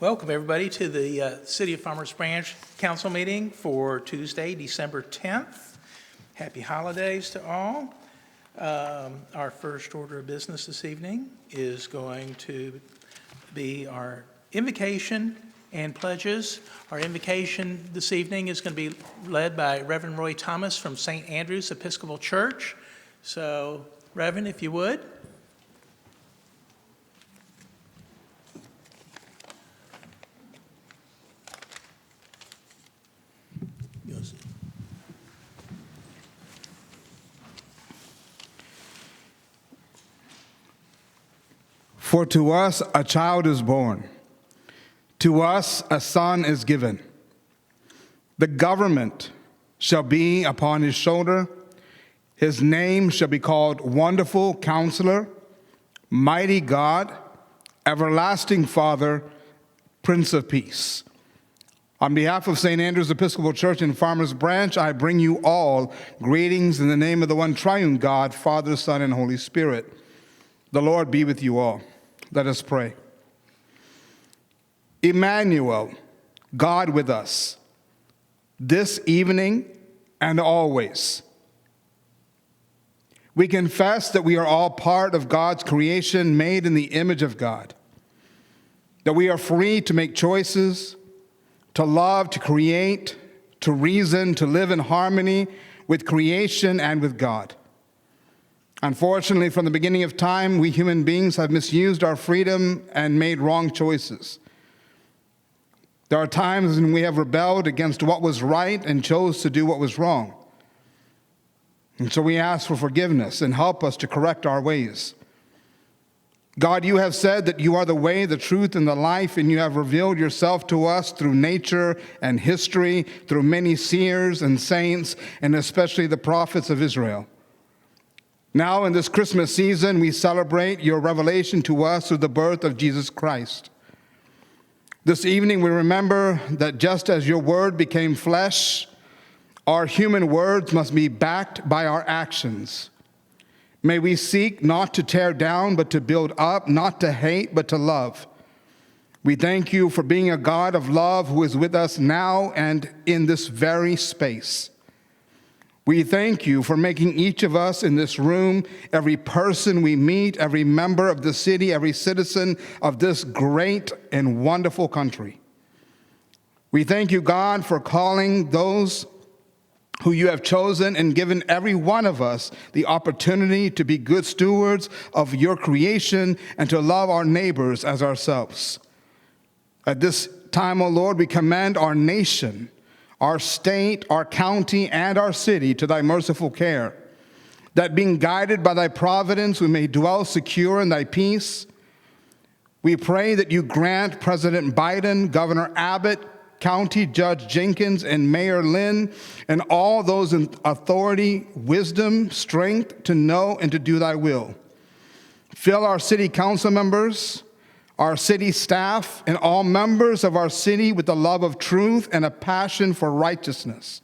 Welcome, everybody, to the City of Farmers Branch Council meeting for Tuesday, December 10th. Happy holidays to all. Our first order of business this evening is going to be our invocation and pledges. Our invocation this evening is going to be led by Reverend Roy Thomas from St. Andrew's Episcopal Church. So, Reverend, if you would. For to us a child is born, to us a son is given. The government shall be upon his shoulder. His name shall be called Wonderful Counselor, Mighty God, Everlasting Father, Prince of Peace. On behalf of St. Andrew's Episcopal Church in Farmers Branch, I bring you all greetings in the name of the one triune God, Father, Son, and Holy Spirit. The Lord be with you all. Let us pray. Emmanuel, God with us, this evening and always. We confess that we are all part of God's creation, made in the image of God, that we are free to make choices, to love, to create, to reason, to live in harmony with creation and with God. Unfortunately, from the beginning of time, we human beings have misused our freedom and made wrong choices. There are times when we have rebelled against what was right and chose to do what was wrong. And so we ask for forgiveness and help us to correct our ways. God, you have said that you are the way, the truth, and the life, and you have revealed yourself to us through nature and history, through many seers and saints, and especially the prophets of Israel. Now, in this Christmas season, we celebrate your revelation to us through the birth of Jesus Christ. This evening, we remember that just as your word became flesh, our human words must be backed by our actions. May we seek not to tear down, but to build up, not to hate, but to love. We thank you for being a God of love who is with us now and in this very space. We thank you for making each of us in this room, every person we meet, every member of the city, every citizen of this great and wonderful country. We thank you, God, for calling those who you have chosen and given every one of us the opportunity to be good stewards of your creation and to love our neighbors as ourselves. At this time, O Lord, we commend our nation, our state, our county, and our city to thy merciful care, that being guided by thy providence, we may dwell secure in thy peace. We pray that you grant President Biden, Governor Abbott, County Judge Jenkins, and Mayor Lynn, and all those in authority, wisdom, strength to know and to do thy will. Fill our city council members, our city staff, and all members of our city with the love of truth and a passion for righteousness.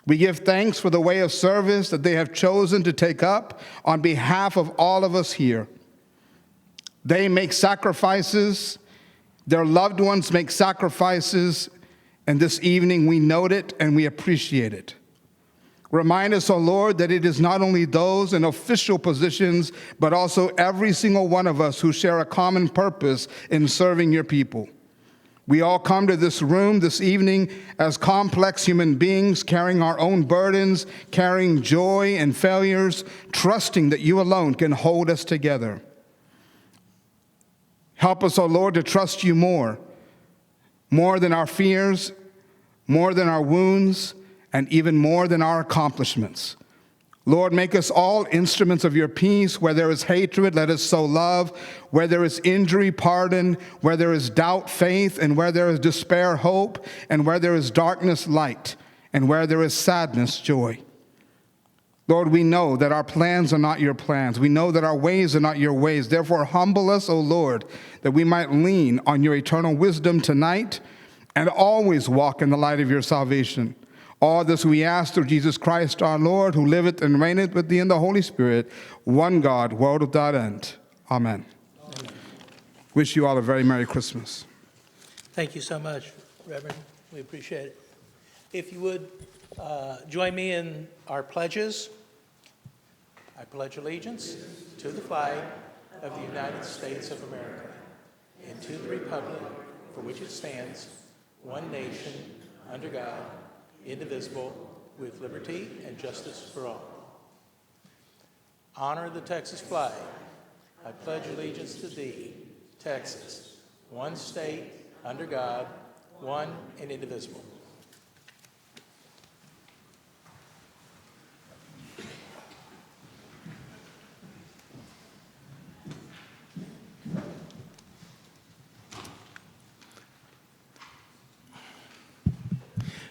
We give thanks for the way of service that they have chosen to take up on behalf of all of us here. They make sacrifices, their loved ones make sacrifices, and this evening we note it and we appreciate it. Remind us, O Lord, that it is not only those in official positions, but also every single one of us who share a common purpose in serving your people. We all come to this room this evening as complex human beings, carrying our own burdens, carrying joy and failures, trusting that you alone can hold us together. Help us, O Lord, to trust you more than our fears, more than our wounds, and even more than our accomplishments. Lord, make us all instruments of your peace. Where there is hatred, let us sow love. Where there is injury, pardon. Where there is doubt, faith. And where there is despair, hope. And where there is darkness, light. And where there is sadness, joy. Lord, we know that our plans are not your plans. We know that our ways are not your ways. Therefore, humble us, O Lord, that we might lean on your eternal wisdom tonight and always walk in the light of your salvation. All this we ask through Jesus Christ our Lord, who liveth and reigneth with thee in the Holy Spirit, one God, world without end. Amen. Wish you all a very Merry Christmas. Thank you so much, Reverend. We appreciate it. If you would join me in our pledges. I pledge allegiance to the flag of the United States of America and to the republic for which it stands, one nation, under God, indivisible, with liberty and justice for all. Honor the Texas flag. I pledge allegiance to thee, Texas, one state, under God, one and indivisible.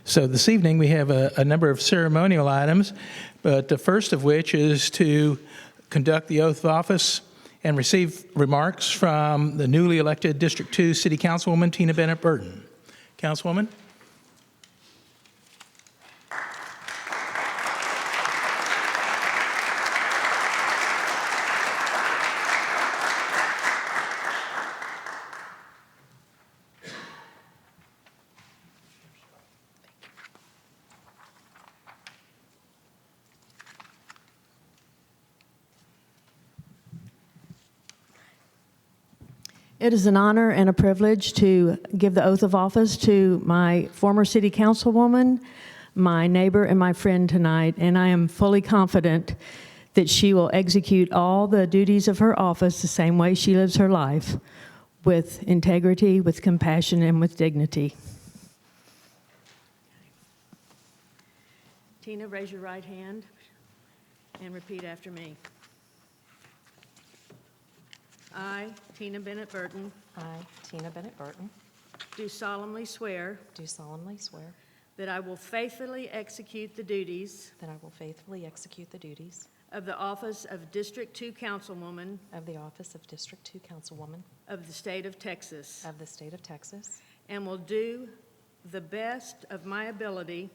So this evening we have a number of ceremonial items, but the first of which is to conduct the oath of office and receive remarks from the newly elected District 2 City Councilwoman Tina Bennett Burton. Councilwoman? It is an honor and a privilege to give the oath of office to my former city councilwoman, my neighbor, and my friend tonight, and I am fully confident that she will execute all the duties of her office the same way she lives her life, with integrity, with compassion, and with dignity. Tina, raise your right hand and repeat after me. I, Tina Bennett Burton, I, Tina Bennett Burton, do solemnly swear do solemnly swear that I will faithfully execute the duties that I will faithfully execute the duties of the office of District 2 Councilwoman of the office of District 2 Councilwoman of the state of Texas, of the state of Texas, and will do the best of my ability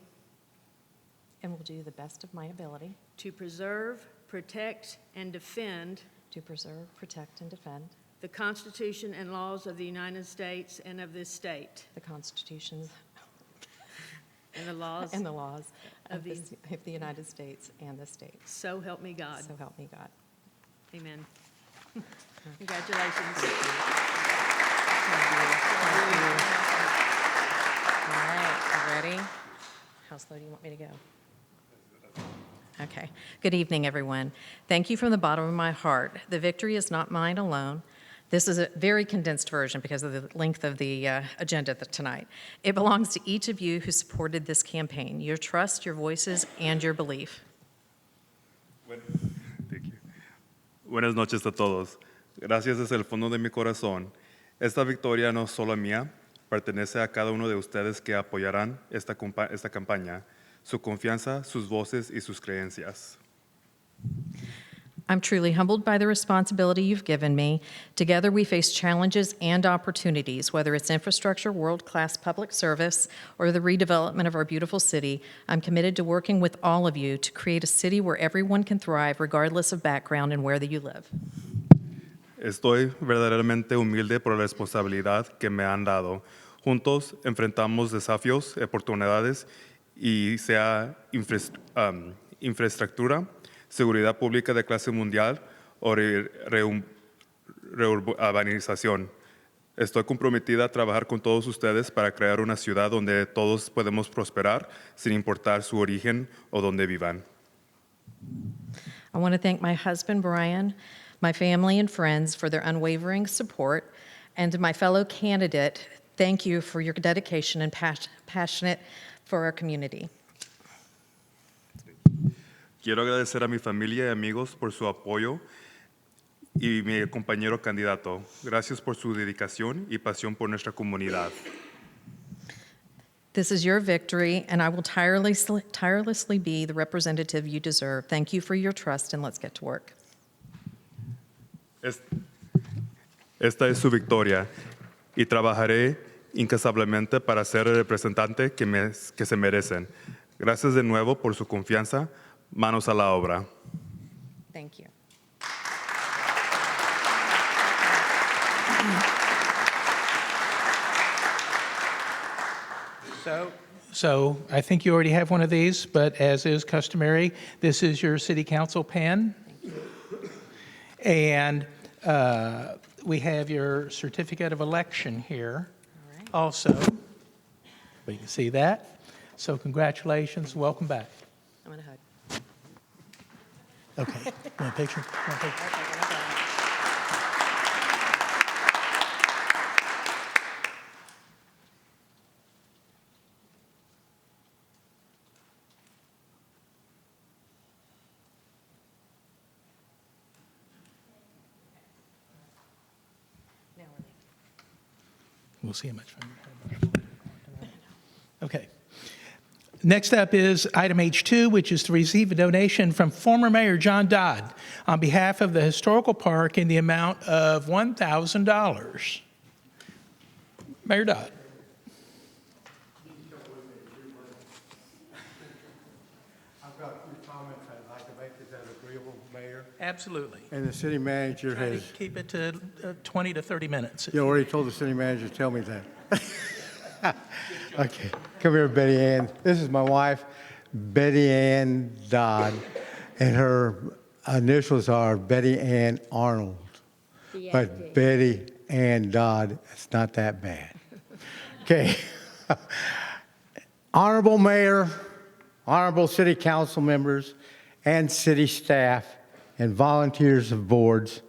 and will do the best of my ability to preserve, protect, and defend to preserve, protect, and defend the Constitution and laws of the United States and of this state, the constitutions and the laws, and the laws of of the United States and the state. so help me God. So help me God. Amen. Congratulations. All right, you ready? How slow do you want me to go? Okay. Good evening, everyone. Thank you from the bottom of my heart. The victory is not mine alone. This is a very condensed version because of the length of the agenda tonight. It belongs to each of you who supported this campaign, your trust, your voices, and your belief. Thank you. Buenas noches a todos. Gracias desde el fondo de mi corazón. Esta victoria no es solo mía, pertenece a cada uno de ustedes que apoyarán esta campaña, su confianza, sus voces y sus creencias. I'm truly humbled by the responsibility you've given me. Together we face challenges and opportunities, whether it's infrastructure, world-class public service, or the redevelopment of our beautiful city. I'm committed to working with all of you to create a city where everyone can thrive regardless of background and where you live. Estoy verdaderamente humilde por la responsabilidad que me han dado. Juntos enfrentamos desafíos, oportunidades, y sea infraestructura, seguridad pública de clase mundial o reurbanización. Estoy comprometida a trabajar con todos ustedes para crear una ciudad donde todos podemos prosperar sin importar su origen o donde vivan. I want to thank my husband, Brian, my family and friends for their unwavering support, and to my fellow candidate, thank you for your dedication and passionate for our community. Quiero agradecer a mi familia y amigos por su apoyo y mi compañero candidato. Gracias por su dedicación y pasión por nuestra comunidad. This is your victory, and I will tirelessly be the representative you deserve. Thank you for your trust, and let's get to work. Esta es su victoria y trabajaré incansablemente para ser el representante que se merecen. Gracias de nuevo por su confianza. Manos a la obra. Thank you. So I think you already have one of these, but as is customary, this is your city council pen. And we have your certificate of election here All right. also. We can see that. So congratulations, welcome back. I'm going to hug. Okay, want a picture? Want a picture? Now we're leaving. We'll see how much fun you have. Okay. Next up is item H2, which is to receive a donation from former Mayor John Dodd on behalf of the Historical Park in the amount of $1,000. Mayor Dodd. I've got a few comments I'd like to make. Is that agreeable, Mayor? Absolutely. And the city manager Try to has, keep it to 20 to 30 minutes. you already told the city manager to tell me that. Okay, come here, Betty Ann. This is my wife, Betty Ann Dodd, and her initials are Betty Ann Arnold. But Betty Ann Dodd, it's not that bad. Okay. Honorable Mayor, honorable city council members, and city staff, and volunteers of boards,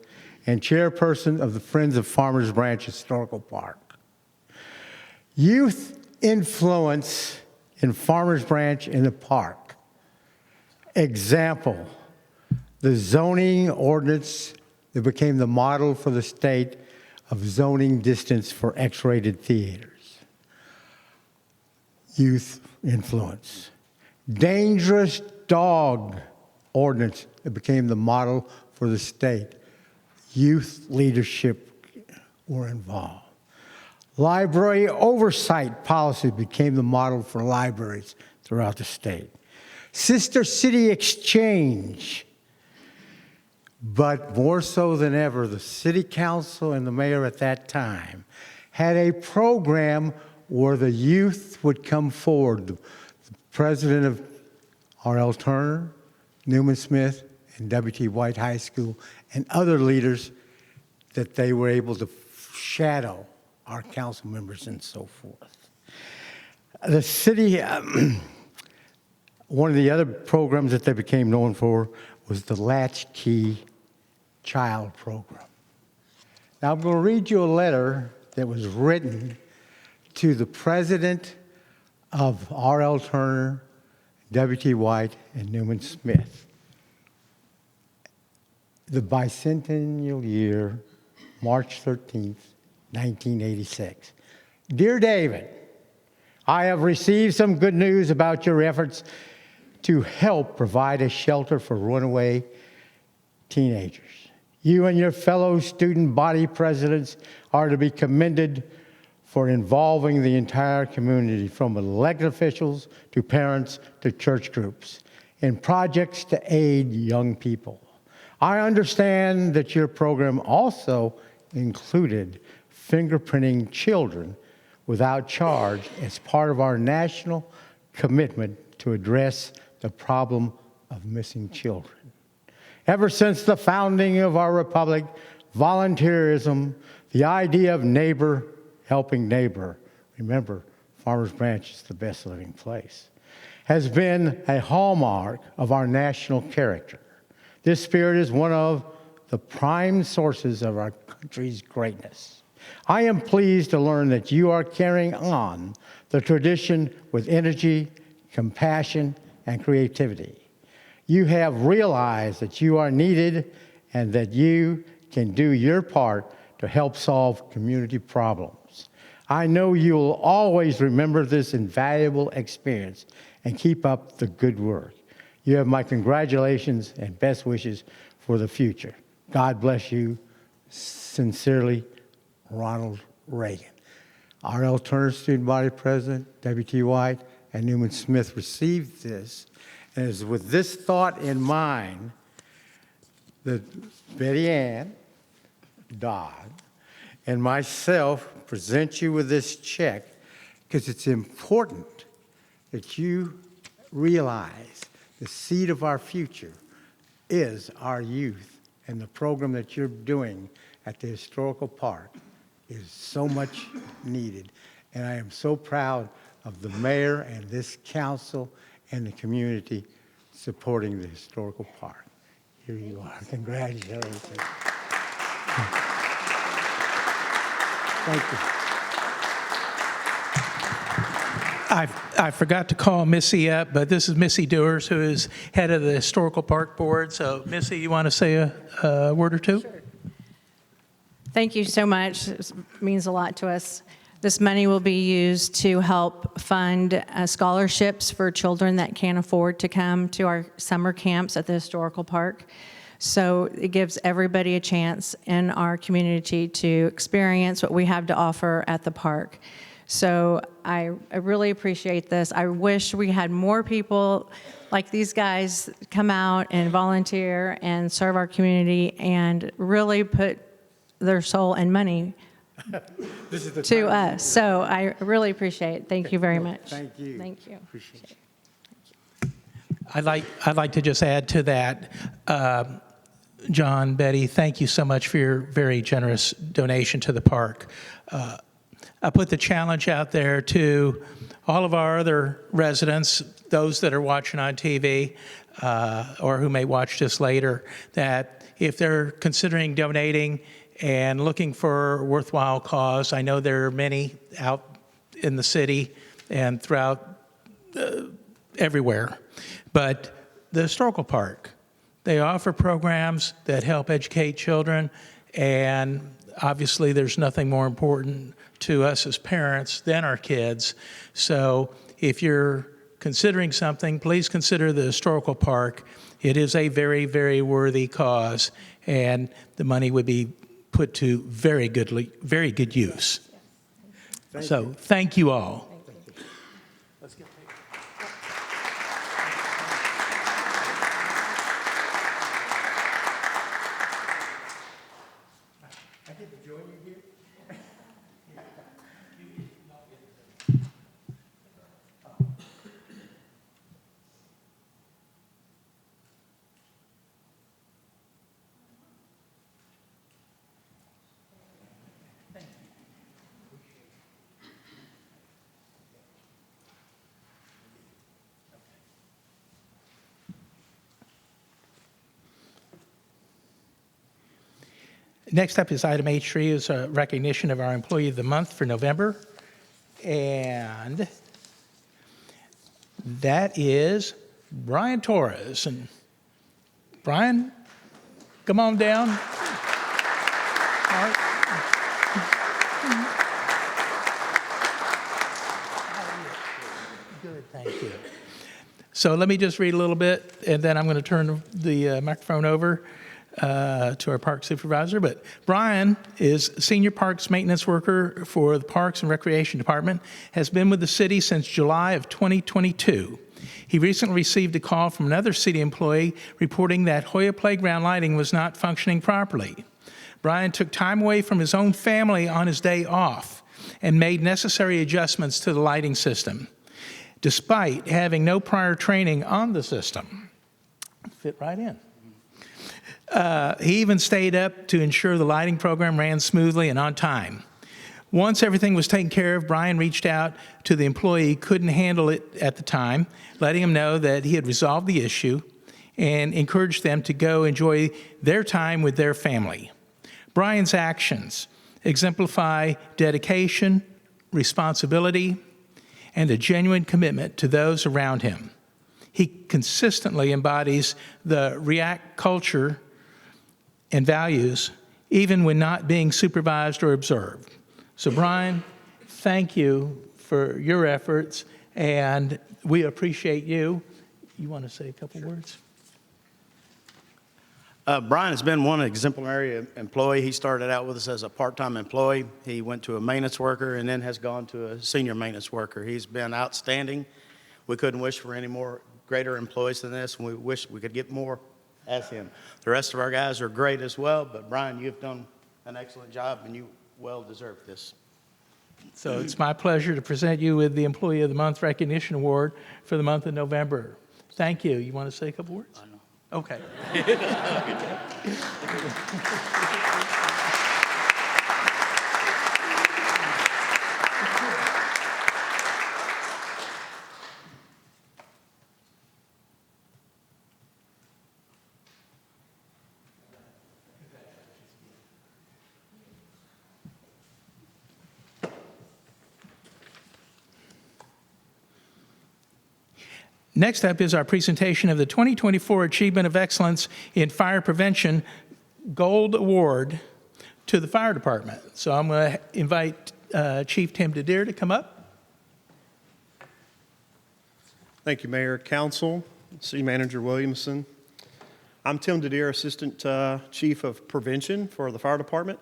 and chairperson of the Friends of Farmers Branch Historical Park. Youth influence in Farmers Branch in the park. Example, the zoning ordinance that became the model for the state of zoning distance for X-rated theaters. Youth influence. Dangerous dog ordinance that became the model for the state. Youth leadership were involved. Library oversight policy became the model for libraries throughout the state. Sister City Exchange. But more so than ever, the city council and the mayor at that time had a program where the youth would come forward. The president of R.L. Turner, Newman Smith, and W.T. White High School, and other leaders that they were able to shadow our council members and so forth. The city, one of the other programs that they became known for was the Latchkey Child Program. Now I'm going to read you a letter that was written to the president of R.L. Turner, W.T. White, and Newman Smith. The bicentennial year, March 13th, 1986. Dear David, I have received some good news about your efforts to help provide a shelter for runaway teenagers. You and your fellow student body presidents are to be commended for involving the entire community, from elected officials to parents to church groups, in projects to aid young people. I understand that your program also included fingerprinting children without charge as part of our national commitment to address the problem of missing children. Ever since the founding of our republic, volunteerism, the idea of neighbor helping neighbor, remember, Farmers Branch is the best living place, has been a hallmark of our national character. This spirit is one of the prime sources of our country's greatness. I am pleased to learn that you are carrying on the tradition with energy, compassion, and creativity. You have realized that you are needed and that you can do your part to help solve community problems. I know you'll always remember this invaluable experience and keep up the good work. You have my congratulations and best wishes for the future. God bless you. Sincerely, Ronald Reagan. R.L. Turner, Student Body President, W.T. White, and Newman Smith received this. And it is with this thought in mind that Betty Ann Dodd and myself present you with this check, because it's important that you realize the seed of our future is our youth, and the program that you're doing at the Historical Park is so much needed. And I am so proud of the mayor and this council and the community supporting the Historical Park. Here you are. Congratulations. Thank you. I forgot to call Missy up, but this is Missy Dewars, who is head of the Historical Park Board. So, Missy, you want to say a word or two? Sure. Thank you so much. It means a lot to us. This money will be used to help fund scholarships for children that can't afford to come to our summer camps at the Historical Park. So it gives everybody a chance in our community to experience what we have to offer at the park. So I really appreciate this. I wish we had more people like these guys come out and volunteer and serve our community and really put their soul and money to us. So I really appreciate it. Thank you very much. Thank you. Thank you. Appreciate it. I'd like to just add to that, John, Betty, thank you so much for your very generous donation to the park. I put the challenge out there to all of our other residents, those that are watching on TV or who may watch this later, that if they're considering donating and looking for a worthwhile cause, I know there are many out in the city and throughout everywhere, but the Historical Park, they offer programs that help educate children, and obviously there's nothing more important to us as parents than our kids. So if you're considering something, please consider the Historical Park. It is a very, very worthy cause, and the money would be put to very good use. So thank you all. Next up is item H3, is a recognition of our Employee of the Month for November. And that is Brian Torres. And Brian, come on down. Good, thank you. So let me just read a little bit, and then I'm going to turn the microphone over to our park supervisor. But Brian is senior parks maintenance worker for the Parks and Recreation Department, has been with the city since July of 2022. He recently received a call from another city employee reporting that Hoya Playground lighting was not functioning properly. Brian took time away from his own family on his day off and made necessary adjustments to the lighting system, despite having no prior training on the system. Fit right in. He even stayed up to ensure the lighting program ran smoothly and on time. Once everything was taken care of, Brian reached out to the employee who couldn't handle it at the time, letting him know that he had resolved the issue and encouraged them to go enjoy their time with their family. Brian's actions exemplify dedication, responsibility, and a genuine commitment to those around him. He consistently embodies the REACT culture and values, even when not being supervised or observed. So Brian, thank you for your efforts, and we appreciate you. You want to say a couple words? Brian has been one exemplary employee. He started out with us as a part-time employee. He went to a maintenance worker and then has gone to a senior maintenance worker. He's been outstanding. We couldn't wish for any more greater employees than this, and we wish we could get more as him. The rest of our guys are great as well, but Brian, you've done an excellent job, and you well deserve this. So it's my pleasure to present you with the Employee of the Month Recognition Award for the month of November. Thank you. You want to say a couple words? I know. Okay. Next up is our presentation of the 2024 Achievement of Excellence in Fire Prevention Gold Award to the Fire Department. So I'm going to invite Chief Tim DeDeer to come up. Thank you, Mayor, Council, City Manager Williamson. I'm Tim DeDeer, Assistant Chief of Prevention for the Fire Department.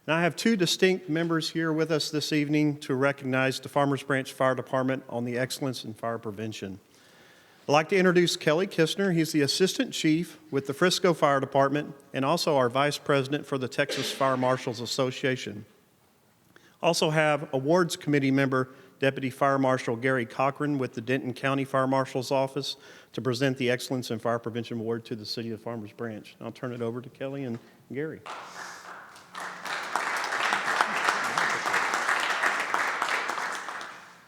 And I have two distinct members here with us this evening to recognize the Farmers Branch Fire Department on the excellence in fire prevention. I'd like to introduce Kelly Kistner. He's the Assistant Chief with the Frisco Fire Department and also our Vice President for the Texas Fire Marshals Association. Also have Awards Committee member Deputy Fire Marshal Gary Cochran with the Denton County Fire Marshal's Office to present the Excellence in Fire Prevention Award to the City of Farmers Branch. I'll turn it over to Kelly and Gary.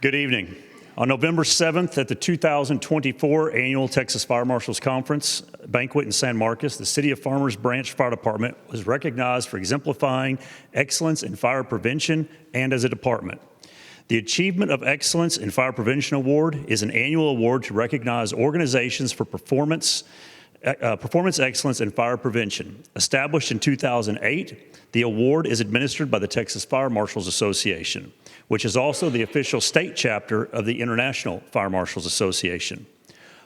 Good evening. On November 7th at the 2024 Annual Texas Fire Marshals Conference banquet in San Marcos, the City of Farmers Branch Fire Department was recognized for exemplifying excellence in fire prevention and as a department. The Achievement of Excellence in Fire Prevention Award is an annual award to recognize organizations for performance excellence in fire prevention. Established in 2008, the award is administered by the Texas Fire Marshals Association, which is also the official state chapter of the International Fire Marshals Association.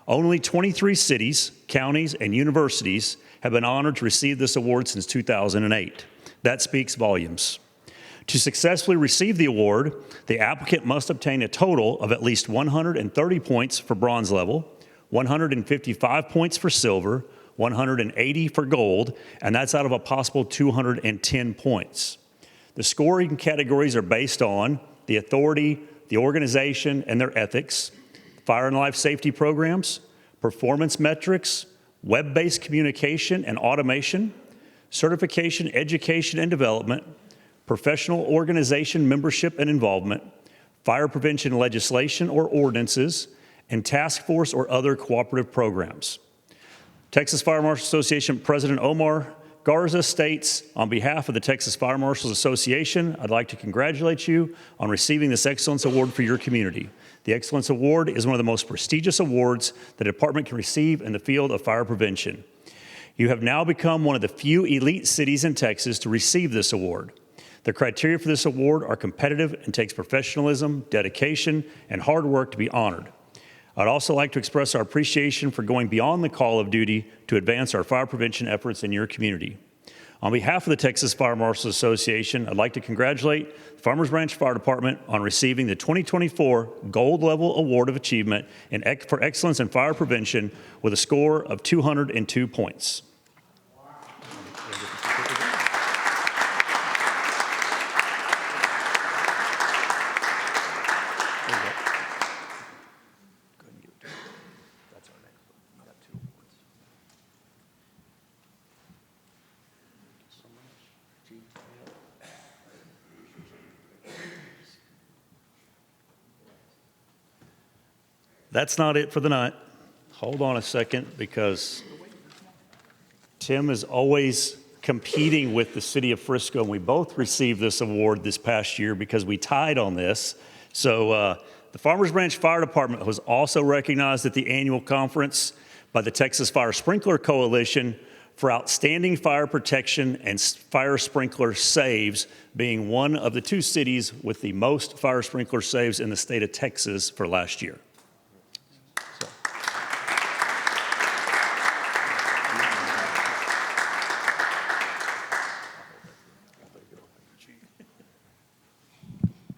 Only 23 cities, counties, and universities have been honored to receive this award since 2008. That speaks volumes. To successfully receive the award, the applicant must obtain a total of at least 130 points for bronze level, 155 points for silver, 180 for gold, and that's out of a possible 210 points. The scoring categories are based on the authority, the organization, and their ethics, fire and life safety programs, performance metrics, web-based communication and automation, certification, education, and development, professional organization membership and involvement, fire prevention legislation or ordinances, and task force or other cooperative programs. Texas Fire Marshals Association President Omar Garza states, on behalf of the Texas Fire Marshals Association, I'd like to congratulate you on receiving this Excellence Award for your community. The Excellence Award is one of the most prestigious awards the department can receive in the field of fire prevention. You have now become one of the few elite cities in Texas to receive this award. The criteria for this award are competitive and takes professionalism, dedication, and hard work to be honored. I'd also like to express our appreciation for going beyond the call of duty to advance our fire prevention efforts in your community. On behalf of the Texas Fire Marshals Association, I'd like to congratulate the Farmers Branch Fire Department on receiving the 2024 Gold Level Award of Achievement for Excellence in Fire Prevention with a score of 202 points. That's not it for the night. Hold on a second, because Tim is always competing with the city of Frisco, and we both received this award this past year because we tied on this. So The Farmers Branch Fire Department was also recognized at the annual conference by the Texas Fire Sprinkler Coalition for outstanding fire protection and fire sprinkler saves, being one of the 2 cities with the most fire sprinkler saves in the state of Texas for last year.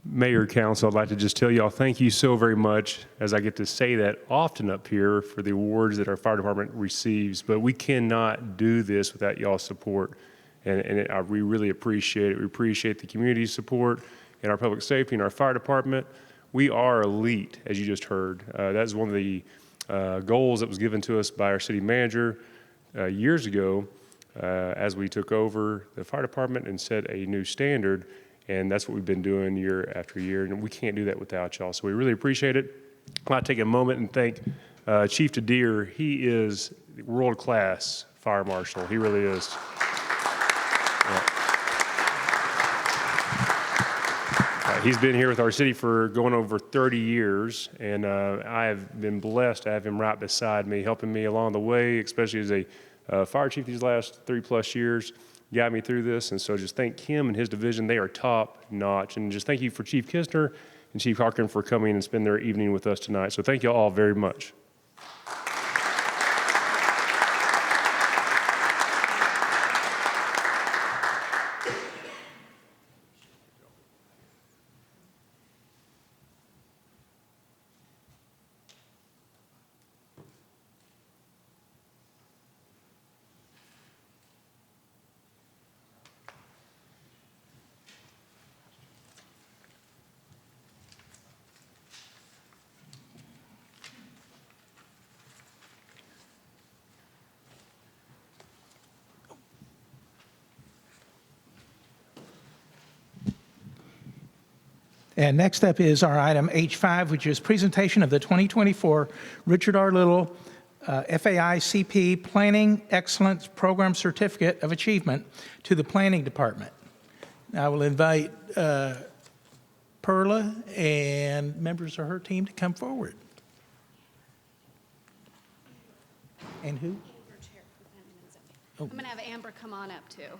Mayor, Council, I'd like to just tell y'all thank you so very much, as I get to say that often up here, for the awards that our fire department receives. But we cannot do this without y'all's support, and we really appreciate it. We appreciate the community's support in our public safety and our fire department. We are elite, as you just heard. That's one of the goals that was given to us by our city manager years ago as we took over the fire department and set a new standard. And that's what we've been doing year after year, and we can't do that without y'all. So we really appreciate it. I want to take a moment and thank Chief Deere. He is world-class fire marshal. He really is. He's been here with our city for going over 30 years, and I have been blessed to have him right beside me, helping me along the way, especially as a fire chief these last 3+ years. Got me through this, and so just thank him and his division. They are top notch, and just thank you for Chief Kistner and Chief Harkin for coming and spending their evening with us tonight. So thank you all very much. And next up is our item H5, which is presentation of the 2024 Richard R. Little FAI CP Planning Excellence Program Certificate of Achievement to the Planning Department. I will invite Perla and members of her team to come forward. And who? I'm going to have Amber come on up, too.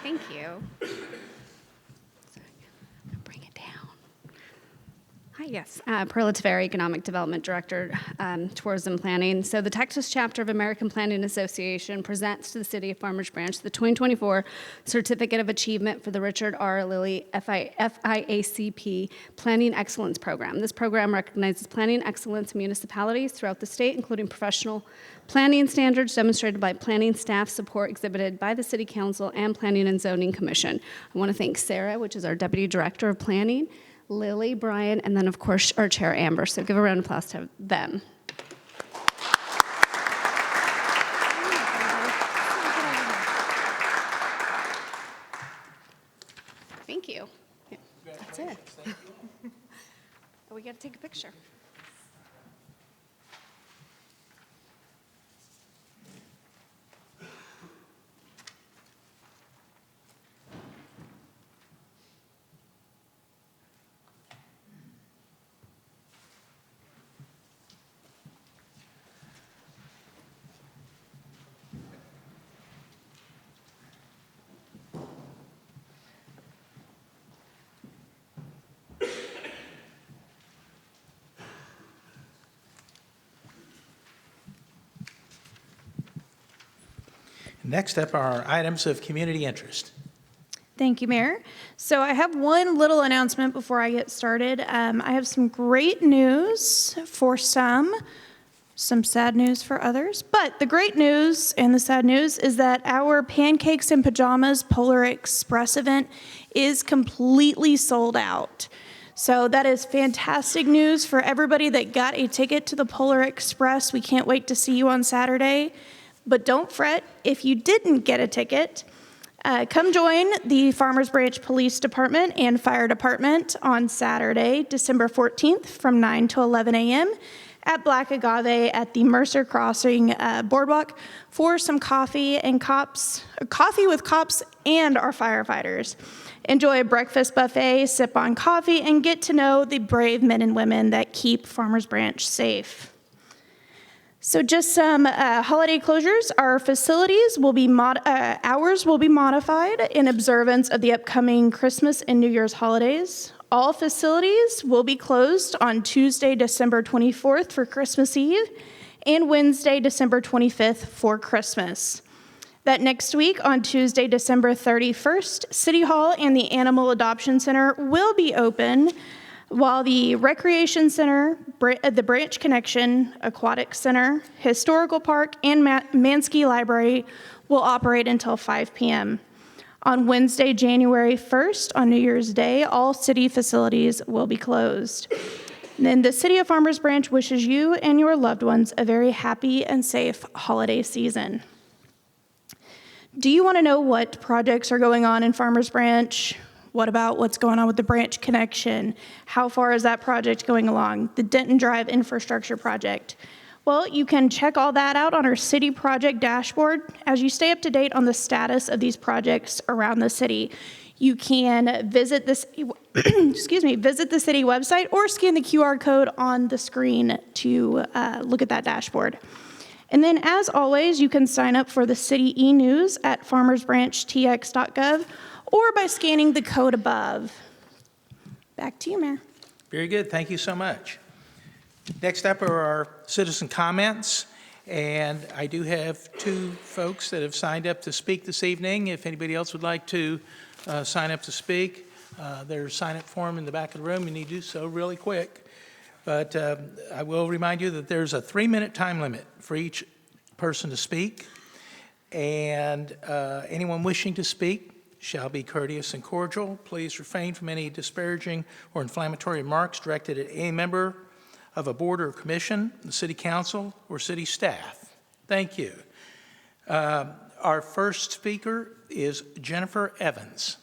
Thank you. Bring it down. Hi, yes. Perla Taveri, Economic Development Director, Tourism Planning. So the Texas chapter of American Planning Association presents to the City of Farmers Branch the 2024 Certificate of Achievement for the Richard R. Lilly FIACP Planning Excellence Program. This program recognizes planning excellence in municipalities throughout the state, including professional planning standards demonstrated by planning staff, support exhibited by the City Council and Planning and Zoning Commission. I want to thank Sarah, which is our Deputy Director of Planning, Lily, Brian, and then, of course, our Chair, Amber. So give a round of applause to them. Thank you. Yeah, that's it. We got to take a picture. Next up are items of community interest. Thank you, Mayor. So I have one little announcement before I get started. I have some great news for some sad news for others. But the great news and the sad news is that our Pancakes and Pajamas Polar Express event is completely sold out. So that is fantastic news for everybody that got a ticket to the Polar Express. We can't wait to see you on Saturday. But don't fret if you didn't get a ticket. Come join the Farmers Branch Police Department and Fire Department on Saturday, December 14th from 9 to 11 a.m. at Black Agave at the Mercer Crossing Boardwalk for some coffee with cops and our firefighters. Enjoy a breakfast buffet, sip on coffee, and get to know the brave men and women that keep Farmers Branch safe. So just some holiday closures. Our facilities will be hours will be modified in observance of the upcoming Christmas and New Year's holidays. All facilities will be closed on Tuesday, December 24th for Christmas Eve and Wednesday, December 25th for Christmas. That next week, on Tuesday, December 31st, City Hall and the Animal Adoption Center will be open, while the Recreation Center, the Branch Connection, Aquatic Center, Historical Park, and Mansky Library will operate until 5 p.m. On Wednesday, January 1st, on New Year's Day, all city facilities will be closed. And then the City of Farmers Branch wishes you and your loved ones a very happy and safe holiday season. Do you want to know what projects are going on in Farmers Branch? What about what's going on with the Branch Connection? How far is that project going along? The Denton Drive infrastructure project. Well, you can check all that out on our city project dashboard as you stay up to date on the status of these projects around the city. You can visit this, visit the city website or scan the QR code on the screen to look at that dashboard. And then, as always, you can sign up for the city e-news at farmersbranchtx.gov or by scanning the code above. Back to you, Mayor. Very good. Thank you so much. Next up are our citizen comments, and I do have two folks that have signed up to speak this evening. If anybody else would like to sign up to speak, there's a sign-up form in the back of the room. You need to do so really quick. But I will remind you that there's a 3-minute time limit for each person to speak, and anyone wishing to speak shall be courteous and cordial. Please refrain from any disparaging or inflammatory remarks directed at any member of a board or commission, the city council, or city staff. Thank you. Our first speaker is Jennifer Evans.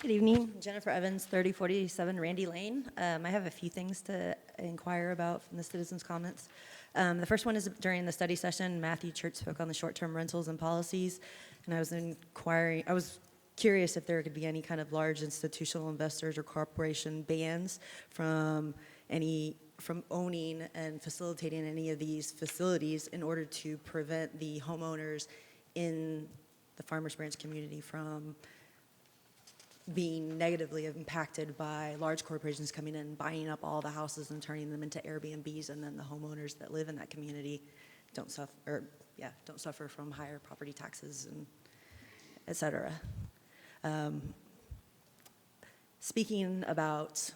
Good evening, Jennifer Evans, 3047 Randy Lane. I have a few things to inquire about from the citizens' comments. The first one is during the study session, Matthew Church spoke on the short-term rentals and policies, and I was curious if there could be any kind of large institutional investors or corporation bans from owning and facilitating any of these facilities in order to prevent the homeowners in the Farmers Branch community from being negatively impacted by large corporations coming in, buying up all the houses and turning them into Airbnbs, and then the homeowners that live in that community don't suffer from higher property taxes and et cetera. Speaking about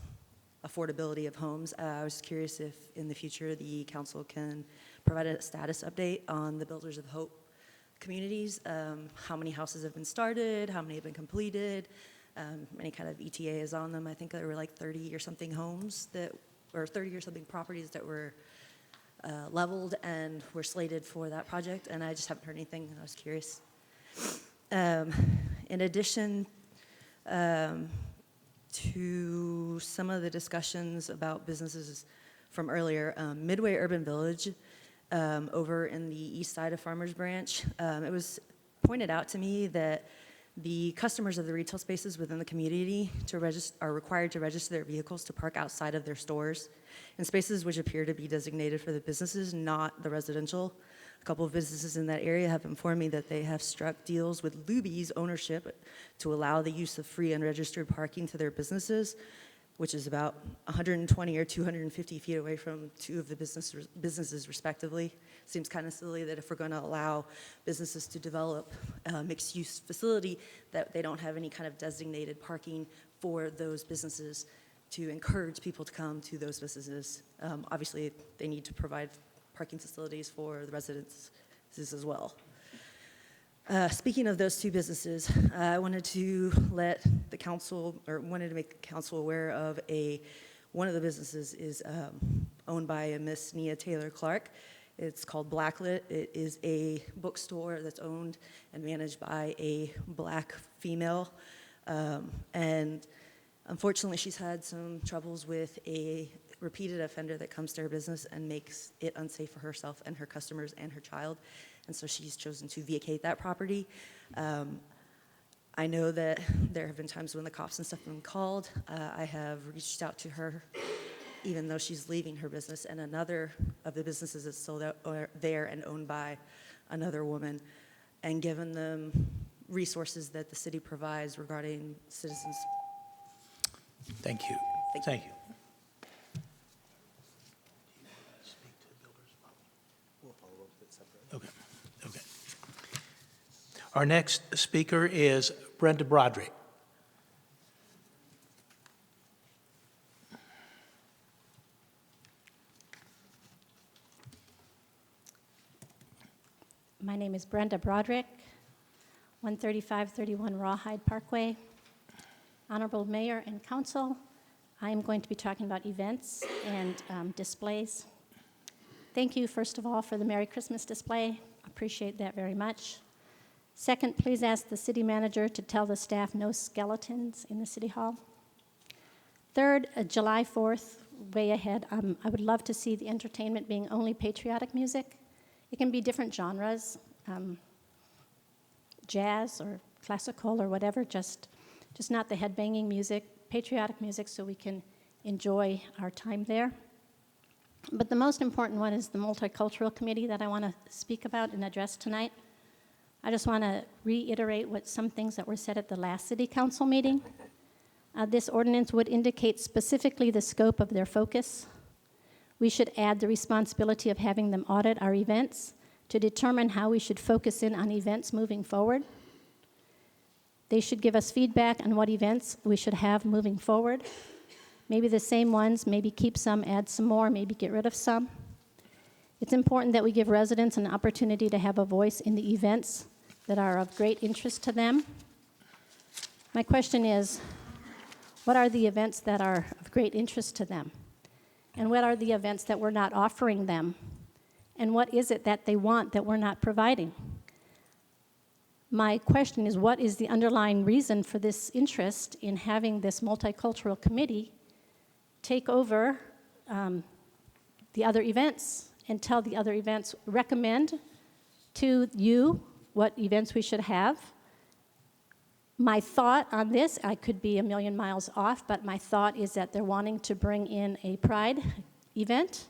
affordability of homes, I was curious if in the future the council can provide a status update on the Builders of Hope communities, how many houses have been started, how many have been completed, any kind of ETA is on them. I think there were like 30 or something homes or 30 or something properties that were leveled and were slated for that project, and I just haven't heard anything, and I was curious. In addition to some of the discussions about businesses from earlier, Midway Urban Village over in the east side of Farmers Branch, it was pointed out to me that the customers of the retail spaces within the community are required to register their vehicles to park outside of their stores in spaces which appear to be designated for the businesses, not the residential. A couple of businesses in that area have informed me that they have struck deals with Luby's ownership to allow the use of free unregistered parking to their businesses, which is about 120 or 250 feet away from two of the businesses respectively. Seems kind of silly that if we're going to allow businesses to develop a mixed-use facility, that they don't have any kind of designated parking for those businesses to encourage people to come to those businesses. Obviously, they need to provide parking facilities for the residents as well. Speaking of those two businesses, I wanted to let the council, or wanted to make the council aware of one of the businesses is owned by a Miss Nia Taylor Clark. It's called Blacklit. It is a bookstore that's owned and managed by a black female And unfortunately, she's had some troubles with a repeated offender that comes to her business and makes it unsafe for herself and her customers and her child. And so she's chosen to vacate that property. I know that there have been times when the cops and stuff have been called. I have reached out to her, even though she's leaving her business, and another of the businesses is still there and owned by another woman, and given them resources that the city provides regarding citizens. Thank you. Thank you. Okay. Okay. Our next speaker is Brenda Broderick. My name is Brenda Broderick, 13531 Rawhide Parkway. Honorable Mayor and Council, I am going to be talking about events and displays. Thank you, first of all, for the Merry Christmas display. Appreciate that very much. Second, please ask the city manager to tell the staff no skeletons in the city hall. Third, July 4th, way ahead, I would love to see the entertainment being only patriotic music. It can be different genres, jazz or classical or whatever, just not the headbanging music, patriotic music, so we can enjoy our time there. But the most important one is the Multicultural Committee that I want to speak about and address tonight. I just want to reiterate some things that were said at the last City Council meeting. This ordinance would indicate specifically the scope of their focus. We should add the responsibility of having them audit our events to determine how we should focus in on events moving forward. They should give us feedback on what events we should have moving forward. Maybe the same ones, maybe keep some, add some more, maybe get rid of some. It's important that we give residents an opportunity to have a voice in the events that are of great interest to them. My question is, what are the events that are of great interest to them? And what are the events that we're not offering them? And what is it that they want that we're not providing? My question is, what is the underlying reason for this interest in having this multicultural committee take over the other events and tell the other events, recommend to you what events we should have? My thought on this, I could be a million miles off, but my thought is that they're wanting to bring in a pride event.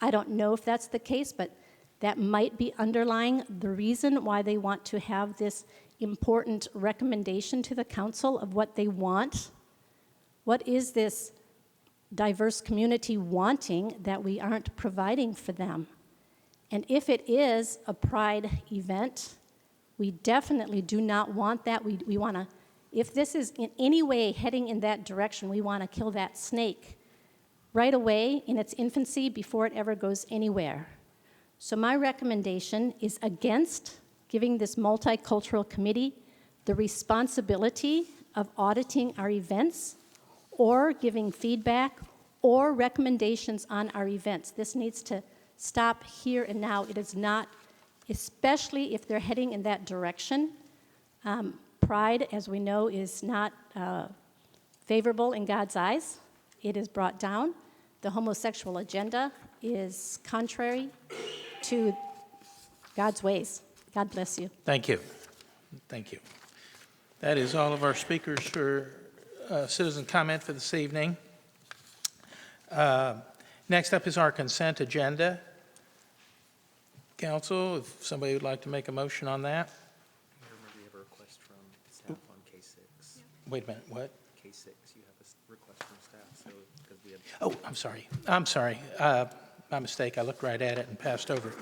I don't know if that's the case, but that might be underlying the reason why they want to have this important recommendation to the council of what they want. What is this diverse community wanting that we aren't providing for them? And if it is a pride event, we definitely do not want that. We want to, if this is in any way heading in that direction, we want to kill that snake right away in its infancy before it ever goes anywhere. So my recommendation is against giving this multicultural committee the responsibility of auditing our events or giving feedback or recommendations on our events. This needs to stop here and now. It is not, especially if they're heading in that direction. Pride, as we know, is not favorable in God's eyes. It is brought down. The homosexual agenda is contrary to God's ways. God bless you. Thank you. Thank you. That is all of our speakers for citizen comment for this evening. Next up is our consent agenda. Council, if somebody would like to make a motion on that. We have a request from staff on K6. Wait a minute, what? K6, you have a request from staff, so because we have. Oh, I'm sorry. I'm sorry. My mistake. I looked right at it and passed over it.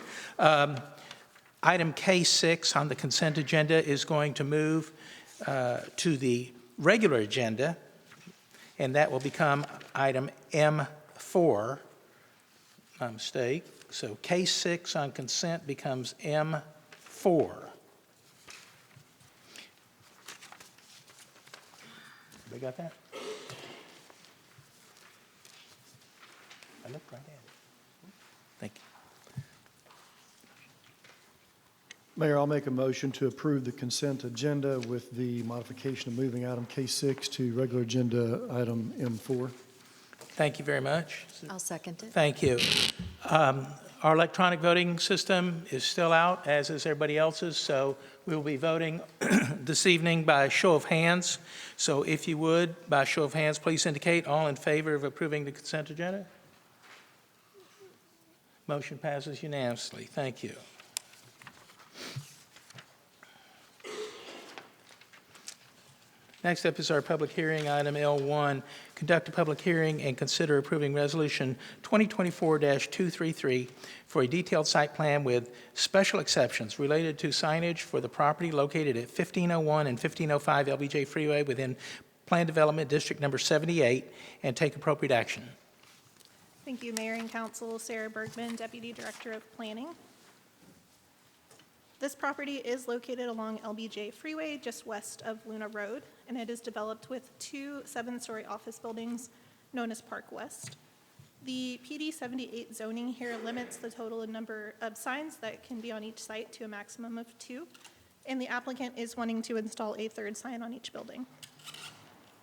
Item K6 on the consent agenda is going to move to the regular agenda, and that will become item M4. My mistake. So K6 on consent becomes M4. They got that? I looked right at it. Thank you. Mayor, I'll make a motion to approve the consent agenda with the modification of moving item K6 to regular agenda item M4. Thank you very much. I'll second it. Thank you. Our electronic voting system is still out, as is everybody else's, so we will be voting this evening by show of hands. So if you would, by show of hands, please indicate all in favor of approving the consent agenda. Motion passes unanimously. Thank you. Next up is our public hearing, item L1. Conduct a public hearing and consider approving Resolution 2024-233 for a detailed site plan with special exceptions related to signage for the property located at 1501 and 1505 LBJ Freeway within Plan Development District Number 78, and take appropriate action. Thank you, Mayor and Council. Sarah Bergman, Deputy Director of Planning. This property is located along LBJ Freeway, just west of Luna Road, and it is developed with 2 7-story office buildings known as Park West. The PD 78 zoning here limits the total number of signs that can be on each site to a maximum of 2, and the applicant is wanting to install a 3rd sign on each building,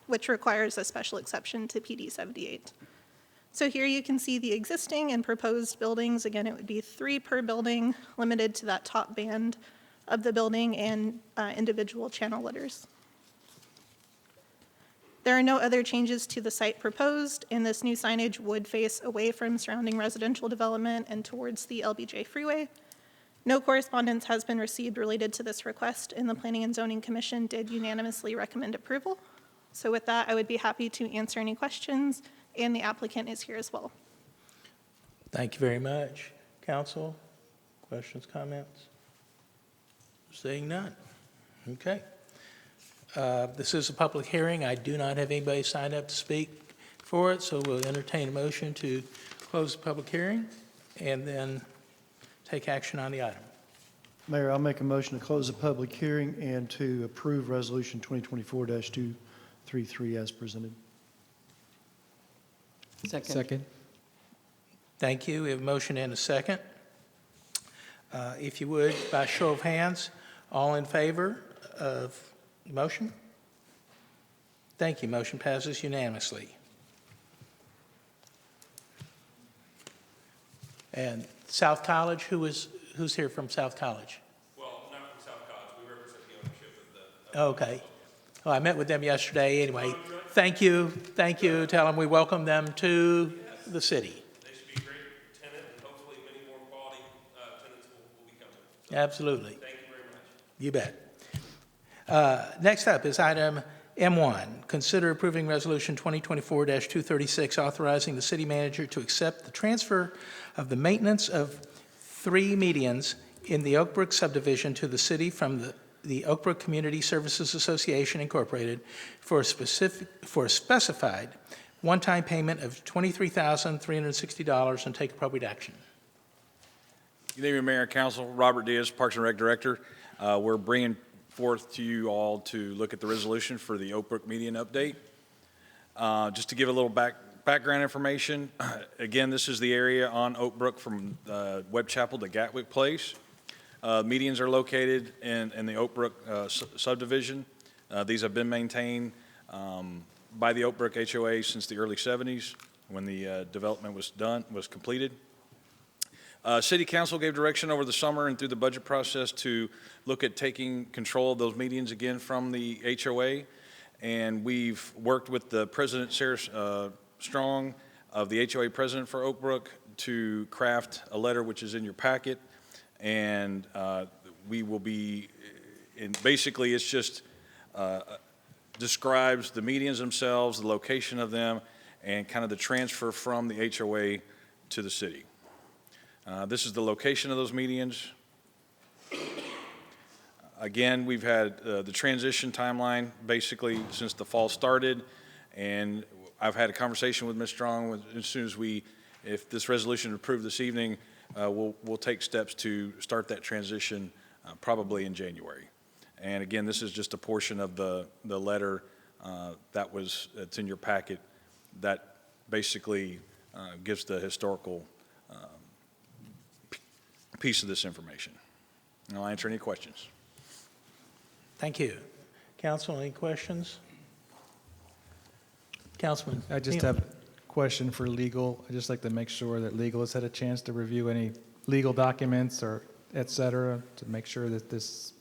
which requires a special exception to PD 78. So here you can see the existing and proposed buildings. Again, it would be 3 per building, limited to that top band of the building and individual channel letters. There are no other changes to the site proposed, and this new signage would face away from surrounding residential development and towards the LBJ Freeway. No correspondence has been received related to this request, and the Planning and Zoning Commission did unanimously recommend approval. So with that, I would be happy to answer any questions, and the applicant is here as well. Thank you very much. Council, questions, comments? Seeing none. Okay. This is a public hearing. I do not have anybody signed up to speak for it, so we'll entertain a motion to close the public hearing and then take action on the item. Mayor, I'll make a motion to close the public hearing and to approve Resolution 2024-233 as presented. Second. Thank you. We have a motion and a second. If you would, by show of hands, all in favor of the motion? Thank you. Motion passes unanimously. And South College, who's here from South College? Well, not from South College. We represent the ownership of the. Okay. Well, I met with them yesterday. Anyway, thank you. Thank you. Tell them we welcome them to the city. They should be a great tenant, and hopefully many more quality tenants will be coming. So, Absolutely. thank you very much. You bet. Next up is item M1. Consider approving Resolution 2024-236, authorizing the city manager to accept the transfer of the maintenance of 3 medians in the Oakbrook subdivision to the city from the Oakbrook Community Services Association, Incorporated, for a specified one-time payment of $23,360 and take appropriate action. Good evening, Mayor and Council. Robert Diaz, Parks and Rec Director. We're bringing forth to you all to look at the resolution for the Oakbrook median update. Just to give a little background information, again, this is the area on Oakbrook from Webb Chapel to Gatwick Place. Medians are located in the Oakbrook subdivision. These have been maintained by the Oakbrook HOA since the early 70s when the development was completed. City Council gave direction over the summer and through the budget process to look at taking control of those medians again from the HOA. And we've worked with the President, Sarah Strong, of the HOA President for Oakbrook, to craft a letter which is in your packet. And we will be, and basically it's just describes the medians themselves, the location of them, and kind of the transfer from the HOA to the city. This is the location of those medians. Again, we've had the transition timeline basically since the fall started, and I've had a conversation with Ms. Strong. As soon as if this resolution is approved this evening, we'll take steps to start that transition probably in January. And again, this is just a portion of the letter that's in your packet that basically gives the historical piece of this information. And I'll answer any questions. Thank you. Council, any questions? Councilman? I just Neal. have a question for legal. I'd just like to make sure that legal has had a chance to review any legal documents or et cetera to make sure that this is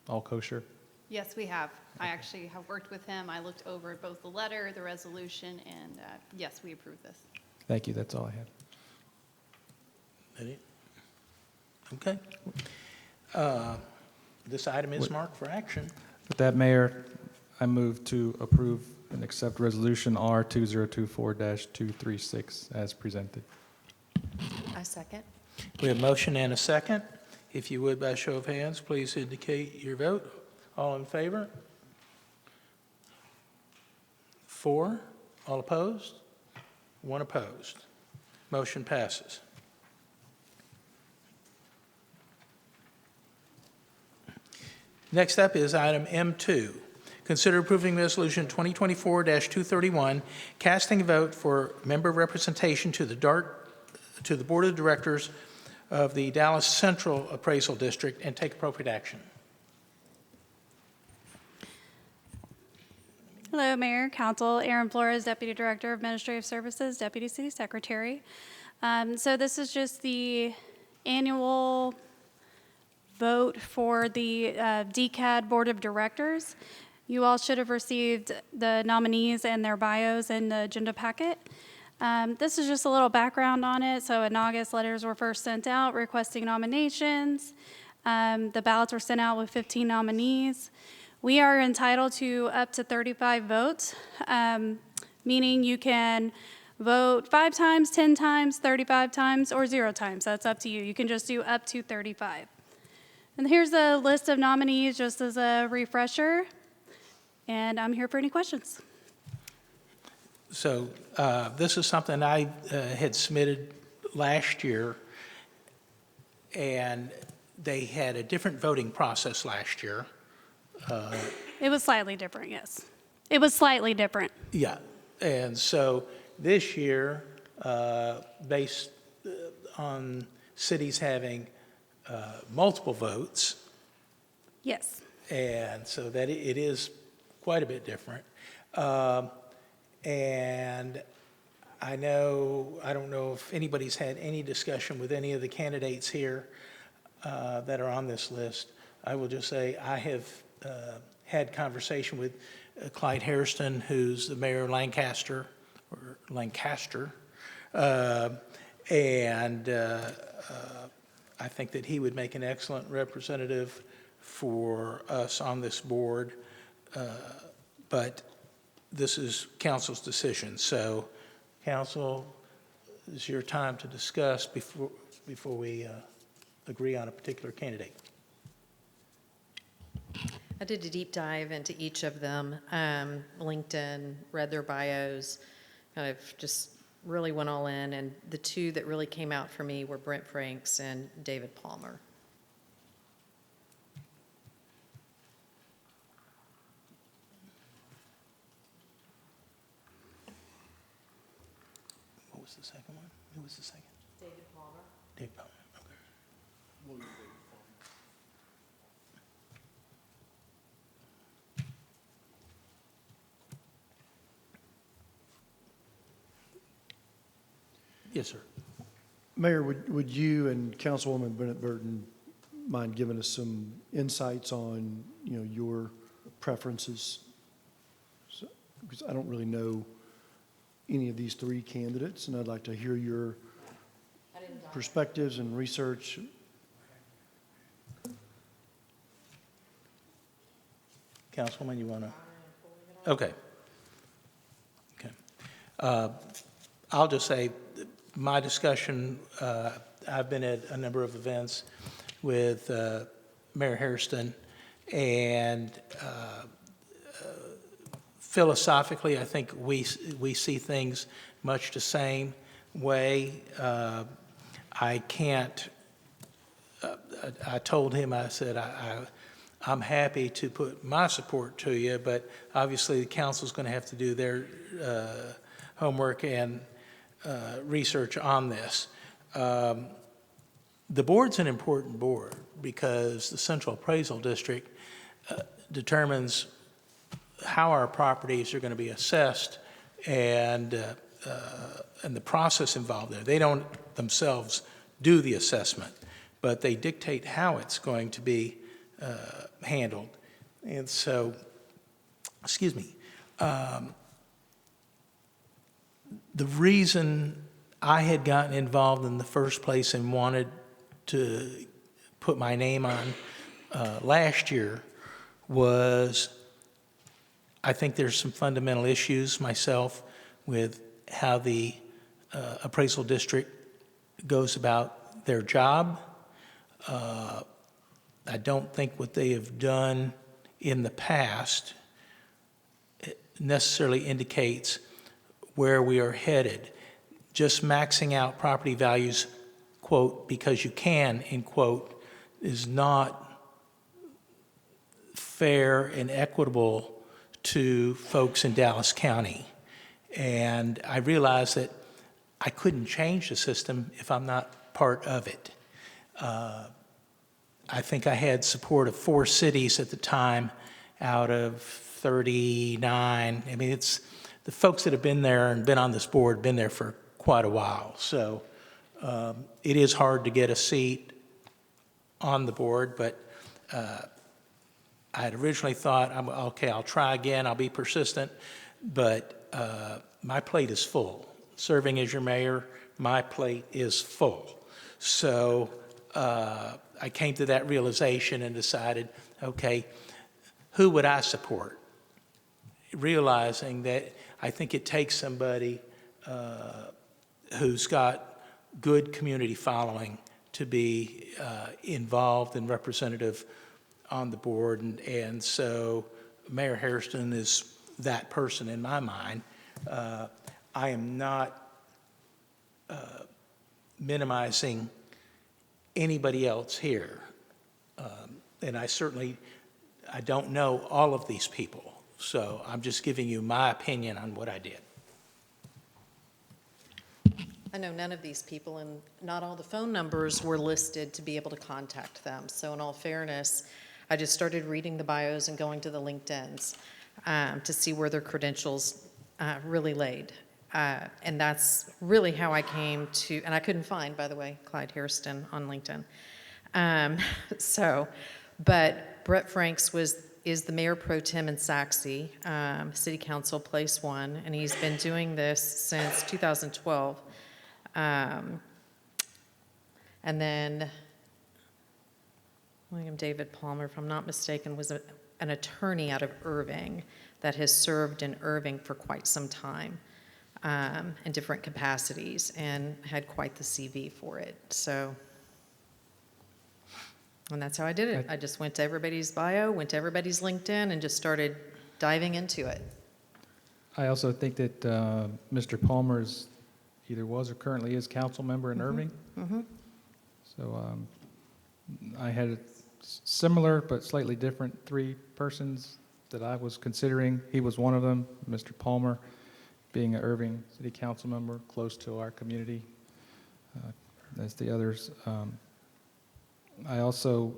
all kosher. Yes, we have. I actually have worked with him. I looked over both the letter, the resolution, and yes, we approve this. Thank you. That's all I have. Ready? Okay. This item is marked for action. With that, Mayor, I move to approve and accept Resolution R 2024-236 as presented. I second. We have motion and a second. If you would, by show of hands, please indicate your vote. All in favor? 4. All opposed? 1 opposed. Motion passes. Next up is item M2. Consider approving Resolution 2024-231, casting a vote for member representation to the Board of Directors of the Dallas Central Appraisal District, and take appropriate action. Hello, Mayor, Council. Erin Flores, Deputy Director of Administrative Services, Deputy City Secretary. So this is just the annual vote for the DCAD Board of Directors. You all should have received the nominees and their bios in the agenda packet. This is just a little background on it. So in August, letters were first sent out requesting nominations. The ballots were sent out with 15 nominees. We are entitled to up to 35 votes, meaning you can vote 5 times, 10 times, 35 times, or 0 times. That's up to you. You can just do up to 35. And here's a list of nominees just as a refresher. And I'm here for any questions. So this is something I had submitted last year, and they had a different voting process last year. It was slightly different, yes. It was slightly different. Yeah, and so this year, based on cities having multiple votes, Yes. and so that it is quite a bit different. And I don't know if anybody's had any discussion with any of the candidates here that are on this list. I will just say I have had conversation with Clyde Hairston, who's the mayor of Lancaster, and I think that he would make an excellent representative for us on this board, but this is council's decision. So council, it's your time to discuss before we agree on a particular candidate. I did a deep dive into each of them, LinkedIn, read their bios, kind of just really went all in, and the two that really came out for me were Brent Franks and David Palmer. What was the second one? Who was the second? David Palmer. David Palmer, okay. Yes, sir. Mayor, would you and Councilwoman Bennett Burton mind giving us some insights on, your preferences? Because I don't really know any of these 3 candidates, and I'd like to hear your perspectives and research. Councilwoman, you want to? Okay. I'll just say my discussion, I've been at a number of events with Mayor Hairston, and philosophically, I think we see things much the same way. I told him, I said, I'm happy to put my support to you, but obviously the council's going to have to do their homework and research on this. the board's an important board because the Central Appraisal District determines how our properties are going to be assessed and the process involved there. They don't themselves do the assessment, but they dictate how it's going to be handled. And so, excuse me, the reason I had gotten involved in the first place and wanted to put my name on last year was I think there's some fundamental issues myself with how the appraisal district goes about their job. I don't think what they have done in the past necessarily indicates where we are headed. Just maxing out property values, quote, because you can, end quote, is not fair and equitable to folks in Dallas County. And I realized that I couldn't change the system if I'm not part of it. I think I had support of 4 cities at the time out of 39. I mean, it's the folks that have been there and been on this board, been there for quite a while. So it is hard to get a seat on the board, but I had originally thought, okay, I'll try again, I'll be persistent, but my plate is full. Serving as your mayor, my plate is full. So I came to that realization and decided, okay, who would I support? Realizing that I think it takes somebody who's got good community following to be involved and representative on the board. And so Mayor Hairston is that person in my mind. I am not minimizing anybody else here. And I don't know all of these people. So I'm just giving you my opinion on what I did. I know none of these people, and not all the phone numbers were listed to be able to contact them. So in all fairness, I just started reading the bios and going to the LinkedIns to see where their credentials really laid. And that's really how I came to, and I couldn't find, by the way, Clyde Hairston on LinkedIn. But Brett Franks is the mayor pro tem in Saxe, City Council, Place 1, and he's been doing this since 2012. And then William David Palmer, if I'm not mistaken, was an attorney out of Irving that has served in Irving for quite some time in different capacities and had quite the CV for it. So, and that's how I did it. I just went to everybody's bio, went to everybody's LinkedIn, and just started diving into it. I also think that Mr. Palmer's either was or currently is council member in Irving. So I had a similar but slightly different 3 persons that I was considering. He was one of them, Mr. Palmer, being an Irving City Council member, close to our community, as the others. I also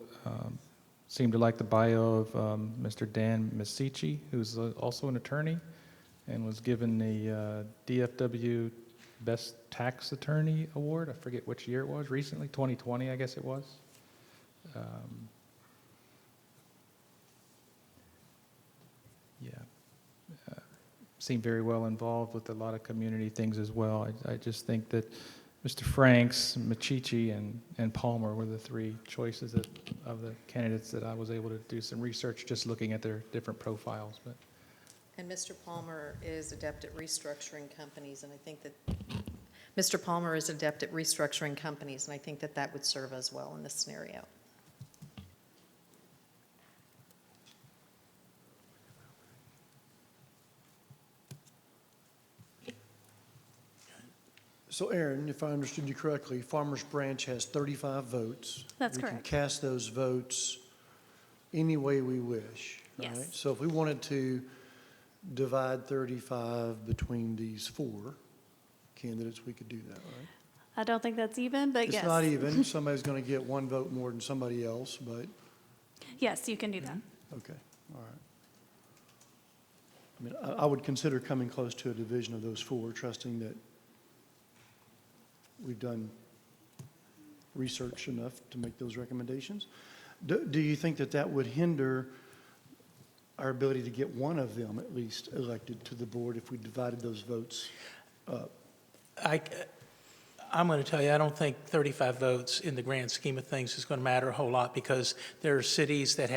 seem to like the bio of Mr. Dan Masici, who's also an attorney and was given the DFW Best Tax Attorney Award. I forget which year it was, recently, 2020, I guess it was. Seemed very well involved with a lot of community things as well. I just think that Mr. Franks, Machichi, and Palmer were the 3 choices of the candidates that I was able to do some research just looking at their different profiles. But. And Mr. Palmer is adept at restructuring companies, and I think that Mr. Palmer is adept at restructuring companies, and I think that that would serve us well in this scenario. So Aaron, if I understood you correctly, Farmers Branch has 35 votes. That's We correct. can cast those votes any way we wish, right? Yes. So if we wanted to divide 35 between these 4 candidates, we could do that, right? I don't think that's even, but yes. It's not even. Somebody's going to get one vote more than somebody else, but, Yes, you can do that. okay, all right. I mean, I would consider coming close to a division of those four, trusting that we've done research enough to make those recommendations. Do you think that that would hinder our ability to get one of them at least elected to the board if we divided those votes up? I'm going to tell you, I don't think 35 votes in the grand scheme of things is going to matter a whole lot, because there are cities that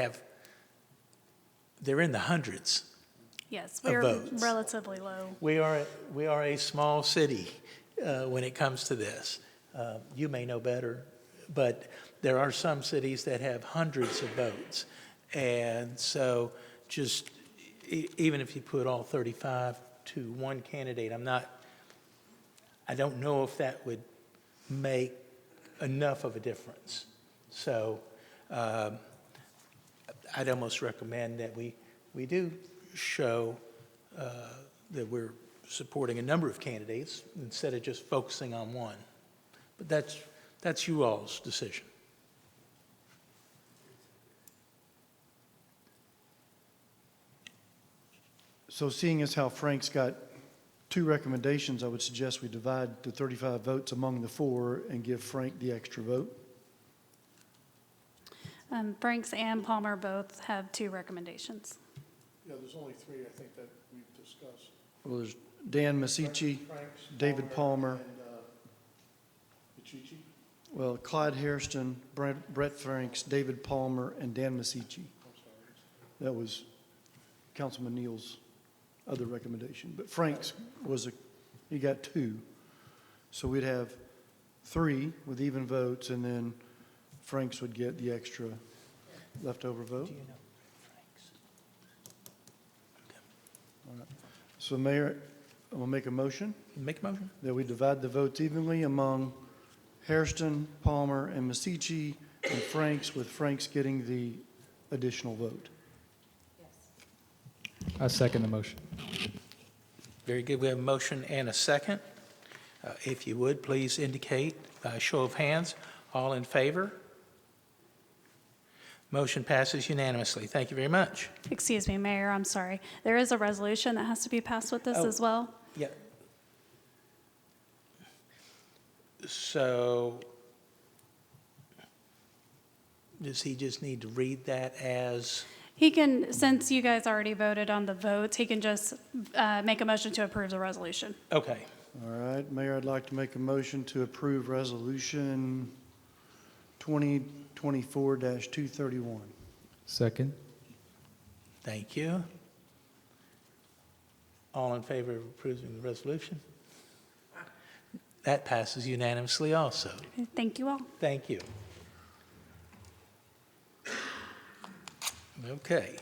they're in the hundreds. Yes, Of we're votes. relatively low. We are a small city when it comes to this. You may know better, but there are some cities that have hundreds of votes. And so just, even if you put all 35 to one candidate, I don't know if that would make enough of a difference. So I'd almost recommend that we do show that we're supporting a number of candidates instead of just focusing on one. But that's you all's decision. So seeing as how Frank's got two recommendations, I would suggest we divide the 35 votes among the four and give Frank the extra vote. Franks and Palmer both have 2 recommendations. Yeah, there's only 3, I think, that we've discussed. Well, there's Dan Masici, Franks, David Palmer. And Pichichi. Well, Clyde Hairston, Brett Franks, David Palmer, and Dan Masici. That was Councilman Neal's other recommendation. But Frank's he got 2. So we'd have 3 with even votes, and then Frank's would get the extra leftover vote. All right. So Mayor, I'm gonna make a motion. Make a motion. That we divide the votes evenly among Hairston, Palmer, and Masici, and Franks, with Franks getting the additional vote. I second the motion. Very good. We have a motion and a second. If you would, please indicate by a show of hands. All in favor? Motion passes unanimously. Thank you very much. Excuse me, Mayor, I'm sorry. There is a resolution that has to be passed with this as well. Yeah. So does he just need to read that as? He can, since you guys already voted on the votes, he can just make a motion to approve the resolution. Okay. All right, Mayor, I'd like to make a motion to approve Resolution 2024-231. Second. Thank you. All in favor of approving the resolution? That passes unanimously also. Thank you all. Thank you. Okay.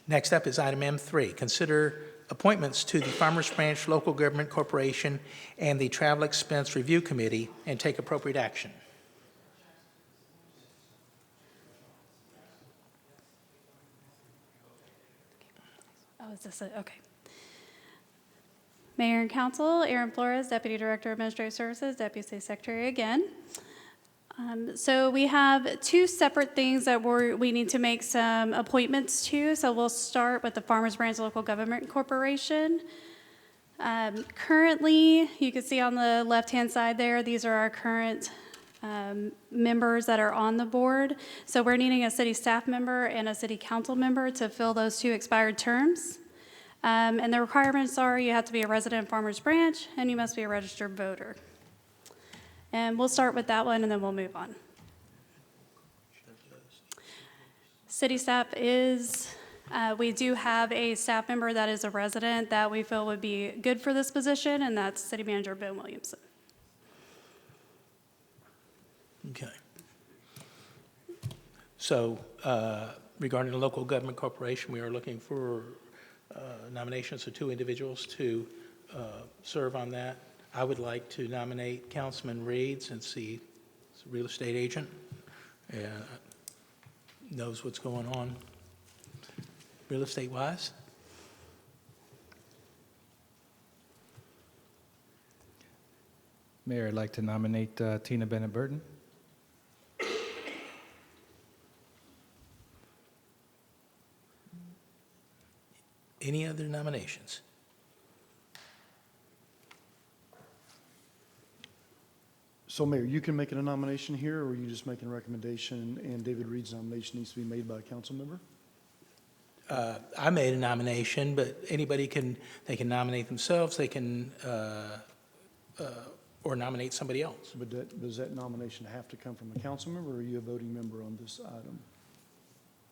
Next up is item M3. Consider appointments to the Farmers Branch Local Government Corporation and the Travel Expense Review Committee and take appropriate action. Oh, is this it? Okay. Mayor and Council, Aaron Flores, Deputy Director of Administrative Services, Deputy State Secretary again. So we have 2 separate things that we need to make some appointments to. So we'll start with the Farmers Branch Local Government Corporation. Currently, you can see on the left-hand side there, these are our current members that are on the board. So we're needing a city staff member and a city council member to fill those 2 expired terms. And the requirements are you have to be a resident of Farmers Branch and you must be a registered voter. And we'll start with that one and then we'll move on. City staff is, we do have a staff member that is a resident that we feel would be good for this position, and that's City Manager Ben Williamson. Okay. So regarding the local government corporation, we are looking for nominations of 2 individuals to serve on that. I would like to nominate Councilman Reed, since he's a real estate agent and knows what's going on real estate-wise. Mayor, I'd like to nominate Tina Bennett Burton. Any other nominations? So Mayor, you can make a nomination here, or are you just making a recommendation and David Reed's nomination needs to be made by a council member? I made a nomination, but anybody they can nominate themselves, they can, or nominate somebody else. But does that nomination have to come from a council member, or are you a voting member on this item?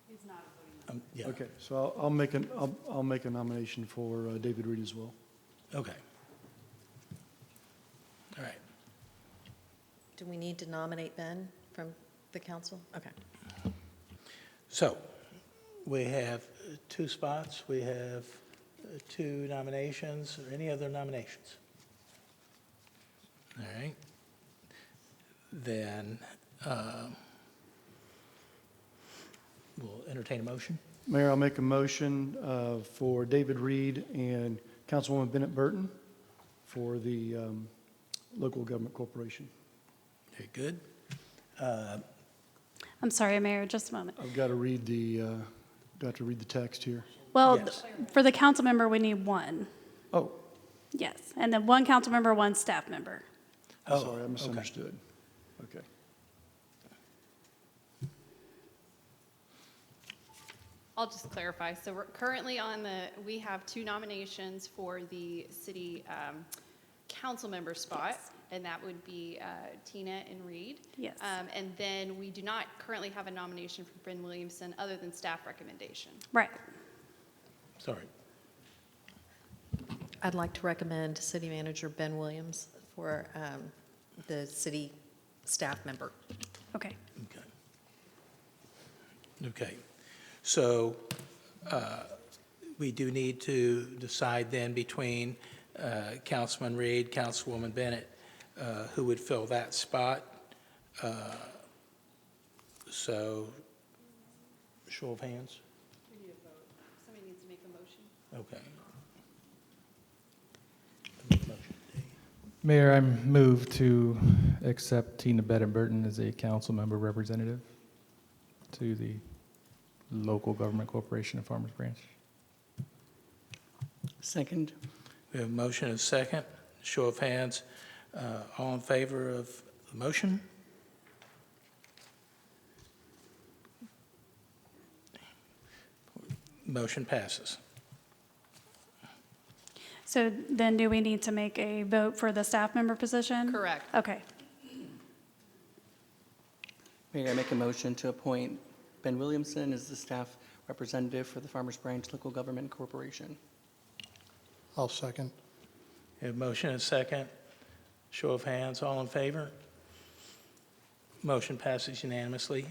He's not a voting Yeah. Okay, so I'll make a nomination for David Reed as well. Okay. All right. Do we need to nominate Ben from the council? Okay. So we have 2 spots. We have 2 nominations. Or any other nominations? All right. Then we'll entertain a motion. Mayor, I'll make a motion for David Reed and Councilwoman Bennett Burton for the local government corporation. Very good. I'm sorry, Mayor, just a moment. I've got to read the text here. Well, Yes. for the council member, we need 1. Oh, Yes, and then 1 council member, 1 staff member. Oh, sorry, I okay. misunderstood. Okay. I'll just clarify. So we're currently we have 2 nominations for the city council member spot, and that would be Tina and Reed. Yes. And then we do not currently have a nomination for Ben Williamson other than staff recommendation. Right. Sorry. I'd like to recommend City Manager Ben Williams for the city staff member. Okay. Okay. Okay. So we do need to decide then between Councilman Reed, Councilwoman Bennett, who would fill that spot. So, show of hands. We need a vote. Somebody needs to make a motion. Okay. Mayor, I move to accept Tina Bennett Burton as a council member representative to the local government corporation of Farmers Branch. Second. We have a motion and a second. Show of hands. All in favor of the motion? Motion passes. So then do we need to make a vote for the staff member position? Correct. Okay. Mayor, I make a motion to appoint Ben Williamson as the staff representative for the Farmers Branch Local Government Corporation. I'll second. We have a motion and a second. Show of hands. All in favor? Motion passes unanimously.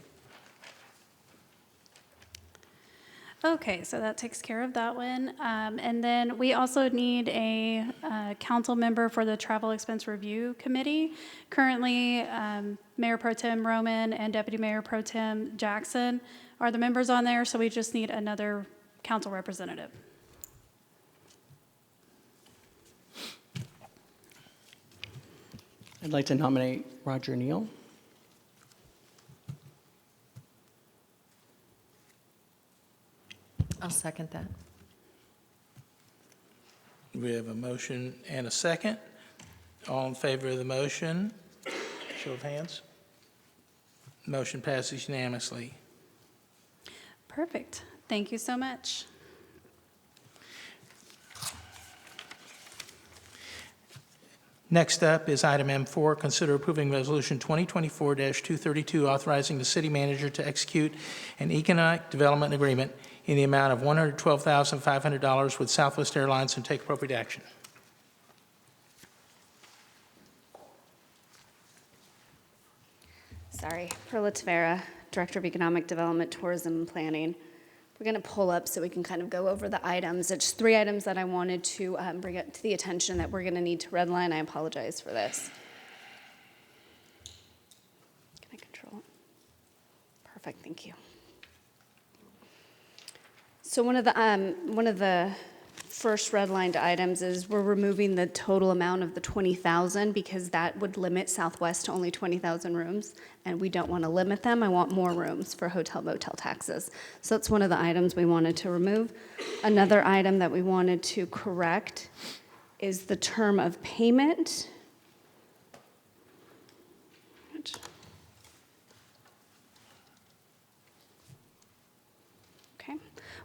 Okay, so that takes care of that one. And then we also need a council member for the Travel Expense Review Committee. Currently, Mayor Pro Tem Roman and Deputy Mayor Pro Tem Jackson are the members on there, so we just need another council representative. I'd like to nominate Roger Neal. I'll second that. We have a motion and a second. All in favor of the motion? Show of hands. Motion passes unanimously. Perfect. Thank you so much. Next up is item M4, consider approving Resolution 2024-232, authorizing the city manager to execute an economic development agreement in the amount of $112,500 with Southwest Airlines and take appropriate action. Sorry, Perla Tavera, Director of Economic Development, Tourism, and Planning. We're going to pull up so we can kind of go over the items. There's 3 items that I wanted to bring up to the attention that we're going to need to redline. I apologize for this. Can I control it? Perfect, thank you. So one of the first redlined items is we're removing the total amount of the 20,000 because that would limit Southwest to only 20,000 rooms, and we don't want to limit them. I want more rooms for hotel motel taxes. So that's one of the items we wanted to remove. Another item that we wanted to correct is the term of payment.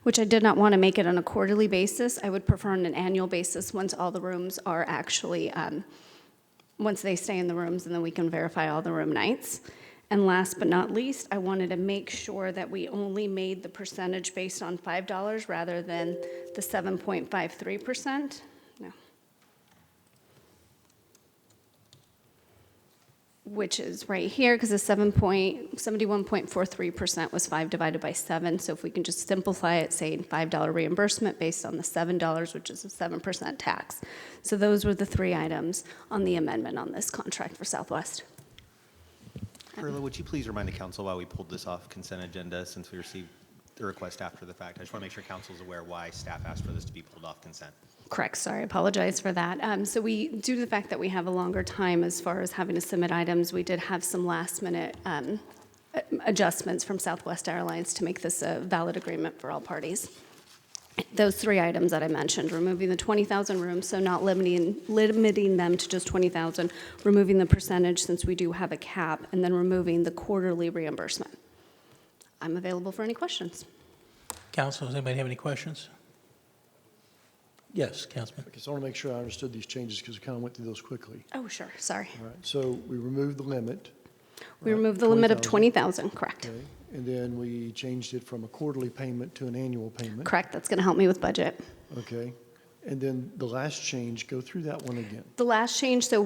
Which I did not want to make it on a quarterly basis. I would prefer on an annual basis once all the rooms are actually, once they stay in the rooms, and then we can verify all the room nights. And last but not least, I wanted to make sure that we only made the percentage based on $5 rather than the 7.53%. No. Which is right here, because the 71.43% was 5 divided by 7. So if we can just simplify it, say $5 reimbursement based on the $7, which is a 7% tax. So those were the 3 items on the amendment on this contract for Southwest. Perla, would you please remind the council why we pulled this off consent agenda since we received the request after the fact? I just want to make sure council's aware why staff asked for this to be pulled off consent. Correct, sorry, I apologize for that. So due to the fact that we have a longer time as far as having to submit items, we did have some last minute adjustments from Southwest Airlines to make this a valid agreement for all parties. Those 3 items that I mentioned, removing the 20,000 rooms, so not limiting them to just 20,000, removing the percentage since we do have a cap, and then removing the quarterly reimbursement. I'm available for any questions. Council, does anybody have any questions? Yes, Councilman. Okay, so I want to make sure I understood these changes because we kind of went through those quickly. Oh, sure, sorry. All right, so we removed the limit. We removed the limit of 20,000, correct. Okay, and then we changed it from a quarterly payment to an annual payment. Correct, that's going to help me with budget. Okay, and then the last change, go through that one again. The last change, so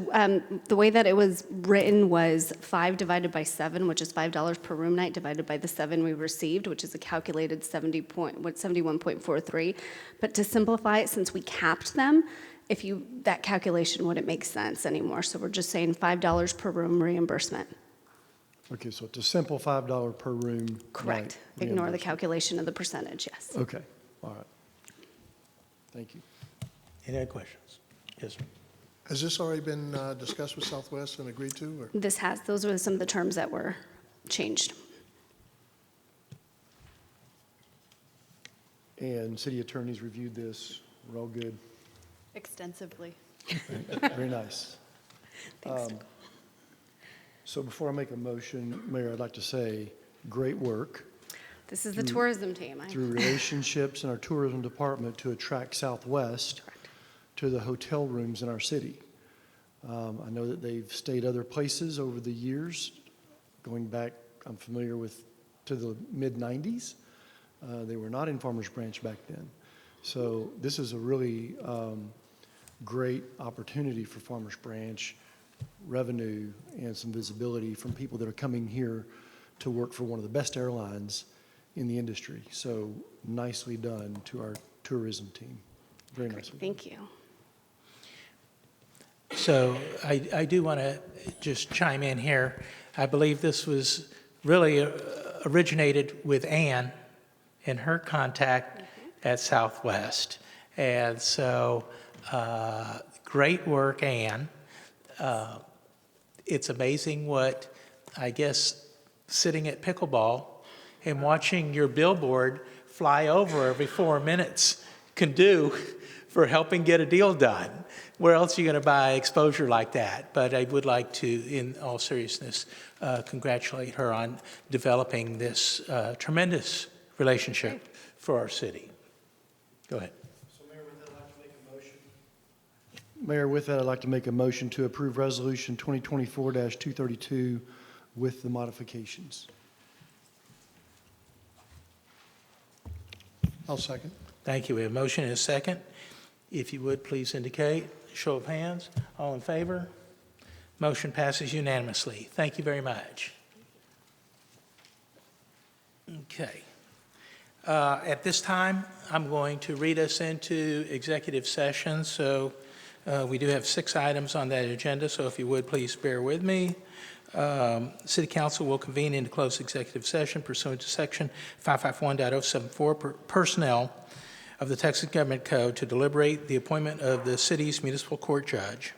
the way that it was written was 5 divided by 7, which is $5 per room night, divided by the 7 we received, which is a calculated 71.43. But to simplify it, since we capped them, that calculation wouldn't make sense anymore. So we're just saying $5 per room reimbursement. Okay, so it's a simple $5 per room. Correct. Night Ignore the calculation of the percentage, yes. Okay, all right. Thank you. Any other questions? Yes, sir. Has this already been discussed with Southwest and agreed to? Or? Those were some of the terms that were changed. And city attorneys reviewed this. We're all good. Extensively. Very nice. Thanks. So before I make a motion, Mayor, I'd like to say, great work. This is the tourism team. Through relationships in our tourism department to attract Southwest to the hotel rooms in our city. I know that they've stayed other places over the years, going back, I'm familiar with, to the mid-90s. They were not in Farmers Branch back then. So this is a really great opportunity for Farmers Branch, revenue and some visibility from people that are coming here to work for one of the best airlines in the industry. So nicely done to our tourism team. Very nicely. Thank you. So I do want to just chime in here. I believe this was really originated with Ann and her contact at Southwest. And so great work, Ann. It's amazing what, I guess, sitting at pickleball and watching your billboard fly over every 4 minutes can do for helping get a deal done. Where else are you going to buy exposure like that? But I would like to, in all seriousness, congratulate her on developing this tremendous relationship for our city. Go ahead. Mayor, with that, I'd like to make a motion to approve Resolution 2024-232 with the modifications. I'll second. Thank you. We have a motion and a second. If you would, please indicate. Show of hands. All in favor? Motion passes unanimously. Thank you very much. Okay. At this time, I'm going to read us into executive session. So we do have 6 items on that agenda, so if you would, please bear with me. City Council will convene into closed executive session pursuant to Section 551.074 personnel of the Texas Government Code to deliberate the appointment of the city's municipal court judge.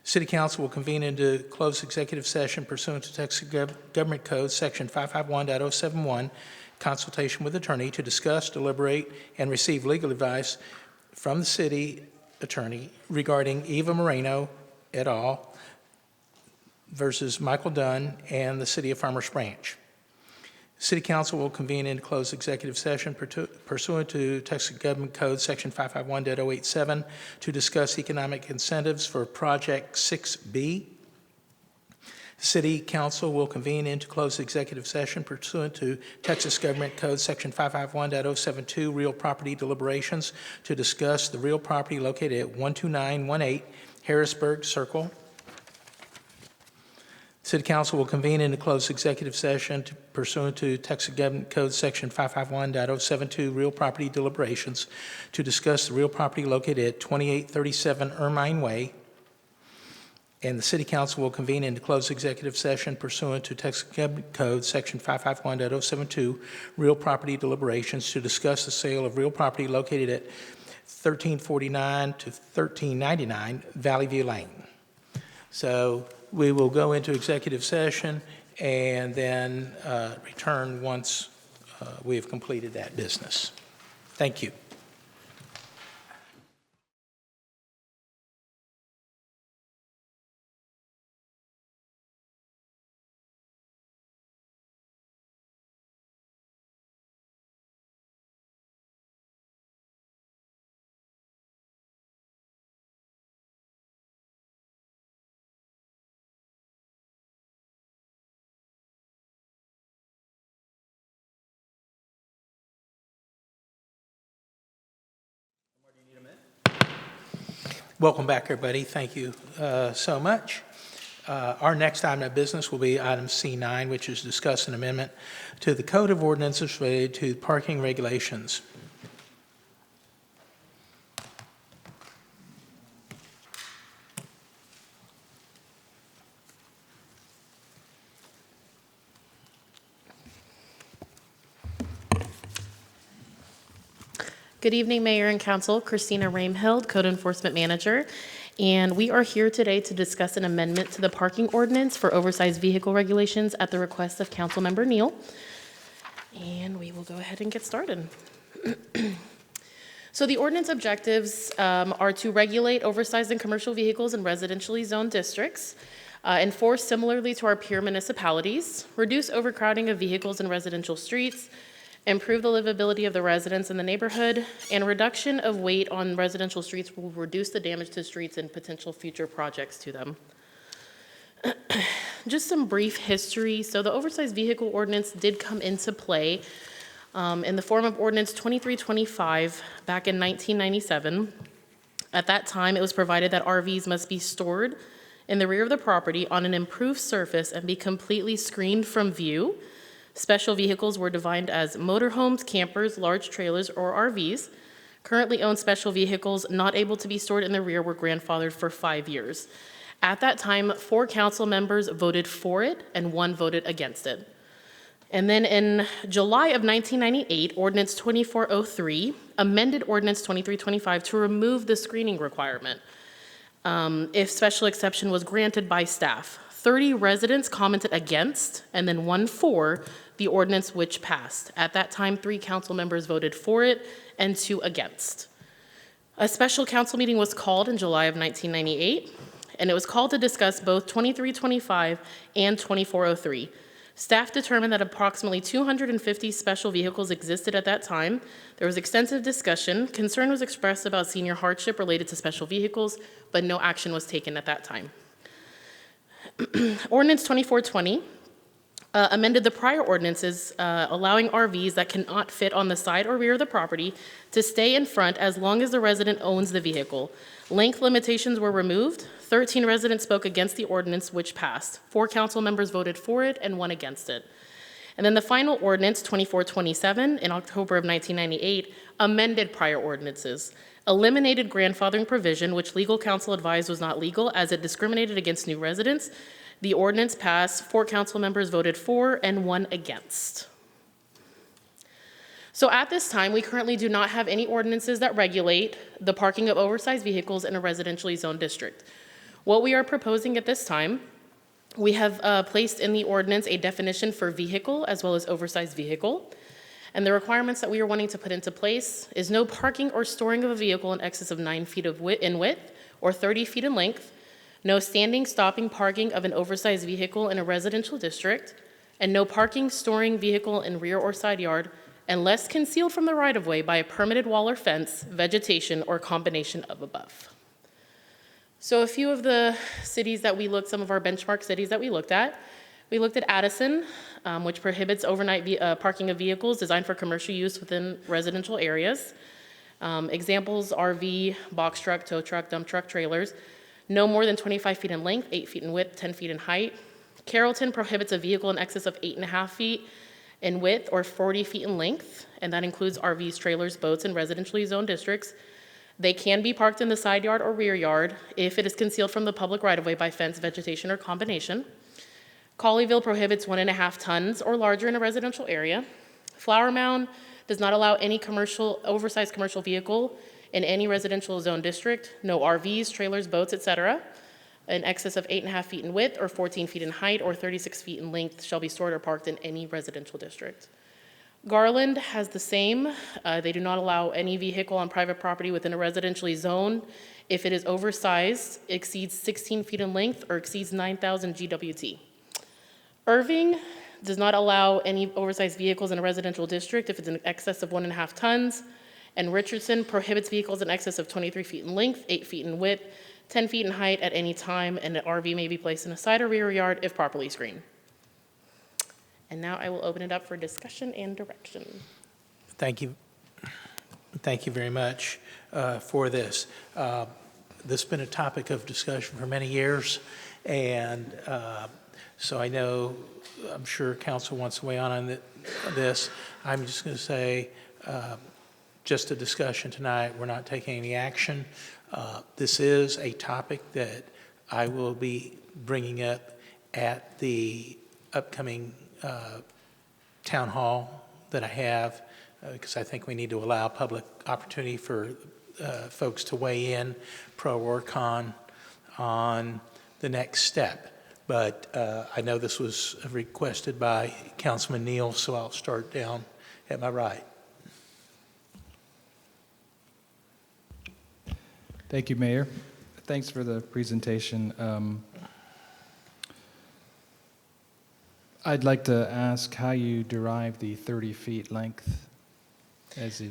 City Council will convene into closed executive session pursuant to Texas Government Code, Section 551.071, consultation with attorney to discuss, deliberate, and receive legal advice from the city attorney regarding Eva Moreno et al. Versus Michael Dunn and the City of Farmers Branch. City Council will convene into closed executive session pursuant to Texas Government Code Section 551.087 to discuss economic incentives for Project 6B. City Council will convene into closed executive session pursuant to Texas Government Code Section 551.072 real property deliberations to discuss the real property located at 12918 Harrisburg Circle. City Council will convene into closed executive session pursuant to Texas Government Code Section 551.072 real property deliberations to discuss the real property located at 2837 Ermine Way. And the City Council will convene into closed executive session pursuant to Texas Government Code Section 551.072 real property deliberations to discuss the sale of real property located at 1349 to 1399 Valley View Lane. So we will go into executive session and then return once we have completed that business. Thank you. Welcome back, everybody. Thank you so much. Our next item of business will be item C9, which is discuss an amendment to the Code of Ordinances related to parking regulations. Good evening, Mayor and Council. Christina Ramhild, Code Enforcement Manager, and we are here today to discuss an amendment to the parking ordinance for oversized vehicle regulations at the request of Councilmember Neal. And we will go ahead and get started. So the ordinance objectives are to regulate oversized and commercial vehicles in residentially zoned districts, enforce similarly to our peer municipalities, reduce overcrowding of vehicles in residential streets, improve the livability of the residents in the neighborhood, and reduction of weight on residential streets will reduce the damage to streets and potential future projects to them. Just some brief history. So the oversized vehicle ordinance did come into play in the form of Ordinance 2325 back in 1997. At that time, it was provided that RVs must be stored in the rear of the property on an improved surface and be completely screened from view. Special vehicles were defined as motorhomes, campers, large trailers, or RVs. Currently owned special vehicles not able to be stored in the rear were grandfathered for 5 years. At that time, 4 council members voted for it and 1 voted against it. And then in July of 1998, Ordinance 2403 amended Ordinance 2325 to remove the screening requirement if special exception was granted by staff. 30 residents commented against, and then 1 for the ordinance, which passed. At that time, 3 council members voted for it and 2 against. A special council meeting was called in July of 1998, and it was called to discuss both 2325 and 2403. Staff determined that approximately 250 special vehicles existed at that time. There was extensive discussion. Concern was expressed about senior hardship related to special vehicles, but no action was taken at that time. Ordinance 2420 amended the prior ordinances allowing RVs that cannot fit on the side or rear of the property to stay in front as long as the resident owns the vehicle. Length limitations were removed. 13 residents spoke against the ordinance, which passed. 4 council members voted for it and 1 against it. And then the final ordinance, 2427, in October of 1998, amended prior ordinances, eliminated grandfathering provision, which legal counsel advised was not legal as it discriminated against new residents. The ordinance passed. 4 council members voted for and 1 against. So at this time, we currently do not have any ordinances that regulate the parking of oversized vehicles in a residentially zoned district. What we are proposing at this time, we have placed in the ordinance a definition for vehicle as well as oversized vehicle. And the requirements that we are wanting to put into place is no parking or storing of a vehicle in excess of 9 feet in width or 30 feet in length, no standing, stopping, parking of an oversized vehicle in a residential district, and no parking, storing vehicle in rear or side yard unless concealed from the right-of-way by a permitted wall or fence, vegetation, or combination of above. So a few of the cities that we looked, some of our benchmark cities that we looked at Addison, which prohibits overnight parking of vehicles designed for commercial use within residential areas. Examples, RV, box truck, tow truck, dump truck, trailers, no more than 25 feet in length, 8 feet in width, 10 feet in height. Carrollton prohibits a vehicle in excess of 8.5 feet in width or 40 feet in length, and that includes RVs, trailers, boats, and residentially zoned districts. They can be parked in the side yard or rear yard if it is concealed from the public right-of-way by fence, vegetation, or combination. Colleyville prohibits 1.5 tons or larger in a residential area. Flower Mound does not allow any oversized commercial vehicle in any residential zone district, no RVs, trailers, boats, etc. In excess of 8.5 feet in width or 14 feet in height or 36 feet in length shall be stored or parked in any residential district. Garland has the same. They do not allow any vehicle on private property within a residentially zone if it is oversized, exceeds 16 feet in length, or exceeds 9,000 GWT. Irving does not allow any oversized vehicles in a residential district if it's in excess of 1.5 tons. And Richardson prohibits vehicles in excess of 23 feet in length, 8 feet in width, 10 feet in height at any time, and an RV may be placed in a side or rear yard if properly screened. And now I will open it up for discussion and direction. Thank you. Thank you very much for this. This has been a topic of discussion for many years, and so I know, I'm sure council wants to weigh on this. I'm just going to say, just a discussion tonight. We're not taking any action. This is a topic that I will be bringing up at the upcoming town hall that I have, because I think we need to allow public opportunity for folks to weigh in pro or con on the next step. But I know this was requested by Councilman Neal, so I'll start down at my right. Thank you, Mayor. Thanks for the presentation. I'd like to ask how you derive the 30 feet length as the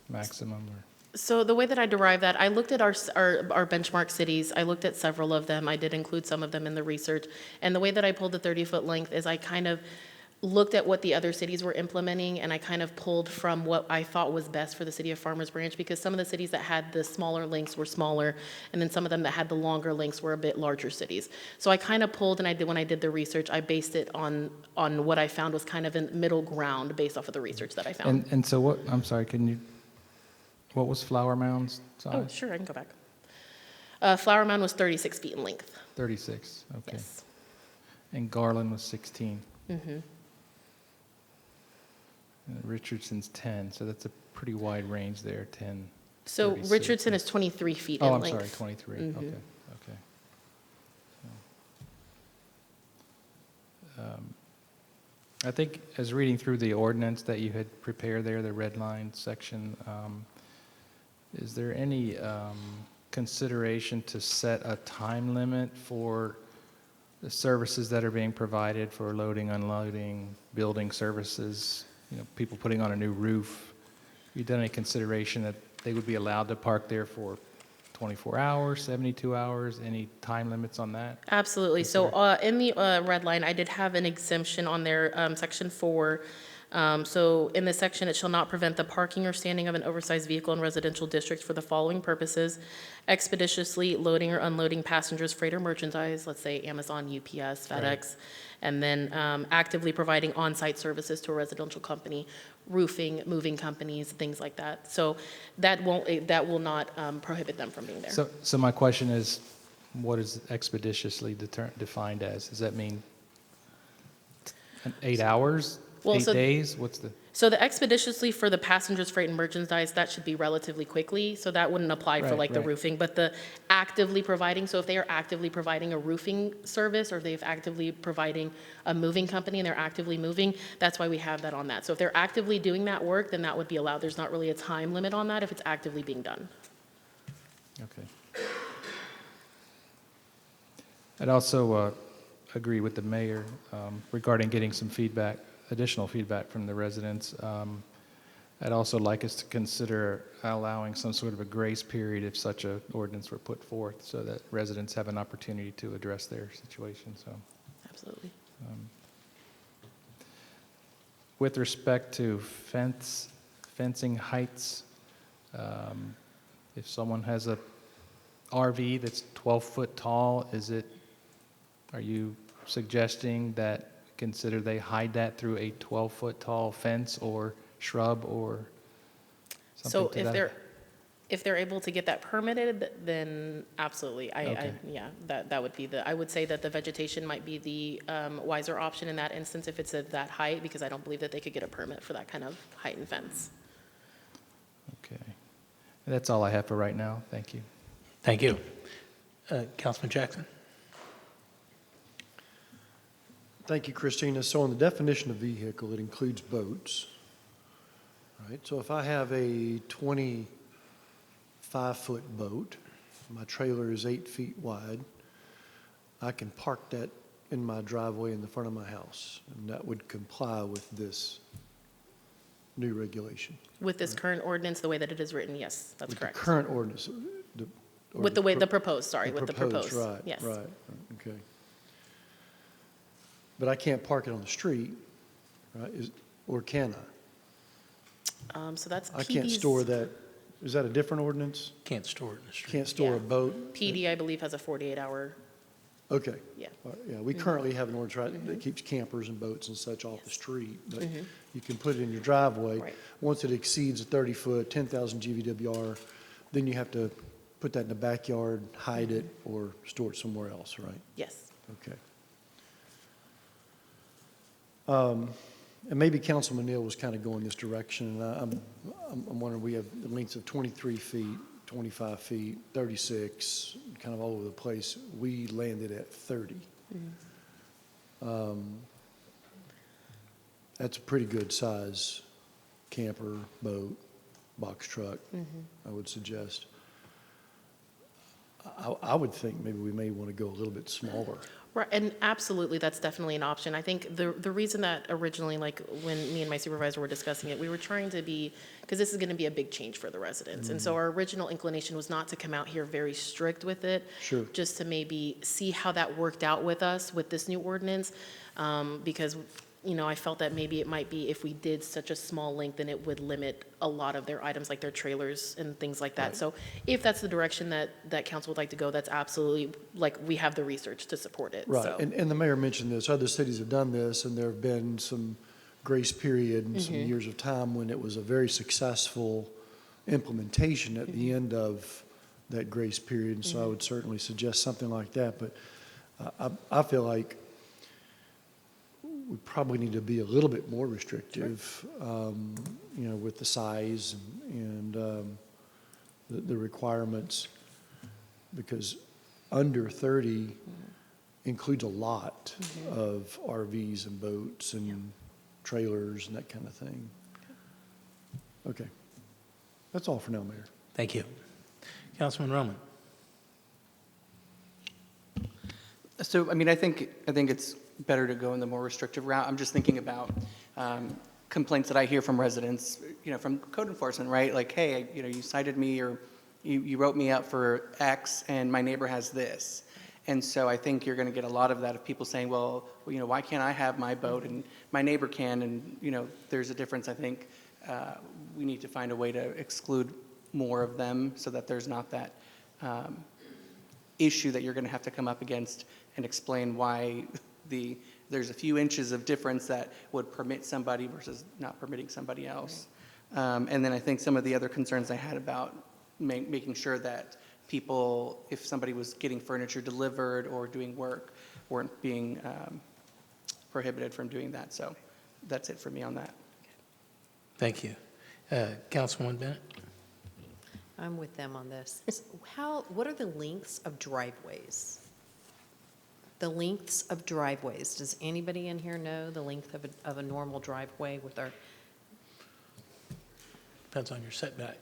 maximum. So the way that I derive that, I looked at our benchmark cities. I looked at several of them. I did include some of them in the research. And the way that I pulled the 30-foot length is I kind of looked at what the other cities were implementing, and I kind of pulled from what I thought was best for the city of Farmers Branch, because some of the cities that had the smaller links were smaller, and then some of them that had the longer links were a bit larger cities. So I kind of pulled, and when I did the research, I based it on what I found was kind of a middle ground based off of the research that I found. And so what, I'm sorry, what was Flower Mound's size? Oh, sure, I can go back. Flower Mound was 36 feet in length. 36, okay. Yes. And Garland was 16. Mm-hmm. Richardson's 10, so that's a pretty wide range there, 10. So 36. Richardson is 23 feet in I'm length. sorry, 23, Mm-hmm. okay. I think as reading through the ordinance that you had prepared there, the red line section, is there any consideration to set a time limit for the services that are being provided for loading, unloading, building services, people putting on a new roof? Have you done any consideration that they would be allowed to park there for 24 hours, 72 hours, any time limits on that? Absolutely. So in the red line, I did have an exemption on there, section 4. So in this section, it shall not prevent the parking or standing of an oversized vehicle in residential districts for the following purposes: expeditiously loading or unloading passengers, freight, or merchandise, let's say Amazon, UPS, FedEx, right. And then actively providing on-site services to a residential company, roofing, moving companies, things like that. So that will not prohibit them from being there. So my question is, what is expeditiously defined as? Does that mean 8 hours? Well, 8 so- days? What's the? So the expeditiously for the passengers, freight, and merchandise, that should be relatively quickly, so that wouldn't apply for Right, like the right. roofing. But the actively providing, so if they are actively providing a roofing service, or if they've actively providing a moving company and they're actively moving, that's why we have that on that. So if they're actively doing that work, then that would be allowed. There's not really a time limit on that if it's actively being done. Okay. I'd also agree with the mayor regarding getting some feedback, additional feedback from the residents. I'd also like us to consider allowing some sort of a grace period if such an ordinance were put forth, so that residents have an opportunity to address their situation. So, Absolutely. with respect to fencing heights, if someone has a RV that's 12 foot tall, are you suggesting that consider they hide that through a 12-foot tall fence or shrub or something So to if that? if they're able to get that permitted, then absolutely. Okay. Yeah, that would be I would say that the vegetation might be the wiser option in that instance if it's at that height, because I don't believe that they could get a permit for that kind of height and fence. Okay. That's all I have for right now. Thank you. Thank you. Councilman Jackson? Thank you, Christina. So on the definition of vehicle, it includes boats, right? So if I have a 25-foot boat, my trailer is 8 feet wide, I can park that in my driveway in the front of my house, and that would comply with this new regulation. With this current ordinance, the way that it is written, yes, that's With correct. the current ordinance. With the way, the proposed, sorry, with the proposed. Right, Yes. right, okay. But I can't park it on the street, right? Or can I? So that's I can't PD's store that. Is that a different ordinance? Can't store it in the street. Can't store Yeah. a boat? PD, I believe, has a 48-hour, Okay. yeah. All right, yeah, we currently have an ordinance, right, that keeps campers and boats and such off the street. But you can put it in your driveway. Right. Once it exceeds a 30-foot, 10,000 GVWR, then you have to put that in the backyard, hide it, or store it somewhere else, right? Yes. Okay. And maybe Councilman Neal was kind of going this direction, and I'm wondering, we have the lengths of 23 feet, 25 feet, 36, kind of all over the place. We landed at 30. That's a pretty good size camper, boat, box truck, I would suggest. I would think maybe we may want to go a little bit smaller. Right, and absolutely, that's definitely an option. I think the reason that originally, like when me and my supervisor were discussing it, we were trying to be, because this is going to be a big change for the residents. And so our original inclination was not to come out here very strict with it. Sure. Just to maybe see how that worked out with us with this new ordinance. Because, you know, I felt that maybe it might be if we did such a small length, then it would limit a lot of their items, like their trailers and things like that. Right. So if that's the direction that council would like to go, that's absolutely, like, we have the research to support it. Right, So. and the mayor mentioned this, other cities have done this, and there have been some grace period and some years of time when it was a very successful implementation at the end of that grace period, and so I would certainly suggest something like that, but I feel like we probably need to be a little bit more restrictive, you know, with the size and the requirements, because under 30 includes a lot of RVs and boats and trailers and that kind of thing. Okay. That's all for now, Mayor. Thank you. Councilman Roman? So, I mean, I think it's better to go in the more restrictive route. I'm just thinking about complaints that I hear from residents, you know, from code enforcement, right? Like, hey, you know, you cited me or you wrote me up for X and my neighbor has this. And so I think you're going to get a lot of that of people saying, well, you know, why can't I have my boat and my neighbor can? And, you know, there's a difference. I think we need to find a way to exclude more of them so that there's not that issue that you're going to have to come up against and explain why there's a few inches of difference that would permit somebody versus not permitting somebody else. And then I think some of the other concerns I had about making sure that people, if somebody was getting furniture delivered or doing work, weren't being prohibited from doing that. So that's it for me on that. Thank you. Councilwoman Bennett? I'm with them on this. What are the lengths of driveways? The lengths of driveways. Does anybody in here know the length of a normal driveway with our, Depends on your setback.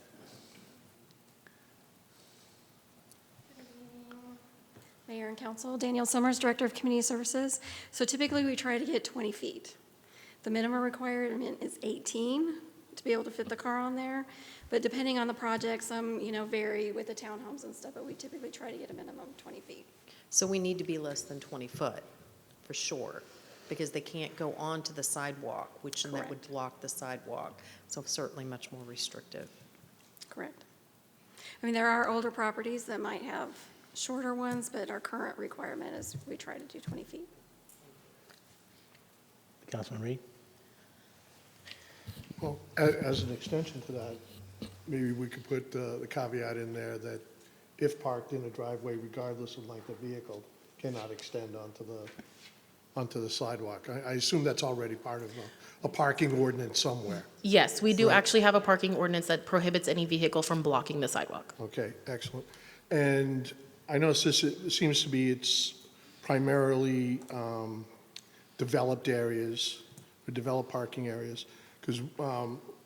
Mayor and Council, Danielle Summers, Director of Community Services. So typically we try to get 20 feet. The minimum requirement is 18 to be able to fit the car on there. But depending on the project, some, vary with the townhomes and stuff, but we typically try to get a minimum of 20 feet. so we need to be less than 20 foot, for sure, because they can't go onto the sidewalk, which then that would block the sidewalk. So certainly much more restrictive. Correct. I mean, there are older properties that might have shorter ones, but our current requirement is we try to do 20 feet. Councilman Reed? Well, as an extension to that, maybe we could put the caveat in there that if parked in a driveway, regardless of length of vehicle, cannot extend onto the sidewalk. I assume that's already part of a parking ordinance somewhere. Yes, we do Right. actually have a parking ordinance that prohibits any vehicle from blocking the sidewalk. Okay, excellent. And I notice this, it seems to be, it's primarily developed areas, or developed parking areas, because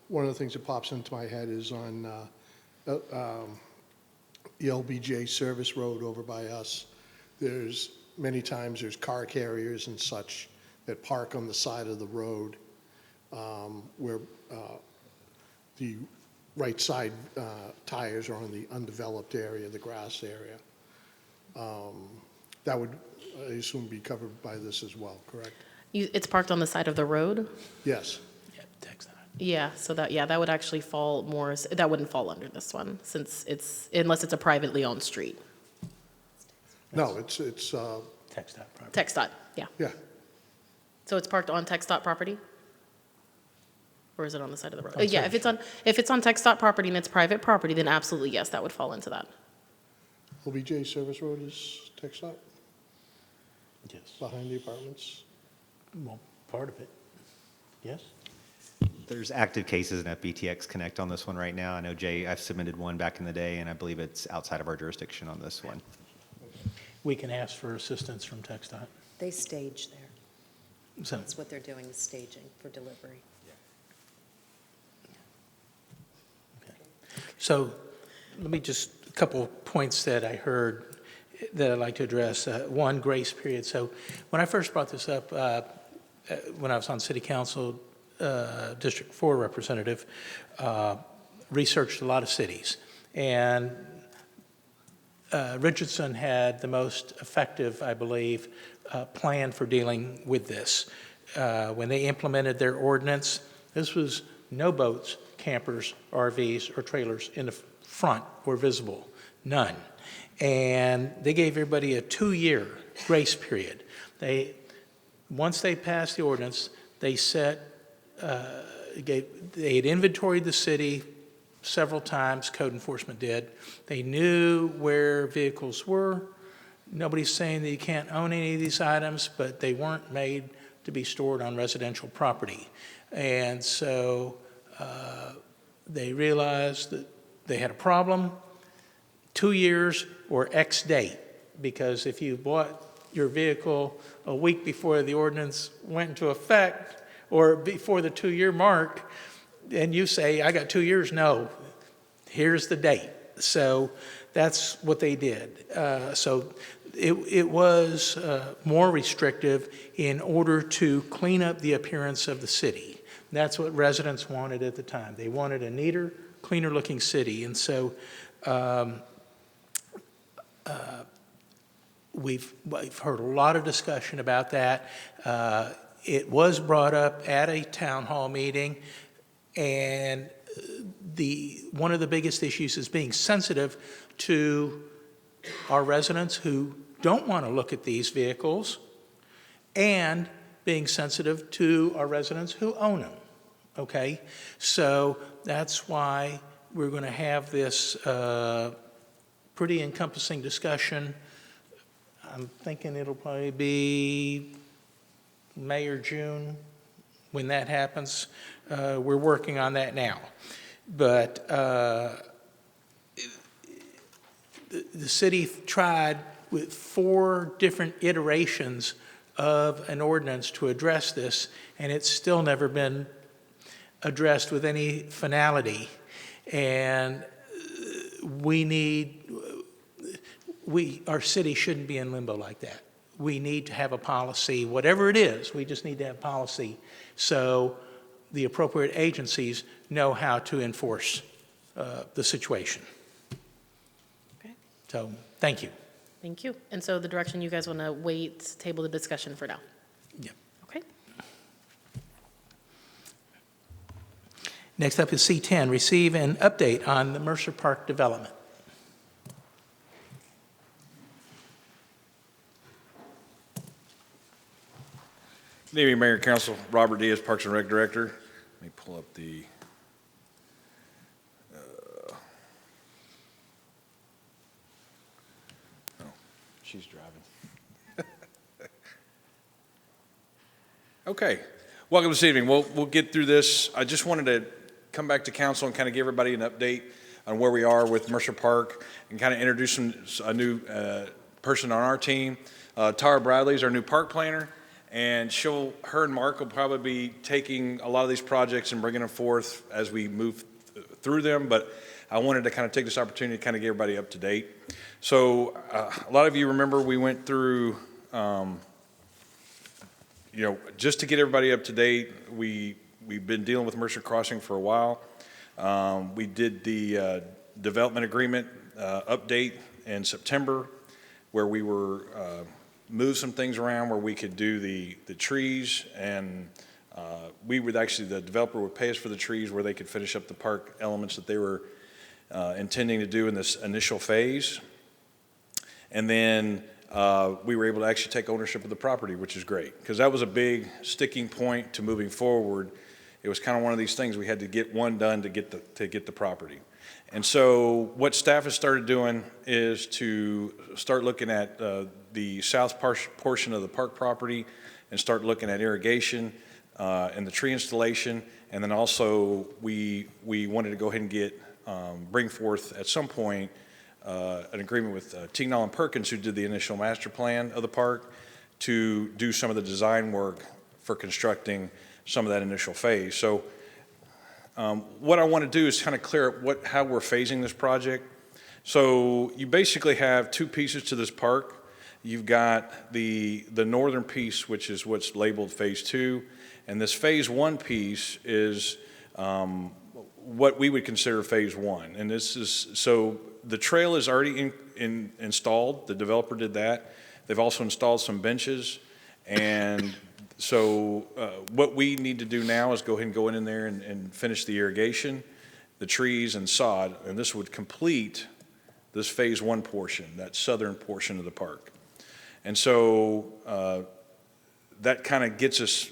one of the things that pops into my head is on the LBJ Service Road over by us. There's many times there's car carriers and such that park on the side of the road where the right side tires are on the undeveloped area, the grass area. That would, I assume, be covered by this as well, correct? It's parked on the side of the road? Yes. Yeah, so that would actually fall more, that wouldn't fall under this one, since unless it's a privately owned street. No, it's TxDOT property. TxDOT, yeah. Yeah. So it's parked on TxDOT property? Or is it on the side of the road? On Yeah, if it's on TxDOT property and it's private property, then absolutely, yes, that would fall into that. LBJ Service Road is TxDOT? Yes. Behind the apartments? Well, part of it. Yes? There's active cases in FBTX Connect on this one right now. I know, Jay, I've submitted one back in the day, and I believe it's outside of our jurisdiction on this one. We can ask for assistance from TxDOT. They stage there. So- That's what they're doing, is staging for delivery. So let me just, a couple points that I heard that I'd like to address. One, grace period. So when I first brought this up, when I was on City Council, District 4 representative, researched a lot of cities. And Richardson had the most effective, I believe, plan for dealing with this. When they implemented their ordinance, this was no boats, campers, RVs, or trailers in the front were visible, none. And they gave everybody a 2-year grace period. Once they passed the ordinance, they they had inventoried the city several times, code enforcement did. They knew where vehicles were. Nobody's saying that you can't own any of these items, but they weren't made to be stored on residential property. And so they realized that they had a problem, 2 years or X date, because if you bought your vehicle a week before the ordinance went into effect or before the 2-year mark, and you say, I got 2 years, no, here's the date. So that's what they did. So it was more restrictive in order to clean up the appearance of the city. That's what residents wanted at the time. They wanted a neater, cleaner looking city. And so we've heard a lot of discussion about that. It was brought up at a town hall meeting, and one of the biggest issues is being sensitive to our residents who don't want to look at these vehicles, and being sensitive to our residents who own them, okay? So that's why we're going to have this pretty encompassing discussion. I'm thinking it'll probably be May or June when that happens. We're working on that now. But the city tried with 4 different iterations of an ordinance to address this, and it's still never been addressed with any finality. And our city shouldn't be in limbo like that. We need to have a policy, whatever it is, we just need to have policy so the appropriate agencies know how to enforce the situation. Okay. So, thank you. Thank you. And so the direction you guys want to wait, table the discussion for now? Yep. Okay. Next up is C10, receive an update on the Mercer Park development. Good evening, Mayor and Council. Robert Diaz, Parks and Rec Director. Let me pull up the, oh, she's driving. Okay, welcome this evening. We'll get through this. I just wanted to come back to council and kind of give everybody an update on where we are with Mercer Park and kind of introduce a new person on our team. Tara Bradley is our new park planner. And her and Mark will probably be taking a lot of these projects and bringing them forth as we move through them. But I wanted to kind of take this opportunity to kind of get everybody up to date. So a lot of you remember we went through, just to get everybody up to date, we've been dealing with Mercer Crossing for a while. We did the development agreement update in September where we were move some things around where we could do the trees, and the developer would pay us for the trees where they could finish up the park elements that they were intending to do in this initial phase. And then we were able to actually take ownership of the property, which is great, because that was a big sticking point to moving forward. It was kind of one of these things we had to get one done to get the property. And so what staff has started doing is to start looking at the south portion of the park property and start looking at irrigation and the tree installation. And then also we wanted to go ahead and bring forth at some point an agreement with Tignall and Perkins, who did the initial master plan of the park, to do some of the design work for constructing some of that initial phase. So what I want to do is kind of clear up how we're phasing this project. So you basically have 2 pieces to this park. You've got the northern piece, which is what's labeled Phase 2, and this Phase 1 piece is what we would consider Phase 1. And this is, so the trail is already installed. The developer did that. They've also installed some benches, and so what we need to do now is go ahead and go in there and finish the irrigation, the trees and sod, and this would complete this Phase 1 portion, that southern portion of the park. And so that kind of gets us,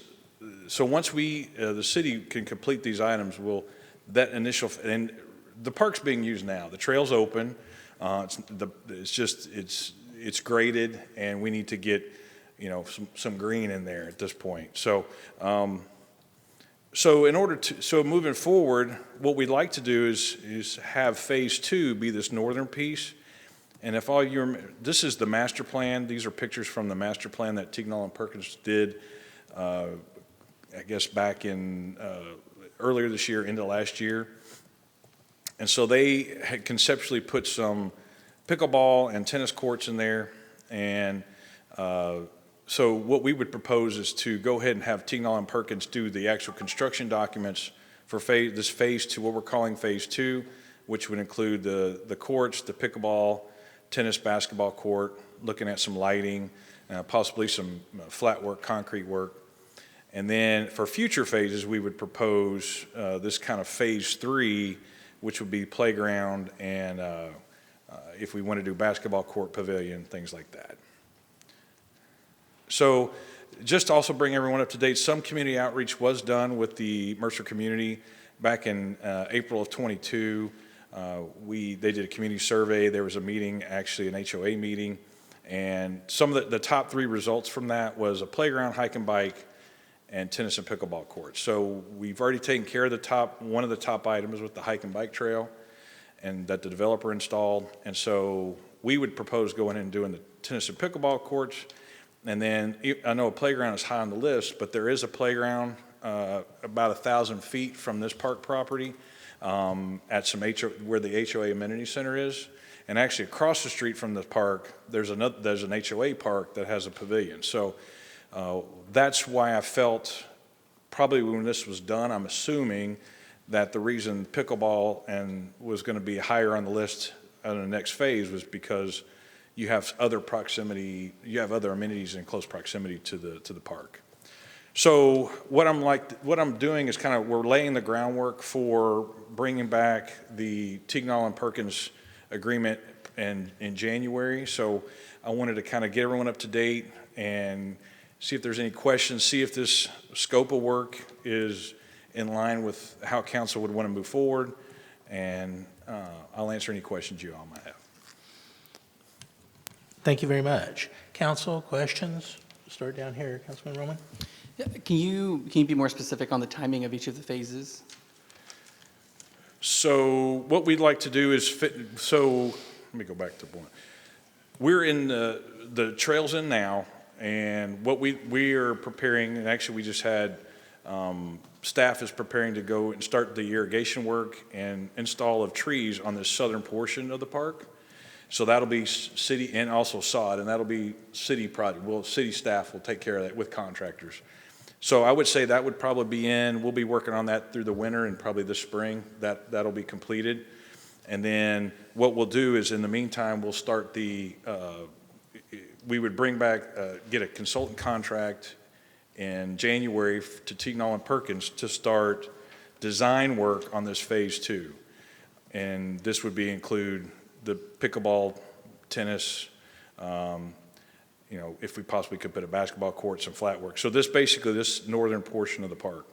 so once the city can complete these items, and the park's being used now. The trail's open, it's graded, and we need to get some green in there at this point. So so moving forward, what we'd like to do is have Phase 2 be this northern piece. And if all you remember, this is the master plan. These are pictures from the master plan that Tignall and Perkins did, I guess back in earlier this year into last year. And so they had conceptually put some pickleball and tennis courts in there. And so what we would propose is to go ahead and have Tignall and Perkins do the actual construction documents for this Phase 2, what we're calling Phase 2, which would include the courts, the pickleball, tennis, basketball court, looking at some lighting, possibly some flat work, concrete work. And then for future phases, we would propose this kind of Phase 3, which would be playground and if we want to do basketball court, pavilion, things like that. So just to also bring everyone up to date, some community outreach was done with the Mercer community back in April of 22. They did a community survey. There was a meeting, actually an HOA meeting, and some of the top 3 results from that was a playground, hike and bike, and tennis and pickleball courts. So we've already taken care of one of the top items with the hike and bike trail, and that the developer installed. And so we would propose going in and doing the tennis and pickleball courts. And then I know a playground is high on the list, but there is a playground about 1,000 feet from this park property at some where the HOA amenity center is. And actually across the street from the park, there's an HOA park that has a pavilion. So that's why I felt probably when this was done, I'm assuming that the reason pickleball was going to be higher on the list on the next phase was because you have other amenities in close proximity to the park. So what I'm doing is we're laying the groundwork for bringing back the Tignall and Perkins agreement in January. So I wanted to kind of get everyone up to date and see if there's any questions, see if this scope of work is in line with how council would want to move forward, and I'll answer any questions you all might have. Thank you very much. Council, questions? Start down here, Councilman Roman. Yeah, can you be more specific on the timing of each of the phases? So what we'd like to do is let me go back to one. We're in the trails in now, and what we are preparing, and actually we just had staff is preparing to go and start the irrigation work and install of trees on this southern portion of the park. So that'll be city and also sod, and that'll be city project. Well, city staff will take care of that with contractors. So I would say that would probably be we'll be working on that through the winter and probably this spring, that'll be completed. And then what we'll do is in the meantime, we'll start we would bring back, get a consultant contract in January to Tignall and Perkins to start design work on this phase 2. And this would include the pickleball, tennis, if we possibly could put a basketball court, some flat work. So this northern portion of the park.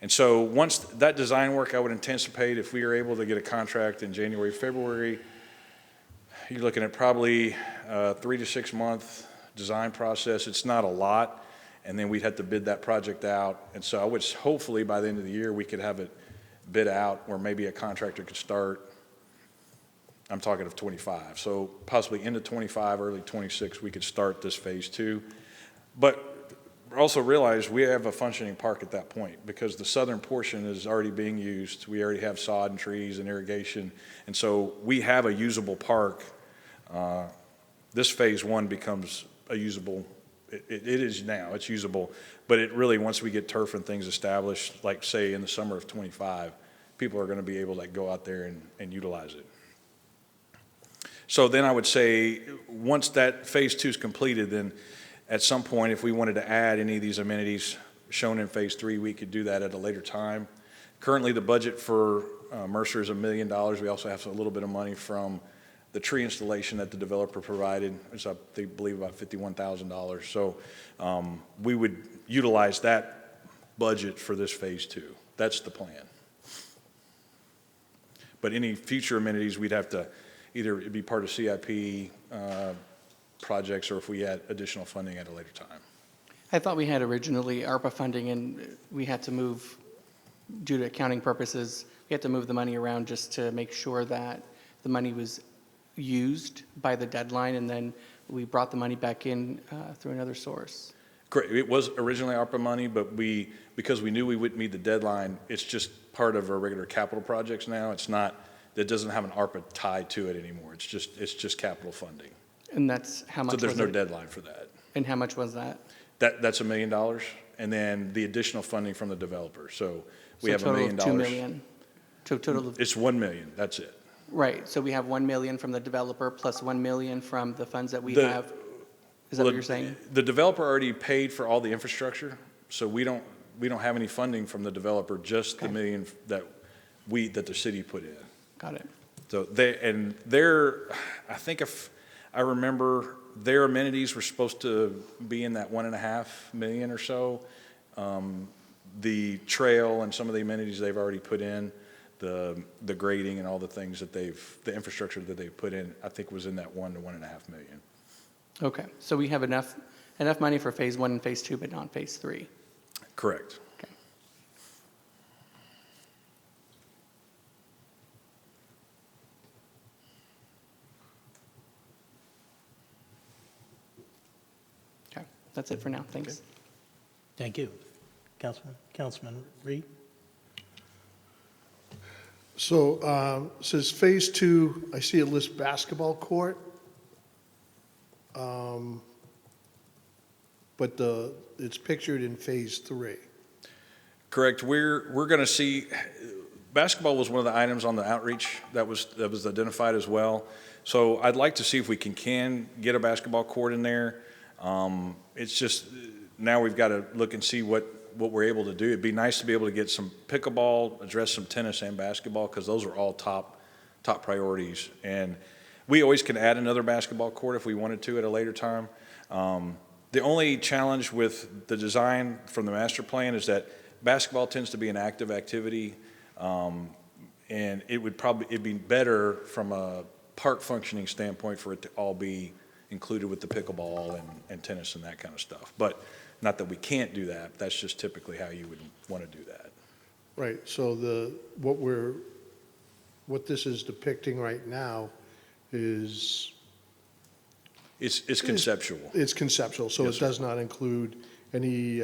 And so once that design work, I would anticipate if we are able to get a contract in January, February, you're looking at probably a 3 to 6 month design process. It's not a lot. And then we'd have to bid that project out. And so I would hopefully by the end of the year, we could have it bid out where maybe a contractor could start. I'm talking of 25. So possibly into 25, early 26, we could start this phase 2. But also realize we have a functioning park at that point because the southern portion is already being used. We already have sod and trees and irrigation. And so we have a usable park. This phase 1 becomes a usable, it is now, it's usable. But it really, once we get turf and things established, like say in the summer of 25, people are going to be able to go out there and utilize it. So then I would say once that phase 2 is completed, then at some point, if we wanted to add any of these amenities shown in phase 3, we could do that at a later time. Currently, the budget for Mercer is $1 million. We also have a little bit of money from the tree installation that the developer provided. It's up, they believe, about $51,000. So we would utilize that budget for this phase 2. That's the plan. But any future amenities, we'd have to either it'd be part of CIP projects or if we had additional funding at a later time. I thought we had originally ARPA funding and we had to move, due to accounting purposes, we had to move the money around just to make sure that the money was used by the deadline, and then we brought the money back in through another source. Correct. It was originally ARPA money, but because we knew we wouldn't meet the deadline, it's just part of our regular capital projects now. It's not, it doesn't have an ARPA tied to it anymore. It's just capital funding. And that's how much So there's was no it? deadline for that. And how much was that? That's $1 million, and then the additional funding from the developer. So we have $1 million. $2 million. So total of, It's $1 million. That's it. right. So we have $1 million from the developer plus $1 million from the funds that we have. Is that what you're saying? The developer already paid for all the infrastructure, so we don't have any funding from the developer. Just the $1 million that the city put in. Got it. So I think if I remember, their amenities were supposed to be in that $1.5 million or so. The trail and some of the amenities they've already put in, the grading and all the things that the infrastructure that they've put in, I think was in that $1 to $1.5 million. Okay. So we have enough money for phase 1 and phase 2, but not phase 3. Correct. Okay, that's it for now. Thanks. Thank you. Councilman Reed? So, says Phase 2, I see it lists basketball court. But it's pictured in Phase 3. Correct. We're going to see, basketball was one of the items on the outreach that was identified as well. So I'd like to see if we can get a basketball court in there. It's just, now we've got to look and see what we're able to do. It'd be nice to be able to get some pickleball, address some tennis and basketball, because those are all top priorities. And we always can add another basketball court if we wanted to at a later time. The only challenge with the design from the master plan is that basketball tends to be an active activity, and it'd be better from a park functioning standpoint for it to all be included with the pickleball and tennis and that kind of stuff. But not that we can't do that. That's just typically how you would want to do that. Right, so what this is depicting right now is... It's conceptual. It's conceptual, so Yes, it sir. does not include any,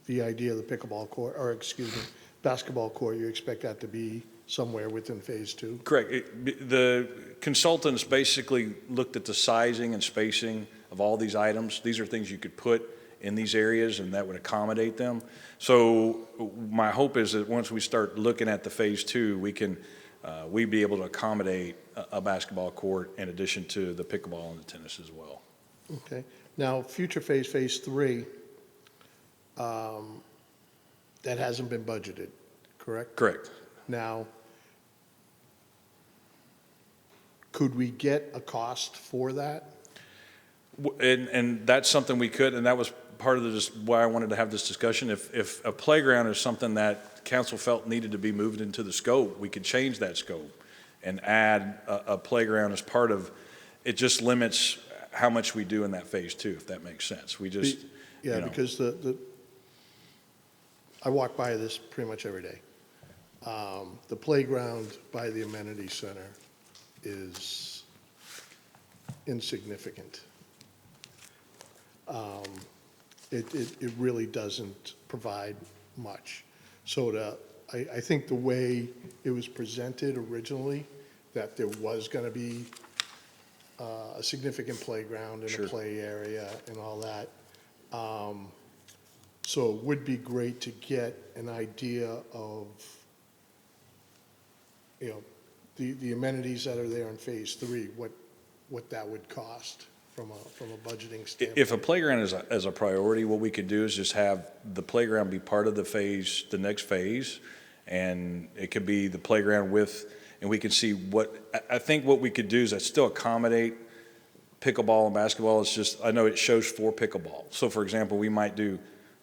the idea of the pickleball court, or excuse me, basketball court. You expect that to be somewhere within Phase 2? Correct. The consultants basically looked at the sizing and spacing of all these items. These are things you could put in these areas and that would accommodate them. So my hope is that once we start looking at the Phase 2, we'd be able to accommodate a basketball court in addition to the pickleball and the tennis as well. Okay. Now, future Phase 3, that hasn't been budgeted, correct? Correct. Now, could we get a cost for that? And that's something we could, and that was part of why I wanted to have this discussion. If a playground is something that council felt needed to be moved into the scope, we could change that scope and add a playground as part of, it just limits how much we do in that Phase 2, if that makes sense. We just, Yeah, you know. because I walk by this pretty much every day. The playground by the amenity center is insignificant. It really doesn't provide much. So I think the way it was presented originally, that there was going to be a significant playground and Sure. a play area and all that. So it would be great to get an idea of, the amenities that are there in Phase 3, what that would cost from a budgeting standpoint. If a playground is a priority, what we could do is just have the playground be part of the next phase, and it could be the playground and we could see I think what we could do is still accommodate pickleball and basketball. It's just, I know it shows 4 pickleball. So for example, we might do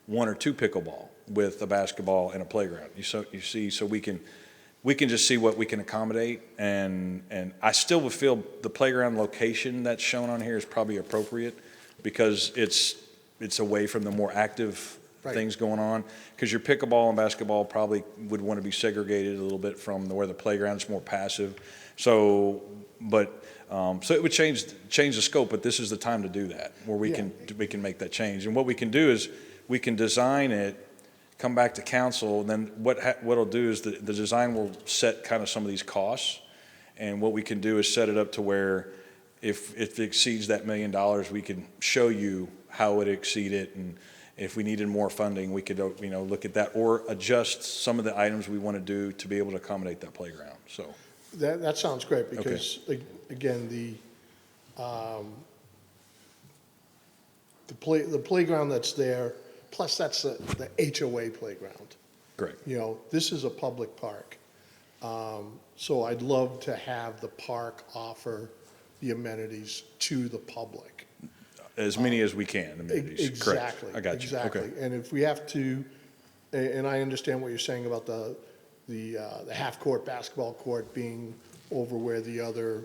1 or 2 pickleball with a basketball and a playground. You see, so we can just see what we can accommodate, and I still would feel the playground location that's shown on here is probably appropriate because it's away from the more active things going on. Because your pickleball and basketball probably would want to be segregated a little bit from where the playground's more passive. So it would change the scope, but this is the time to do that, where we can make that change. And what we can do is we can design it, come back to council, and then what it'll do is the design will set kind of some of these costs, and what we can do is set it up to where if it exceeds that $1 million, we can show you how it exceeded, and if we needed more funding, we could look at that or adjust some of the items we want to do to be able to accommodate that playground. So That sounds great, because, again, the playground that's there, plus that's the HOA playground. Correct. This is a public park. So I'd love to have the park offer the amenities to the public. As many as we can, amenities. Exactly. Correct. I got you. Exactly. Okay. And if we have to, and I understand what you're saying about the half-court basketball court being over where the other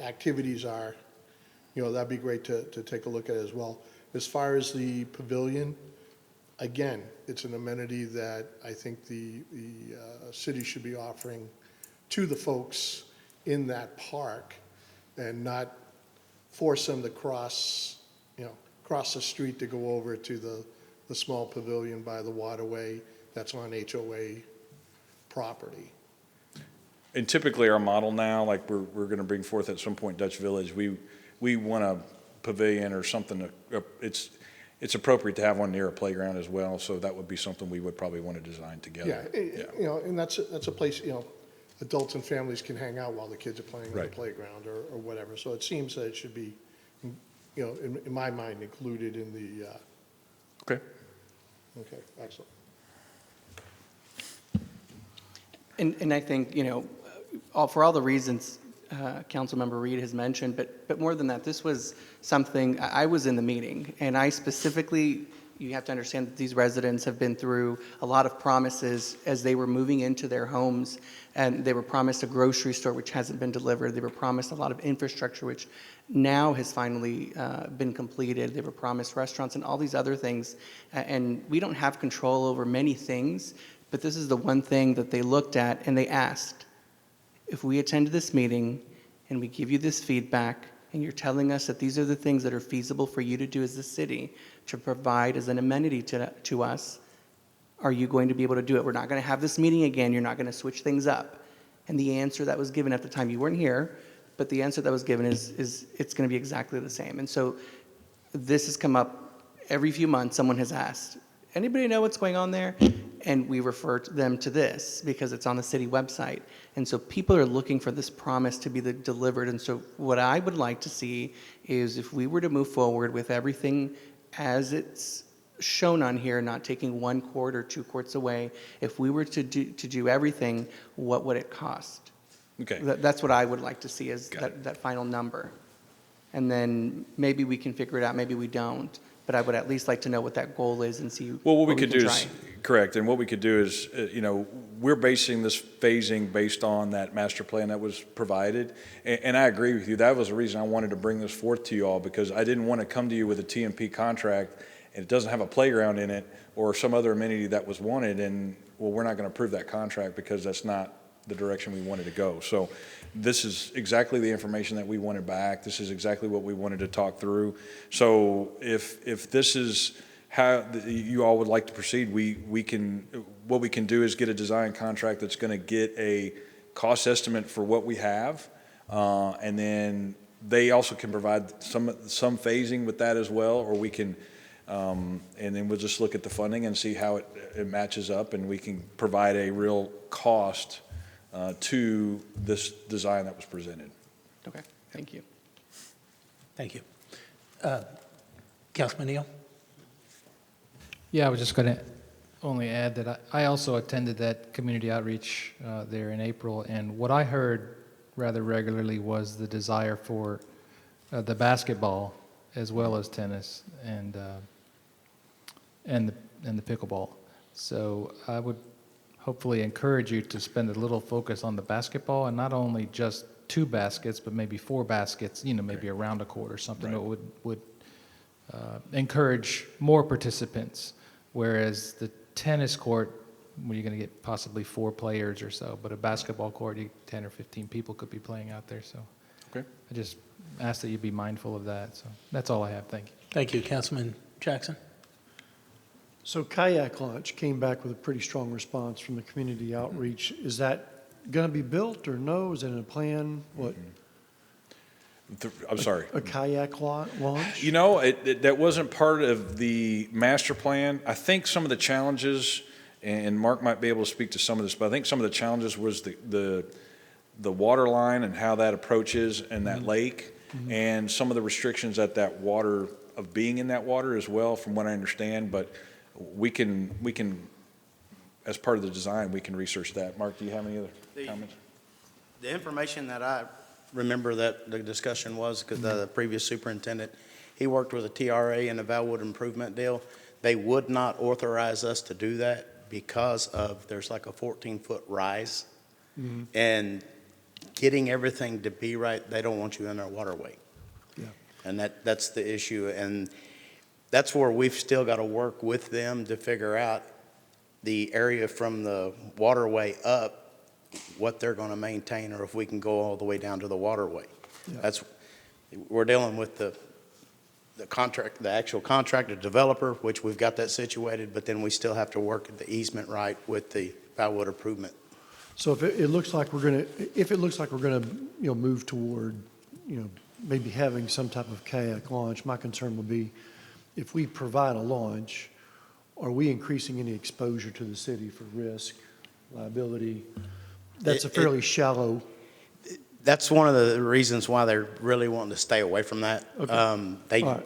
activities are. that'd be great to take a look at as well. As far as the pavilion, again, it's an amenity that I think the city should be offering to the folks in that park and not force them to cross the street to go over to the small pavilion by the waterway that's on HOA property. And typically our model now, like we're going to bring forth at some point Dutch Village, we want a pavilion or something. It's appropriate to have one near a playground as well, so that would be something we would probably want to design together. Yeah, and that's a place, adults and families can hang out while the kids are playing on the Right. playground or whatever. So it seems that it should be, in my mind, included in the. Okay. Okay, excellent. And I think, for all the reasons Councilmember Reed has mentioned, but more than that, this was something, I was in the meeting, and I specifically, you have to understand that these residents have been through a lot of promises as they were moving into their homes, and they were promised a grocery store which hasn't been delivered. They were promised a lot of infrastructure which now has finally been completed. They were promised restaurants and all these other things, and we don't have control over many things, but this is the one thing that they looked at and they asked, if we attend this meeting and we give you this feedback and you're telling us that these are the things that are feasible for you to do as the city to provide as an amenity to us, are you going to be able to do it? We're not going to have this meeting again. You're not going to switch things up. And the answer that was given at the time, you weren't here, but the answer that was given is it's going to be exactly the same. And so this has come up every few months. Someone has asked, anybody know what's going on there? And we refer them to this because it's on the city website. And so people are looking for this promise to be delivered. And so what I would like to see is if we were to move forward with everything as it's shown on here, not taking 1 quart or 2 quarts away, if we were to do everything, what would it cost? Okay. That's what I would like to see as that final number. And then maybe we can figure it out, maybe we don't. But I would at least like to know what that goal is and see. Well, what we can could do try. is, correct, and what we could do is, we're basing this phasing based on that master plan that was provided. And I agree with you. That was the reason I wanted to bring this forth to you all, because I didn't want to come to you with a TMP contract and it doesn't have a playground in it or some other amenity that was wanted. And, well, we're not going to approve that contract because that's not the direction we wanted to go. So this is exactly the information that we wanted back. This is exactly what we wanted to talk through. So if this is how you all would like to proceed, what we can do is get a design contract that's going to get a cost estimate for what we have, and then they also can provide some phasing with that as well, or we can, and then we'll just look at the funding and see how it matches up, and we can provide a real cost to this design that was presented. Okay, thank you. Thank you. Councilman Neal? Yeah, I was just going to only add that I also attended that community outreach there in April, and what I heard rather regularly was the desire for the basketball as well as tennis and the pickleball. So I would hopefully encourage you to spend a little focus on the basketball, and not only just 2 baskets, but maybe 4 baskets, maybe around a court or something that would encourage more participants. Whereas the tennis court, where you're going to get possibly 4 players or so, but a basketball court, 10 or 15 people could be playing out there. So okay. I just ask that you be mindful of that. So that's all I have. Thank you. Thank you, Councilman Jackson. So kayak launch came back with a pretty strong response from the community outreach. Is that going to be built or no? Is it in a plan? What? I'm sorry. A kayak launch? That wasn't part of the master plan. I think some of the challenges, and Mark might be able to speak to some of this, but I think some of the challenges was the water line and how that approaches in that lake, and some of the restrictions at that water, of being in that water as well, from what I understand. But we can, as part of the design, we can research that. Mark, do you have any other comments? The information that I remember that the discussion was, because the previous superintendent, he worked with a TRA and a Valwood improvement deal. They would not authorize us to do that because there's like a 14-foot rise. And getting everything to be right, they don't want you in their waterway. Yeah. And that's the issue. And that's where we've still got to work with them to figure out the area from the waterway up, what they're going to maintain, or if we can go all the way down to the waterway. Yeah. We're dealing with the actual contractor developer, which we've got that situated, but then we still have to work the easement right with the Byward improvement. So if it looks like we're going to, move toward, maybe having some type of kayak launch, my concern would be if we provide a launch, are we increasing any exposure to the city for risk, liability? That's a fairly shallow. That's one of the reasons why they're really wanting to stay away from that. Okay.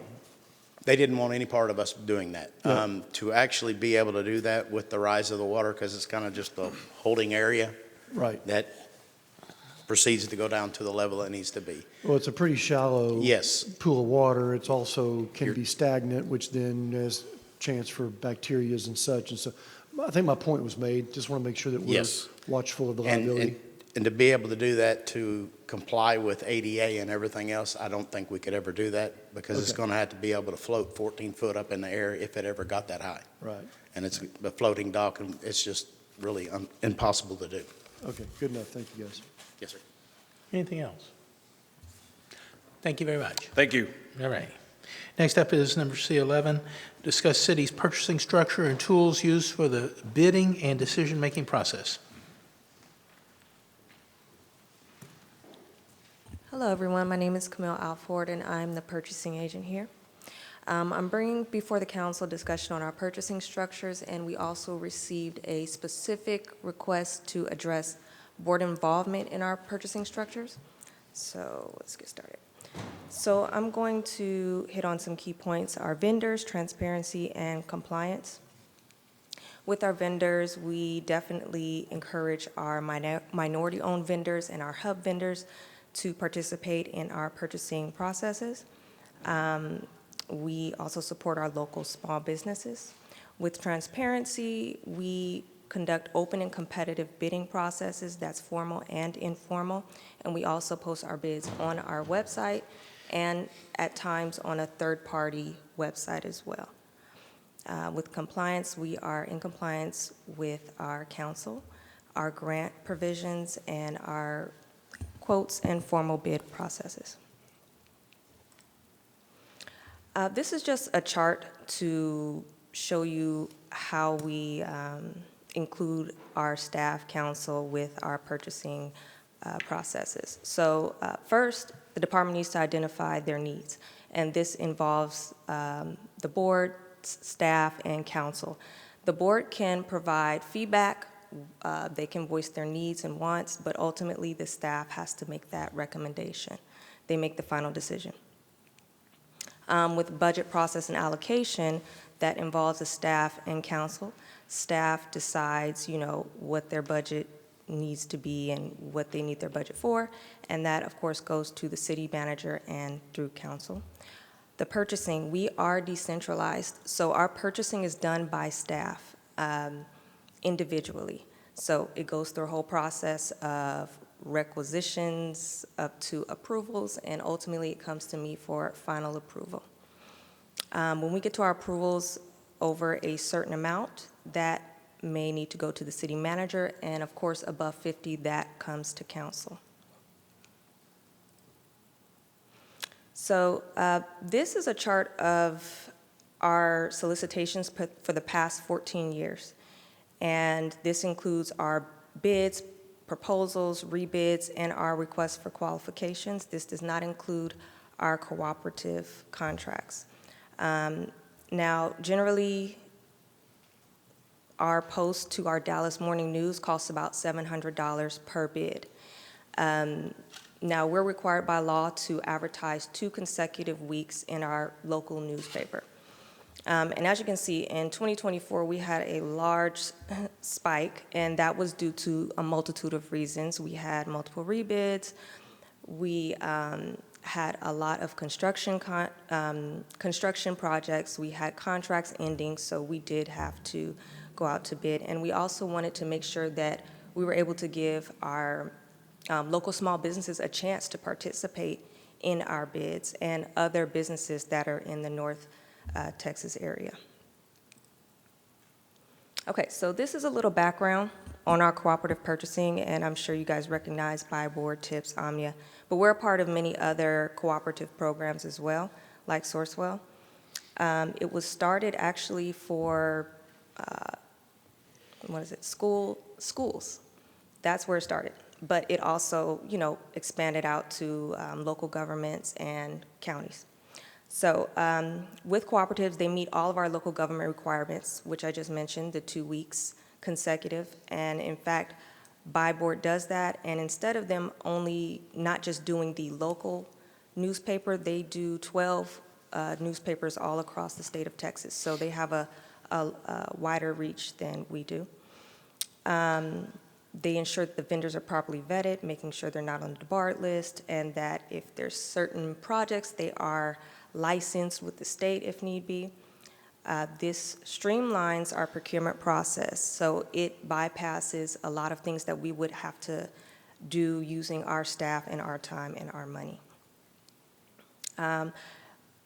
They didn't want any part of us doing that. Yeah. To actually be able to do that with the rise of the water, because it's kind of just a holding area. Right. That proceeds to go down to the level it needs to be. Well, it's a pretty shallow. Yes. Pool of water. It's also can be stagnant, which then has chance for bacteria and such. And so I think my point was made. Just want to make sure that we're Yes. watchful of the liability. And to be able to do that, to comply with ADA and everything else, I don't think we could ever do that, because it's Okay. going to have to be able to float 14 foot up in the air if it ever got that high. Right. And it's a floating dock, and it's just really impossible to do. Okay, good enough. Thank you, guys. Yes, sir. Anything else? Thank you very much. Thank you. All right. Next up is number C11, discuss city's purchasing structure and tools used for the bidding and decision-making process. Hello, everyone. My name is Camille Alford, and I'm the purchasing agent here. I'm bringing before the council discussion on our purchasing structures, and we also received a specific request to address board involvement in our purchasing structures. So let's get started. So I'm going to hit on some key points: our vendors, transparency, and compliance. With our vendors, we definitely encourage our minority-owned vendors and our hub vendors to participate in our purchasing processes. We also support our local small businesses. With transparency, we conduct open and competitive bidding processes that's formal and informal, and we also post our bids on our website and at times on a third-party website as well. With compliance, we are in compliance with our council, our grant provisions, and our quotes and formal bid processes. This is just a chart to show you how we include our staff council with our purchasing processes. So first, the department needs to identify their needs, and this involves the board, staff, and council. The board can provide feedback. They can voice their needs and wants, but ultimately the staff has to make that recommendation. They make the final decision. With budget process and allocation, that involves the staff and council. Staff decides, what their budget needs to be and what they need their budget for, and that, of course, goes to the city manager and through council. The purchasing, we are decentralized, so our purchasing is done by staff individually. So it goes through a whole process of requisitions up to approvals, and ultimately it comes to me for final approval. When we get to our approvals over a certain amount, that may need to go to the city manager, and of course above 50, that comes to council. So this is a chart of our solicitations for the past 14 years, and this includes our bids, proposals, rebids, and our requests for qualifications. This does not include our cooperative contracts. Now, generally, our post to our Dallas Morning News costs about $700 per bid. Now, we're required by law to advertise 2 consecutive weeks in our local newspaper. And as you can see, in 2024, we had a large spike, and that was due to a multitude of reasons. We had multiple rebids. We had a lot of construction projects. We had contracts ending, so we did have to go out to bid. And we also wanted to make sure that we were able to give our local small businesses a chance to participate in our bids and other businesses that are in the North Texas area. Okay, so this is a little background on our cooperative purchasing, and I'm sure you guys recognize Buy Board, TIPS, Omnia, but we're a part of many other cooperative programs as well, like Sourcewell. It was started actually for, schools. That's where it started. But it also, expanded out to local governments and counties. So with cooperatives, they meet all of our local government requirements, which I just mentioned, the 2 weeks consecutive. And in fact, Buy Board does that. And instead of them only not just doing the local newspaper, they do 12 newspapers all across the state of Texas. So they have a wider reach than we do. They ensure that the vendors are properly vetted, making sure they're not on the debarred list, and that if there's certain projects, they are licensed with the state if need be. This streamlines our procurement process, so it bypasses a lot of things that we would have to do using our staff and our time and our money.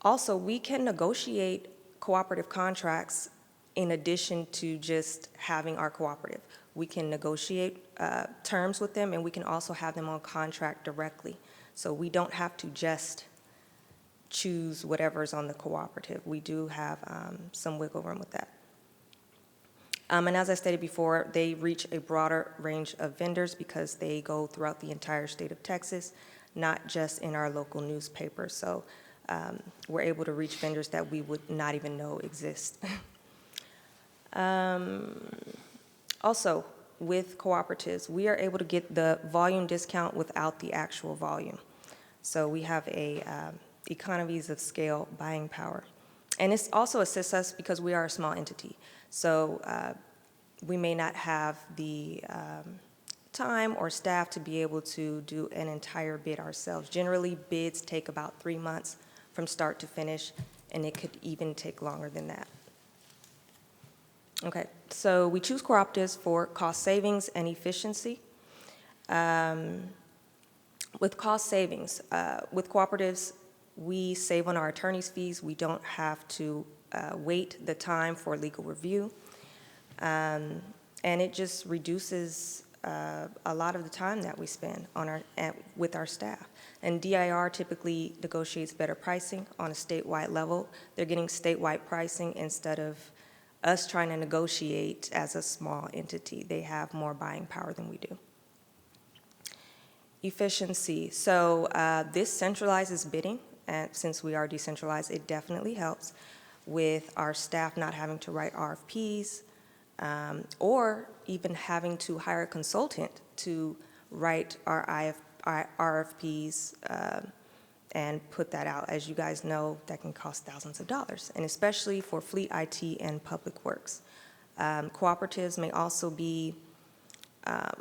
Also, we can negotiate cooperative contracts in addition to just having our cooperative. We can negotiate terms with them, and we can also have them on contract directly. So we don't have to just choose whatever's on the cooperative. We do have some wiggle room with that. And as I stated before, they reach a broader range of vendors because they go throughout the entire state of Texas, not just in our local newspaper. So we're able to reach vendors that we would not even know exist. Also, with cooperatives, we are able to get the volume discount without the actual volume. So we have a economies of scale buying power. And it also assists us because we are a small entity. So we may not have the time or staff to be able to do an entire bid ourselves. Generally, bids take about 3 months from start to finish, and it could even take longer than that. Okay, so we choose cooperatives for cost savings and efficiency. With cost savings, with cooperatives, we save on our attorney's fees. We don't have to wait the time for legal review. And it just reduces a lot of the time that we spend on with our staff. And DIR typically negotiates better pricing on a statewide level. They're getting statewide pricing instead of us trying to negotiate as a small entity. They have more buying power than we do. Efficiency. So this centralizes bidding, and since we are decentralized, it definitely helps with our staff not having to write RFPs or even having to hire a consultant to write our RFPs and put that out. As you guys know, that can cost thousands of dollars, and especially for fleet IT and public works. Cooperatives may also be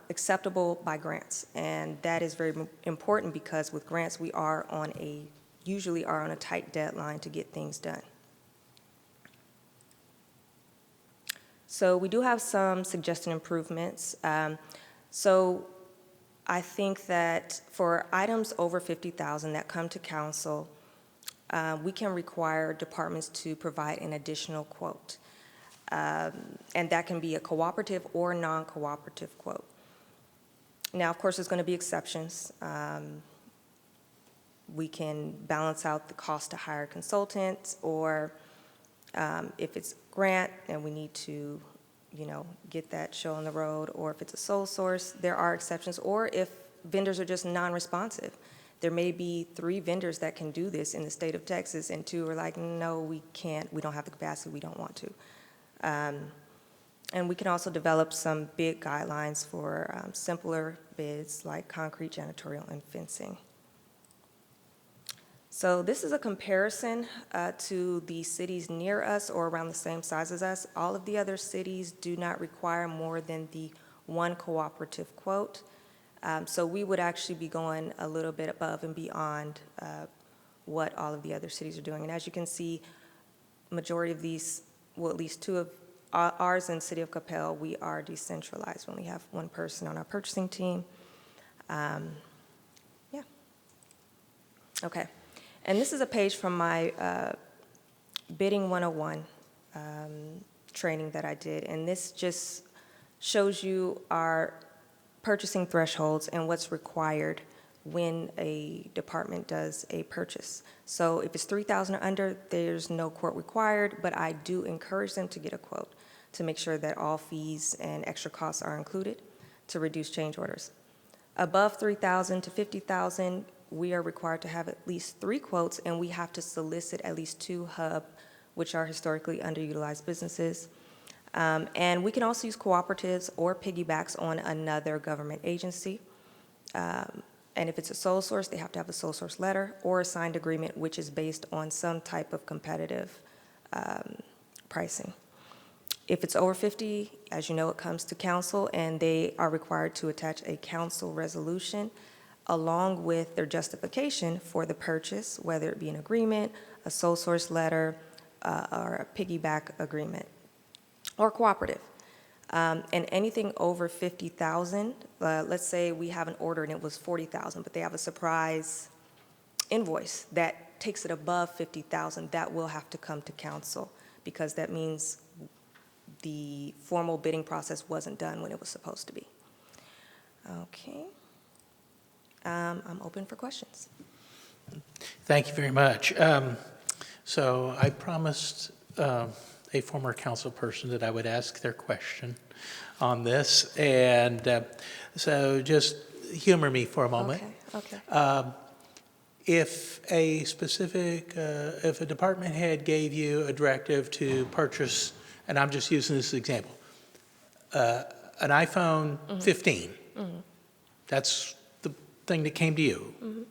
acceptable by grants, and that is very important because with grants we are usually on a tight deadline to get things done. So we do have some suggested improvements. So I think that for items over $50,000 that come to council, we can require departments to provide an additional quote. And that can be a cooperative or non-cooperative quote. Now, of course, there's going to be exceptions. We can balance out the cost to hire consultants, or if it's grant and we need to, get that show on the road, or if it's a sole source, there are exceptions, or if vendors are just non-responsive. There may be 3 vendors that can do this in the state of Texas, and 2 are like, no, we can't, we don't have the capacity, we don't want to. And we can also develop some bid guidelines for simpler bids like concrete, janitorial, and fencing. So this is a comparison to the cities near us or around the same size as us. All of the other cities do not require more than the 1 cooperative quote. So we would actually be going a little bit above and beyond what all of the other cities are doing. And as you can see, majority of these, well, at least 2 of ours in the city of Capel, we are decentralized. We only have 1 person on our purchasing team. Okay. And this is a page from my Bidding 101 training that I did. And this just shows you our purchasing thresholds and what's required when a department does a purchase. So if it's $3,000 or under, there's no quote required, but I do encourage them to get a quote to make sure that all fees and extra costs are included to reduce change orders. Above $3,000 to $50,000, we are required to have at least 3 quotes, and we have to solicit at least 2 hub, which are historically underutilized businesses. And we can also use cooperatives or piggybacks on another government agency. And if it's a sole source, they have to have a sole source letter or a signed agreement, which is based on some type of competitive pricing. If it's over 50, as you know, it comes to council, and they are required to attach a council resolution along with their justification for the purchase, whether it be an agreement, a sole source letter, or a piggyback agreement, or cooperative. And anything over 50,000, let's say we have an order and it was 40,000, but they have a surprise invoice that takes it above 50,000, that will have to come to council, because that means the formal bidding process wasn't done when it was supposed to be. Okay. I'm open for questions. Thank you very much. So I promised a former council person that I would ask their question on this, and so just humor me for a moment. Okay. If a specific, if a department head gave you a directive to purchase, and I'm just using this example, an iPhone 15, that's the thing that came to you.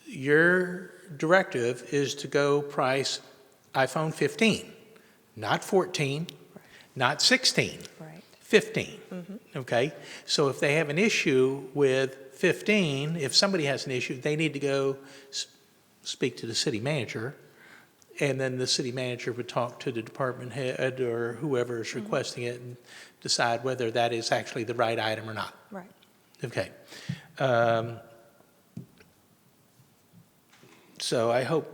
Your directive is to go price iPhone 15, not 14, not 16, 15. Okay? So if they have an issue with 15, if somebody has an issue, they need to go speak to the city manager, and then the city manager would talk to the department head or whoever is requesting it and decide whether that is actually the right item or not. Right. Okay. So I hope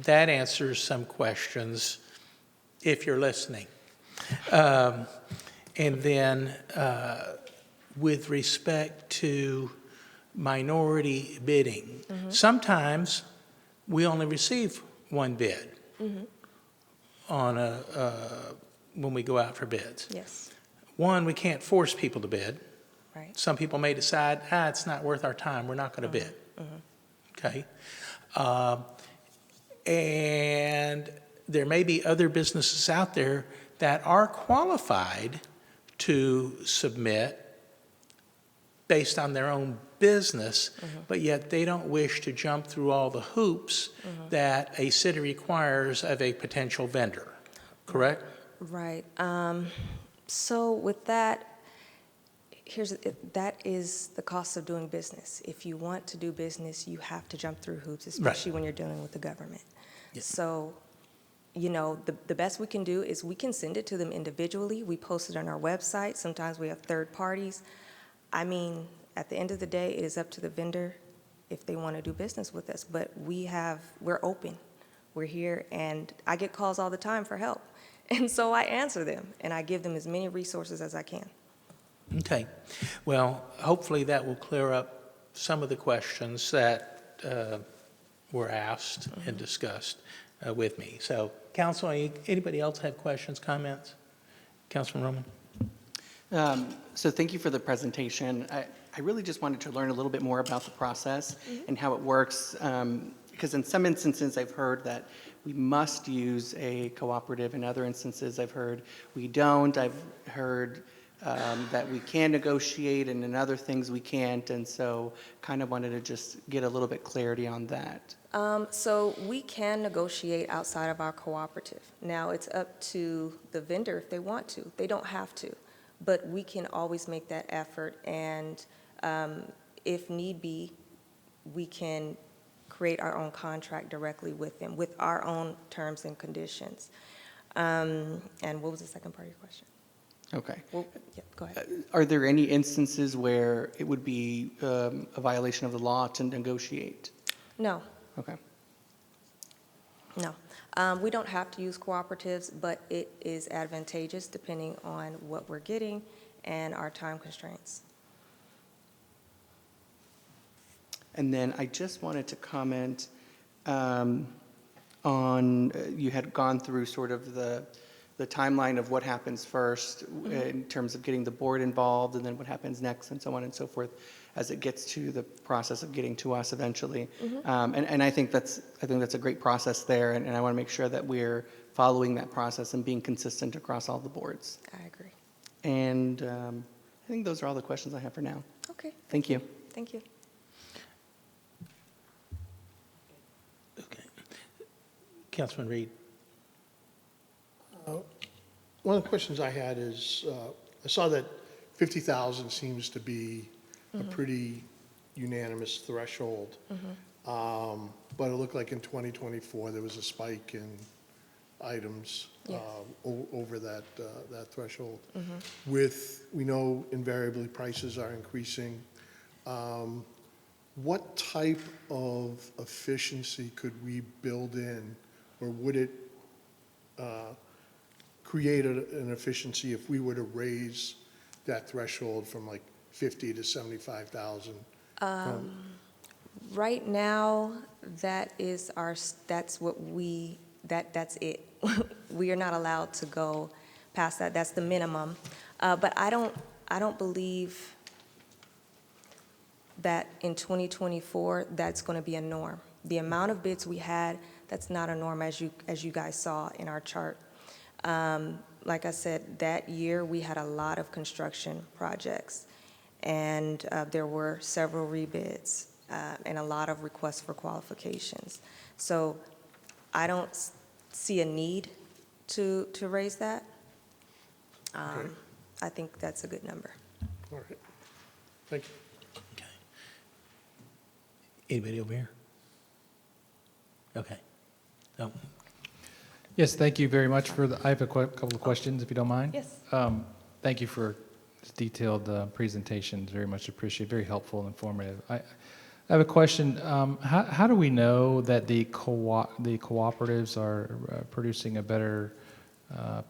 that answers some questions if you're listening. And then with respect to minority bidding, sometimes we only receive one bid on when we go out for bids. Yes. One, we can't force people to bid. Right. Some people may decide, it's not worth our time, we're not going to bid. Okay? And there may be other businesses out there that are qualified to submit based on their own business, but yet they don't wish to jump through all the hoops that a city requires of a potential vendor, correct? Right. So with that, that is the cost of doing business. If you want to do business, you have to jump through hoops, especially when you're dealing with the government. So, you know, the best we can do is we can send it to them individually. We post it on our website. Sometimes we have third parties. I mean, at the end of the day, it is up to the vendor if they want to do business with us. But we're open. We're here, and I get calls all the time for help. And so I answer them, and I give them as many resources as I can. Okay. Well, hopefully that will clear up some of the questions that were asked and discussed with me. So, Council, anybody else have questions, comments? Councilman Roman? So thank you for the presentation. I really just wanted to learn a little bit more about the process and how it works, because in some instances I've heard that we must use a cooperative. In other instances I've heard we don't. I've heard that we can negotiate, and in other things we can't, and so kind of wanted to just get a little bit clarity on that. So we can negotiate outside of our cooperative. Now, it's up to the vendor if they want to. They don't have to, but we can always make that effort, and if need be, we can create our own contract directly with them, with our own terms and conditions. And what was the second part of your question? Okay. Well, yeah, go ahead. Are there any instances where it would be a violation of the law to negotiate? No, Okay. No. We don't have to use cooperatives, but it is advantageous depending on what we're getting and our time constraints. And then I just wanted to comment on, you had gone through sort of the timeline of what happens first in terms of getting the board involved, and then what happens next, and so on and so forth, as it gets to the process of getting to us eventually. And I think that's a great process there, and I want to make sure that we're following that process and being consistent across all the boards. I agree. And I think those are all the questions I have for now. Okay. Thank you. Thank you. Councilman Reed. One of the questions I had is, I saw that 50,000 seems to be a pretty unanimous threshold. But it looked like in 2024, there was a spike in items Yes. over that threshold. We know invariably prices are increasing. What type of efficiency could we build in, or would it create an efficiency if we were to raise that threshold from like 50 to 75,000? Right now, that's it. We are not allowed to go past that. That's the minimum. But I don't believe that in 2024, that's going to be a norm. The amount of bids we had, that's not a norm, as you guys saw in our chart. Like I said, that year, we had a lot of construction projects, and there were several rebids and a lot of requests for qualifications. So I don't see a need to raise that. Okay. I think that's a good number. All right. Thank you. Okay. Anybody over here? Okay. No. Yes, thank you very much I have a couple of questions, if you don't mind. Yes. Thank you for this detailed presentations, very much appreciated, very helpful and informative. I have a question. How do we know that the cooperatives are producing a better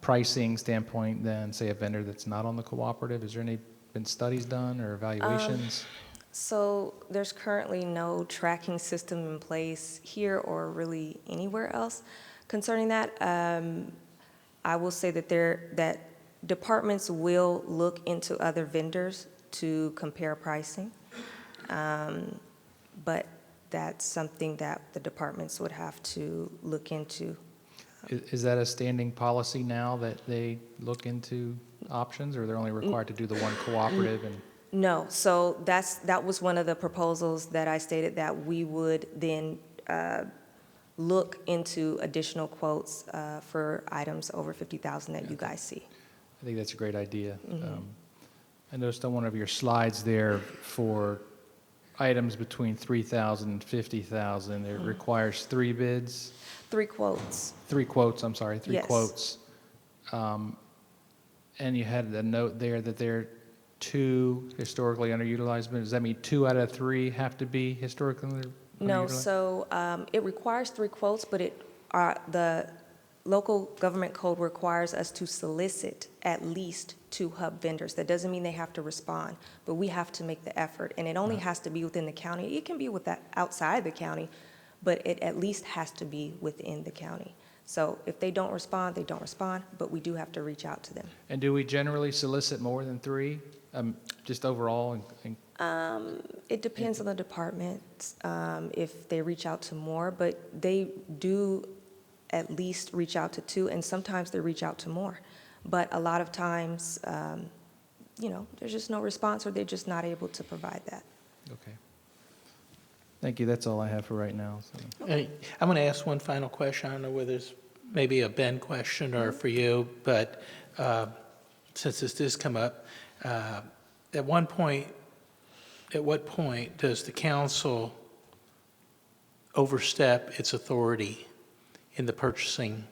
pricing standpoint than, say, a vendor that's not on the cooperative? Is there been studies done or evaluations? So there's currently no tracking system in place here or really anywhere else concerning that. I will say that departments will look into other vendors to compare pricing, but that's something that the departments would have to look into. Is that a standing policy now that they look into options, or they're only required to do the one cooperative? And No, so that was one of the proposals that I stated, that we would then look into additional quotes for items over 50,000 that you guys see. I think that's a great idea. I noticed on one of your slides there for items between 3,000 and 50,000, it requires 3 bids? 3 quotes. 3 quotes, I'm sorry, 3 Yes. quotes. And you had a note there that there are 2 historically underutilized bids. Does that mean 2 out of 3 have to be historically underutilized? No, so it requires 3 quotes, but the local government code requires us to solicit at least 2 hub vendors. That doesn't mean they have to respond, but we have to make the effort, and it only has to be within the county. It can be outside the county, but it at least has to be within the county. So if they don't respond, they don't respond, but we do have to reach out to them. And do we generally solicit more than 3, just overall? It depends on the department if they reach out to more, but they do at least reach out to 2, and sometimes they reach out to more. But a lot of times, there's just no response, or they're just not able to provide that. Okay. Thank you. That's all I have for right now. So. Hey, I'm going to ask one final question. I don't know whether it's maybe a Ben question or for you, but since this does come up, at what point does the council overstep its authority in the purchasing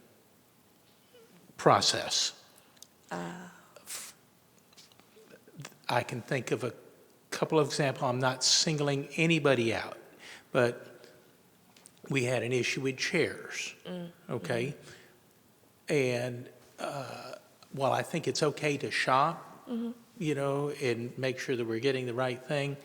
process? I can think of a couple of examples. I'm not singling anybody out, but we had an issue with chairs, okay? And while I think it's okay to shop, you know, and make sure that we're getting the right thing,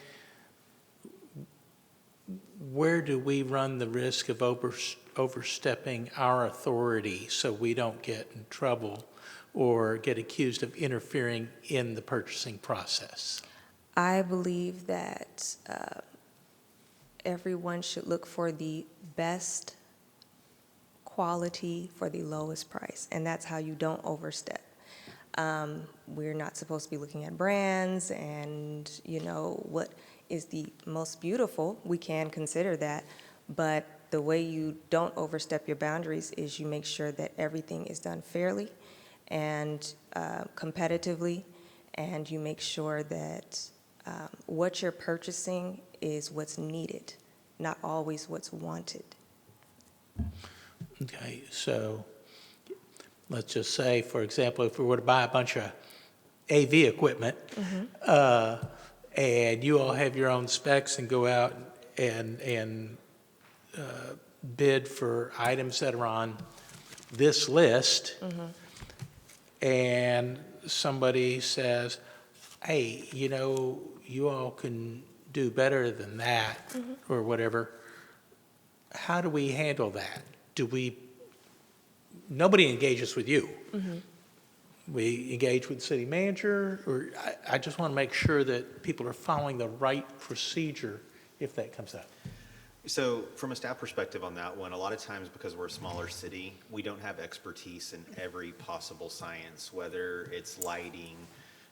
where do we run the risk of overstepping our authority so we don't get in trouble or get accused of interfering in the purchasing process? I believe that everyone should look for the best quality for the lowest price, and that's how you don't overstep. We're not supposed to be looking at brands and, you know, what is the most beautiful. We can consider that, but the way you don't overstep your boundaries is you make sure that everything is done fairly and competitively, and you make sure that what you're purchasing is what's needed, not always what's wanted. Okay, so let's just say, for example, if we were to buy a bunch of AV equipment, and you all have your own specs and go out and bid for items that are on this list, and somebody says, hey, you know, you all can do better than that, or whatever, how do we handle that? Nobody engages with you. We engage with the city manager, or I just want to make sure that people are following the right procedure if that comes up. So from a staff perspective on that one, a lot of times because we're a smaller city, we don't have expertise in every possible science, whether it's lighting,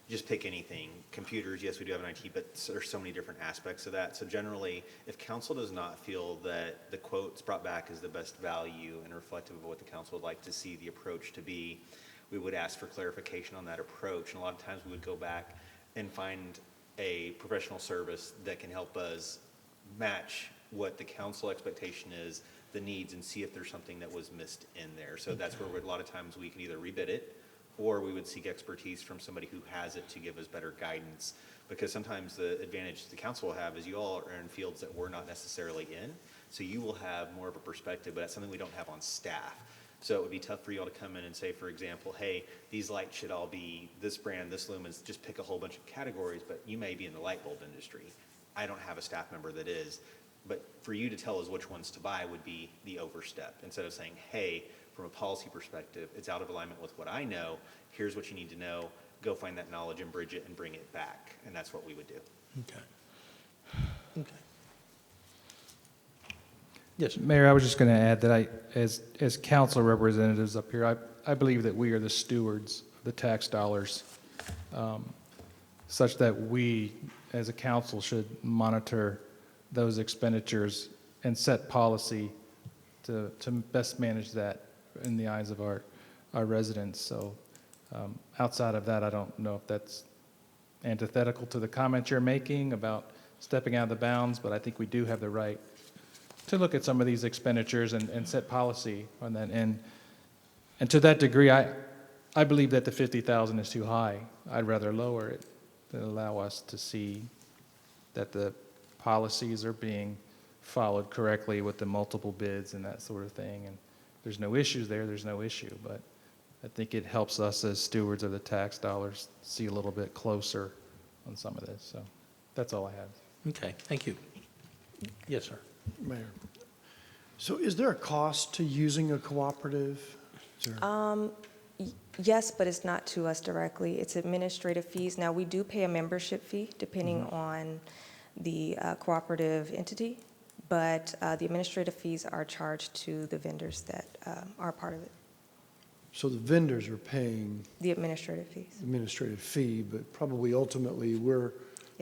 just pick anything. Computers, yes, we do have an IT, but there's so many different aspects of that. So generally, if council does not feel that the quotes brought back is the best value and reflective of what the council would like to see the approach to be, we would ask for clarification on that approach. And a lot of times we would go back and find a professional service that can help us match what the council expectation is, the needs, and see if there's something that was missed in there. So that's where a lot of times we can either rebid it, or we would seek expertise from somebody who has it to give us better guidance. Because sometimes the advantage the council will have is you all are in fields that we're not necessarily in, so you will have more of a perspective, but that's something we don't have on staff. So it would be tough for you all to come in and say, for example, hey, these lights should all be this brand, this lumens, just pick a whole bunch of categories, but you may be in the light bulb industry. I don't have a staff member that is. But for you to tell us which ones to buy would be the overstep. Instead of saying, hey, from a policy perspective, it's out of alignment with what I know, here's what you need to know, go find that knowledge and bridge it and bring it back. And that's what we would do. Okay. Yes, sir. Mayor, I was just going to add that as council representatives up here, I believe that we are the stewards of the tax dollars, such that we, as a council, should monitor those expenditures and set policy to best manage that in the eyes of our residents. So outside of that, I don't know if that's antithetical to the comment you're making about stepping out of the bounds, but I think we do have the right to look at some of these expenditures and set policy on that. And to that degree, I believe that the 50,000 is too high. I'd rather lower it to allow us to see that the policies are being followed correctly with the multiple bids and that sort of thing. And there's no issues there, there's no issue. But I think it helps us as stewards of the tax dollars see a little bit closer on some of this. So that's all I have. Okay, thank you. Yes, sir. Mayor, so is there a cost to using a cooperative? Yes, but it's not to us directly. It's administrative fees. Now, we do pay a membership fee depending on the cooperative entity, but the administrative fees are charged to the vendors that are part of it. So the vendors are paying The administrative fees. administrative fee, but probably ultimately we're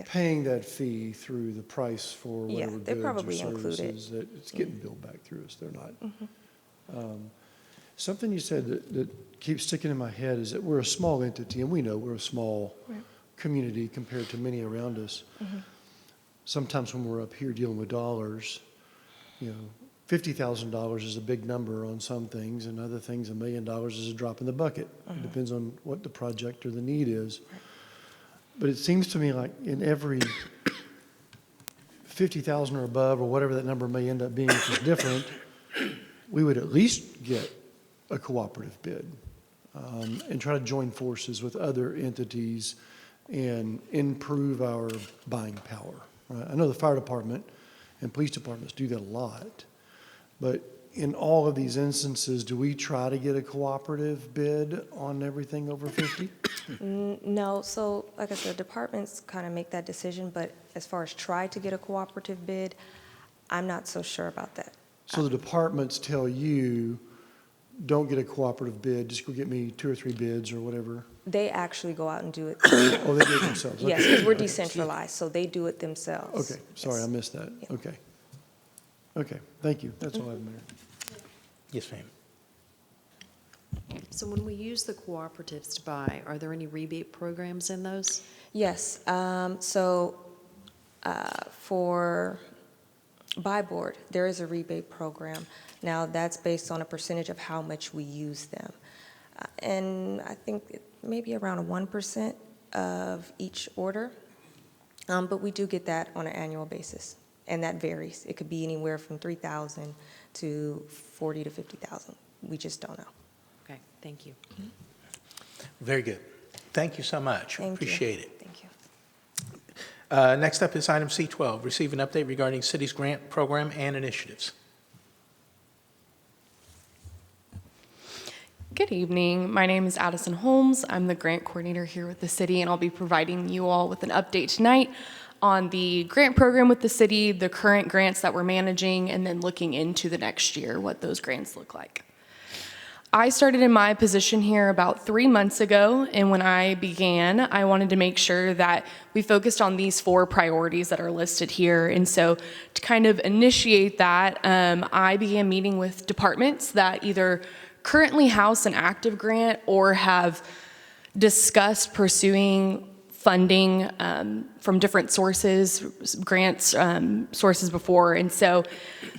paying that fee through the price for Yeah, whatever they're goods or probably included. services that it's getting billed back through us. They're not. Something you said that keeps sticking in my head is that we're a small entity, and we know we're a small community compared to many around us. Sometimes when we're up here dealing with dollars, you know, $50,000 is a big number on some things, and other things, $1 million is a drop in the bucket. It depends on what the project or the need is. But it seems to me like in every 50,000 or above, or whatever that number may end up being, which is different, we would at least get a cooperative bid and try to join forces with other entities and improve our buying power. Right? I know the fire department and police departments do that a lot, but in all of these instances, do we try to get a cooperative bid on everything over 50? No, so like I said, departments kind of make that decision, but as far as try to get a cooperative bid, I'm not so sure about that. So the departments tell you, don't get a cooperative bid, just go get me 2 or 3 bids or whatever? They actually go out and do it. Oh, they do it themselves? Yes, Okay. because we're Okay. decentralized, so they do it themselves. Okay, sorry, I missed that. Okay. Okay, thank you. That's all I have, Mayor. Yes, ma'am. So when we use the cooperatives to buy, are there any rebate programs in those? Yes, for buy board, there is a rebate program. Now, that's based on a percentage of how much we use them. And I think maybe around 1% of each order. But we do get that on an annual basis, and that varies. It could be anywhere from 3,000 to 40 to 50,000. We just don't know. Okay, thank you. Very good. Thank you so much. Thank you. Appreciate it. Thank you. Next up is item C12, receive an update regarding city's grant program and initiatives. Good evening. My name is Addison Holmes. I'm the grant coordinator here with the city, and I'll be providing you all with an update tonight on the grant program with the city, the current grants that we're managing, and then looking into the next year, what those grants look like. I started in my position here about 3 months ago, and when I began, I wanted to make sure that we focused on these 4 priorities that are listed here. And so to kind of initiate that, I began meeting with departments that either currently house an active grant or have discussed pursuing funding from different sources, grants sources before. And so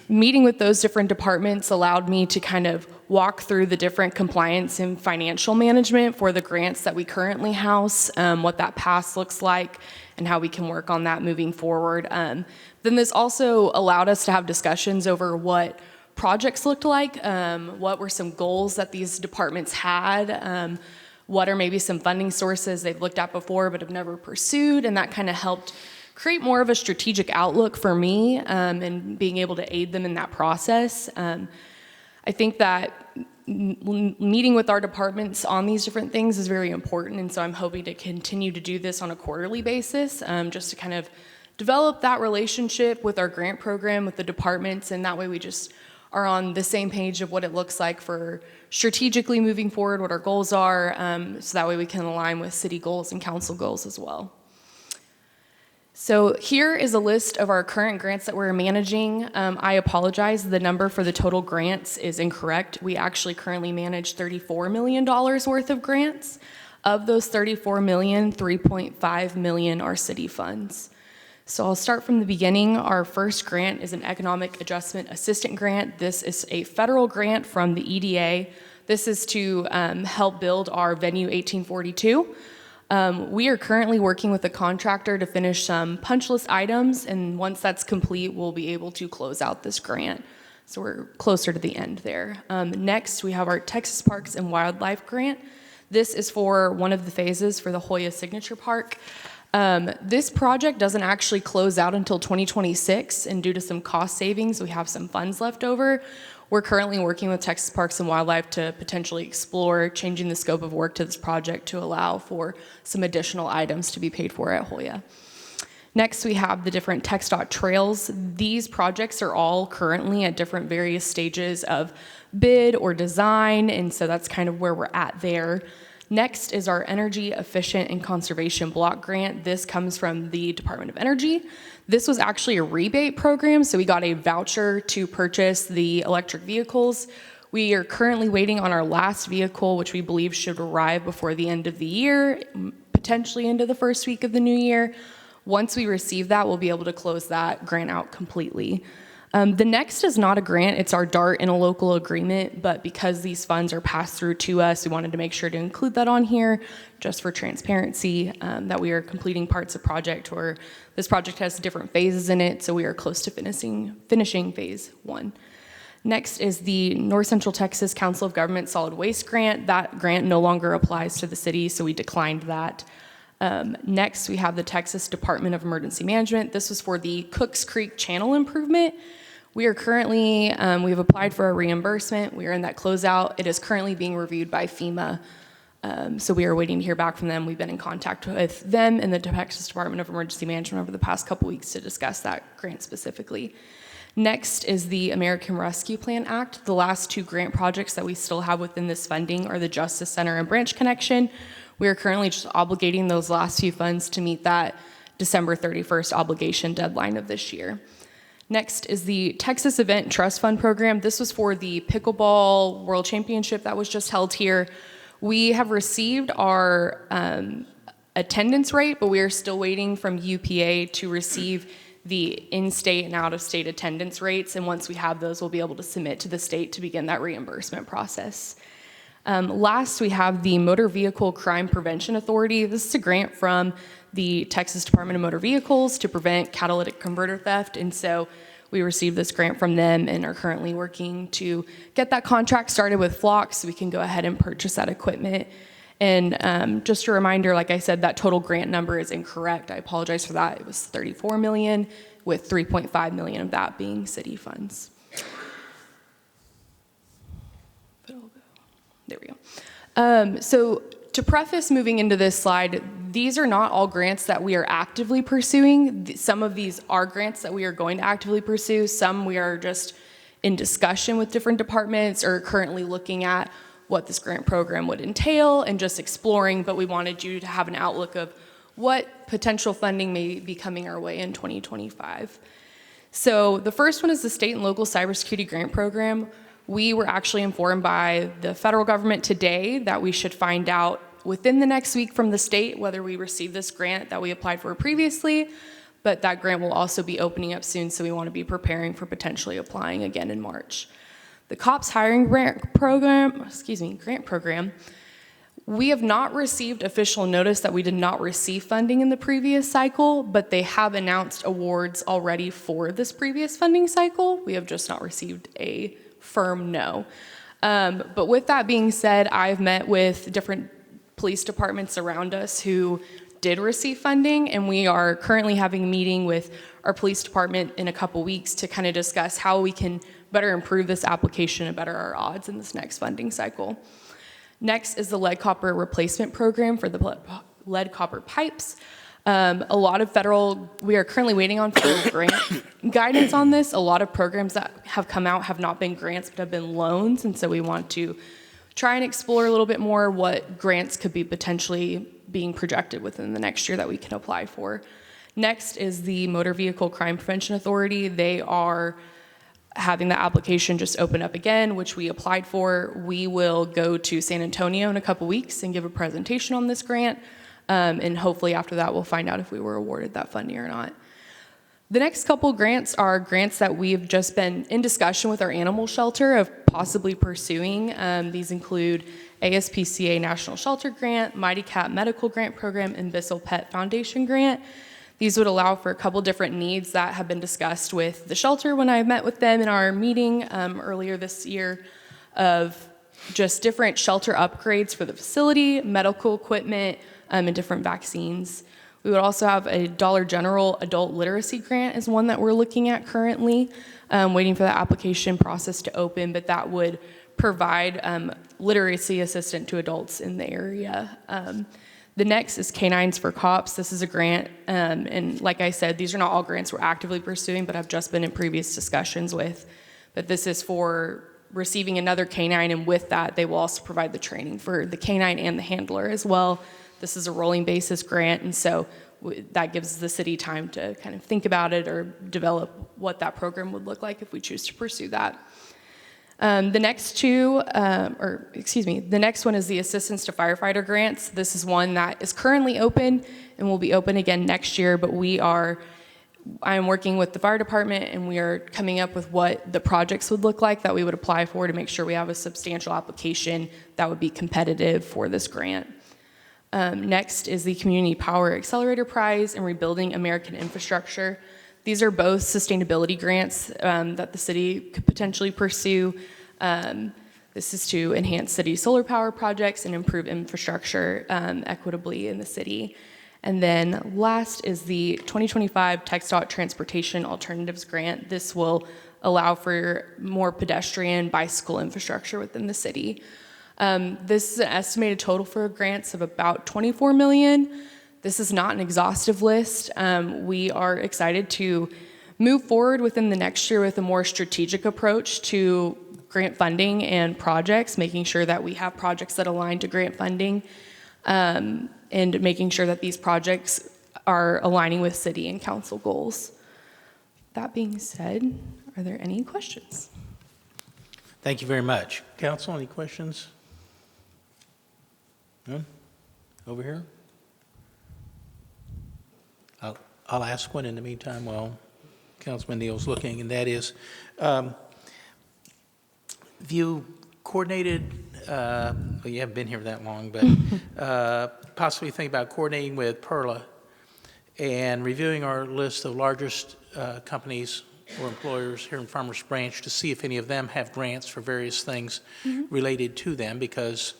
meeting with those different departments allowed me to kind of walk through the different compliance and financial management for the grants that we currently house, what that path looks like, and how we can work on that moving forward. Then this also allowed us to have discussions over what projects looked like, what were some goals that these departments had, what are maybe some funding sources they've looked at before but have never pursued, and that kind of helped create more of a strategic outlook for me and being able to aid them in that process. I think that meeting with our departments on these different things is very important, and so I'm hoping to continue to do this on a quarterly basis, just to kind of develop that relationship with our grant program, with the departments, and that way we just are on the same page of what it looks like for strategically moving forward, what our goals are, so that way we can align with city goals and council goals as well. So here is a list of our current grants that we're managing. I apologize, the number for the total grants is incorrect. We actually currently manage $34 million worth of grants. Of those $34 million, $3.5 million are city funds. So I'll start from the beginning. Our first grant is an Economic Adjustment Assistant Grant. This is a federal grant from the EDA. This is to help build our Venue 1842. We are currently working with a contractor to finish some punch list items, and once that's complete, we'll be able to close out this grant. So we're closer to the end there. Next, we have our Texas Parks and Wildlife Grant. This is for one of the phases for the Hoya Signature Park. This project doesn't actually close out until 2026, and due to some cost savings, we have some funds left over. We're currently working with Texas Parks and Wildlife to potentially explore changing the scope of work to this project to allow for some additional items to be paid for at Hoya. Next, we have the different TxDOT trails. These projects are all currently at different various stages of bid or design, and so that's kind of where we're at there. Next is our Energy Efficient and Conservation Block Grant. This comes from the Department of Energy. This was actually a rebate program, so we got a voucher to purchase the electric vehicles. We are currently waiting on our last vehicle, which we believe should arrive before the end of the year, potentially into the first week of the new year. Once we receive that, we'll be able to close that grant out completely. The next is not a grant, it's our DART interlocal agreement, but because these funds are passed through to us, we wanted to make sure to include that on here just for transparency, that we are completing parts of project, or this project has different phases in it, so we are close to finishing phase 1. Next is the North Central Texas Council of Government Solid Waste Grant. That grant no longer applies to the city, so we declined that. Next, we have the Texas Department of Emergency Management. This was for the Cooks Creek Channel improvement. We are currently, we've applied for a reimbursement. We are in that closeout. It is currently being reviewed by FEMA. So we are waiting to hear back from them. We've been in contact with them and the Texas Department of Emergency Management over the past couple weeks to discuss that grant specifically. Next is the American Rescue Plan Act. The last 2 grant projects that we still have within this funding are the Justice Center and Branch Connection. We are currently just obligating those last few funds to meet that December 31st obligation deadline of this year. Next is the Texas Event Trust Fund Program. This was for the Pickleball World Championship that was just held here. We have received our attendance rate, but we are still waiting from UPA to receive the in-state and out-of-state attendance rates, and once we have those, we'll be able to submit to the state to begin that reimbursement process. Last, we have the Motor Vehicle Crime Prevention Authority. This is a grant from the Texas Department of Motor Vehicles to prevent catalytic converter theft, and so we received this grant from them and are currently working to get that contract started with Flock so we can go ahead and purchase that equipment. And just a reminder, like I said, that total grant number is incorrect. I apologize for that. It was $34 million, with $3.5 million of that being city funds. There we go. So to preface moving into this slide, these are not all grants that we are actively pursuing. Some of these are grants that we are going to actively pursue. Some we are just in discussion with different departments or currently looking at what this grant program would entail and just exploring, but we wanted you to have an outlook of what potential funding may be coming our way in 2025. So the first one is the State and Local Cybersecurity Grant Program. We were actually informed by the federal government today that we should find out within the next week from the state whether we receive this grant that we applied for previously, but that grant will also be opening up soon, so we want to be preparing for potentially applying again in March. The COPS hiring grant program, we have not received official notice that we did not receive funding in the previous cycle, but they have announced awards already for this previous funding cycle. We have just not received a firm no. But with that being said, I've met with different police departments around us who did receive funding, and we are currently having a meeting with our police department in a couple weeks to kind of discuss how we can better improve this application and better our odds in this next funding cycle. Next is the lead copper replacement program for the lead copper pipes. A lot of we are currently waiting on federal grant guidance on this. A lot of programs that have come out have not been grants, but have been loans, and so we want to try and explore a little bit more what grants could be potentially being projected within the next year that we can apply for. Next is the Motor Vehicle Crime Prevention Authority. They are having the application just open up again, which we applied for. We will go to San Antonio in a couple weeks and give a presentation on this grant. And hopefully after that, we'll find out if we were awarded that funding or not. The next couple grants are grants that we've just been in discussion with our animal shelter of possibly pursuing. These include ASPCA National Shelter Grant, Mighty Cat Medical Grant Program, and Bissell Pet Foundation Grant. These would allow for a couple different needs that have been discussed with the shelter when I met with them in our meeting earlier this year of just different shelter upgrades for the facility, medical equipment, and different vaccines. We would also have a Dollar General Adult Literacy Grant is one that we're looking at currently, waiting for the application process to open, but that would provide literacy assistance to adults in the area. The next is Canines for Cops. This is a grant, and like I said, these are not all grants we're actively pursuing, but I've just been in previous discussions with. But this is for receiving another canine, and with that, they will also provide the training for the canine and the handler as well. This is a rolling basis grant, and so that gives the city time to kind of think about it or develop what that program would look like if we choose to pursue that. The next one is the Assistance to Firefighter Grants. This is one that is currently open and will be open again next year, but we are I am working with the fire department, and we are coming up with what the projects would look like that we would apply for to make sure we have a substantial application that would be competitive for this grant. Next is the Community Power Accelerator Prize and Rebuilding American Infrastructure. These are both sustainability grants that the city could potentially pursue. This is to enhance city solar power projects and improve infrastructure equitably in the city. And then last is the 2025 TxDOT Transportation Alternatives Grant. This will allow for more pedestrian bicycle infrastructure within the city. This is an estimated total for grants of about $24 million. This is not an exhaustive list. We are excited to move forward within the next year with a more strategic approach to grant funding and projects, making sure that we have projects that align to grant funding, and making sure that these projects are aligning with city and council goals. That being said, are there any questions? Thank you very much. Council, any questions? None? Over here? I'll ask one in the meantime while Councilman Neal's looking, and that is, have you coordinated, well, you haven't been here that long, but possibly think about coordinating with Perla and reviewing our list of largest companies or employers here in Farmers Branch to see if any of them have grants for various things related to them, because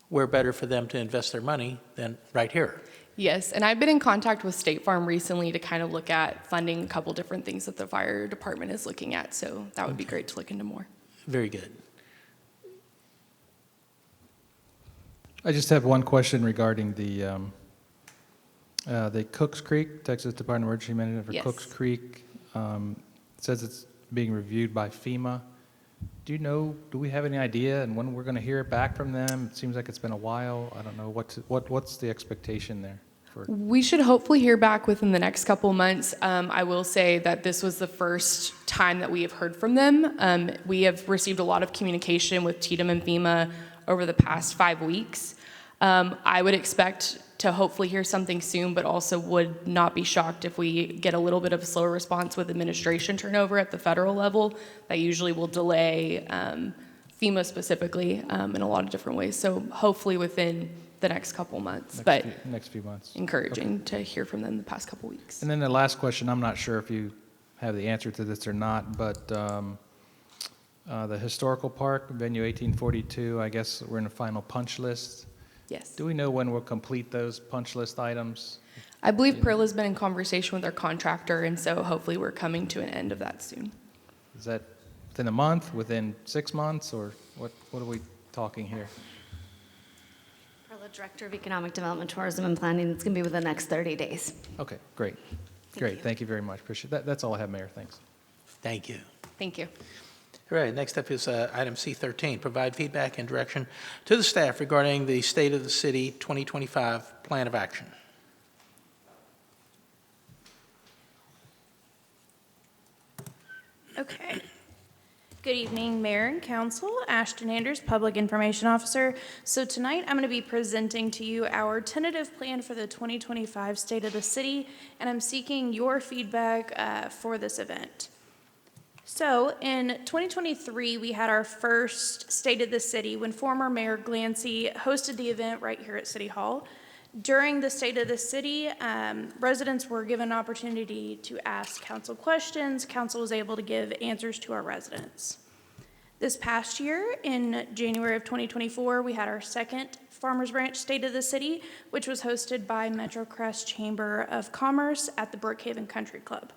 we're better for them to invest their money than right here. Yes, and I've been in contact with State Farm recently to kind of look at funding a couple different things that the fire department is looking at, so that would be great to look into more. Very good. I just have one question regarding the Cooks Creek, Texas Department of Emergency Management for Yes. Cooks Creek. It says it's being reviewed by FEMA. Do we have any idea and when we're going to hear back from them? It seems like it's been a while. I don't know. What's the expectation there? We should hopefully hear back within the next couple months. I will say that this was the first time that we have heard from them. We have received a lot of communication with TDM and FEMA over the past 5 weeks. I would expect to hopefully hear something soon, but also would not be shocked if we get a little bit of a slower response with administration turnover at the federal level. That usually will delay FEMA specifically in a lot of different ways. So hopefully within the next couple months, next few months. Encouraging to hear from them the past couple weeks. And then the last question, I'm not sure if you have the answer to this or not, but the historical park, venue 1842, I guess we're in the final punch list. Yes. Do we know when we'll complete those punch list items? I believe Pearl has been in conversation with our contractor, and so hopefully we're coming to an end of that soon. Is that within a month, within 6 months, or what are we talking here? Perla, Director of Economic Development, Tourism, and Planning. It's going to be within the next 30 days. Okay, great. Thank you very much. Appreciate that. That's all I have, Mayor. Thanks. Thank you. Thank you. All right, next up is item C13, provide feedback and direction to the staff regarding the State of the City 2025 Plan of Action. Okay. Good evening, Mayor and Council. Ashton Anders, Public Information Officer. So tonight I'm going to be presenting to you our tentative plan for the 2025 State of the City, and I'm seeking your feedback for this event. So in 2023, we had our first State of the City when former Mayor Glancy hosted the event right here at City Hall. During the State of the City, residents were given an opportunity to ask council questions. Council was able to give answers to our residents. This past year, in January of 2024, we had our second Farmers Branch State of the City, which was hosted by Metro Crest Chamber of Commerce at the Brookhaven Country Club.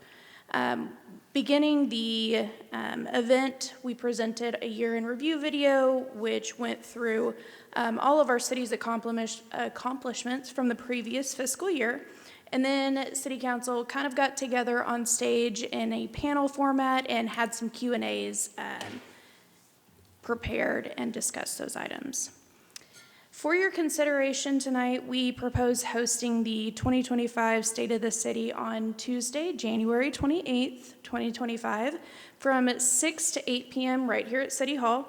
Beginning the event, we presented a year in review video, which went through all of our city's accomplishments from the previous fiscal year. And then City Council kind of got together on stage in a panel format and had some Q&As prepared and discussed those items. For your consideration tonight, we propose hosting the 2025 State of the City on Tuesday, January 28th, 2025, from 6 to 8 p.m. right here at City Hall.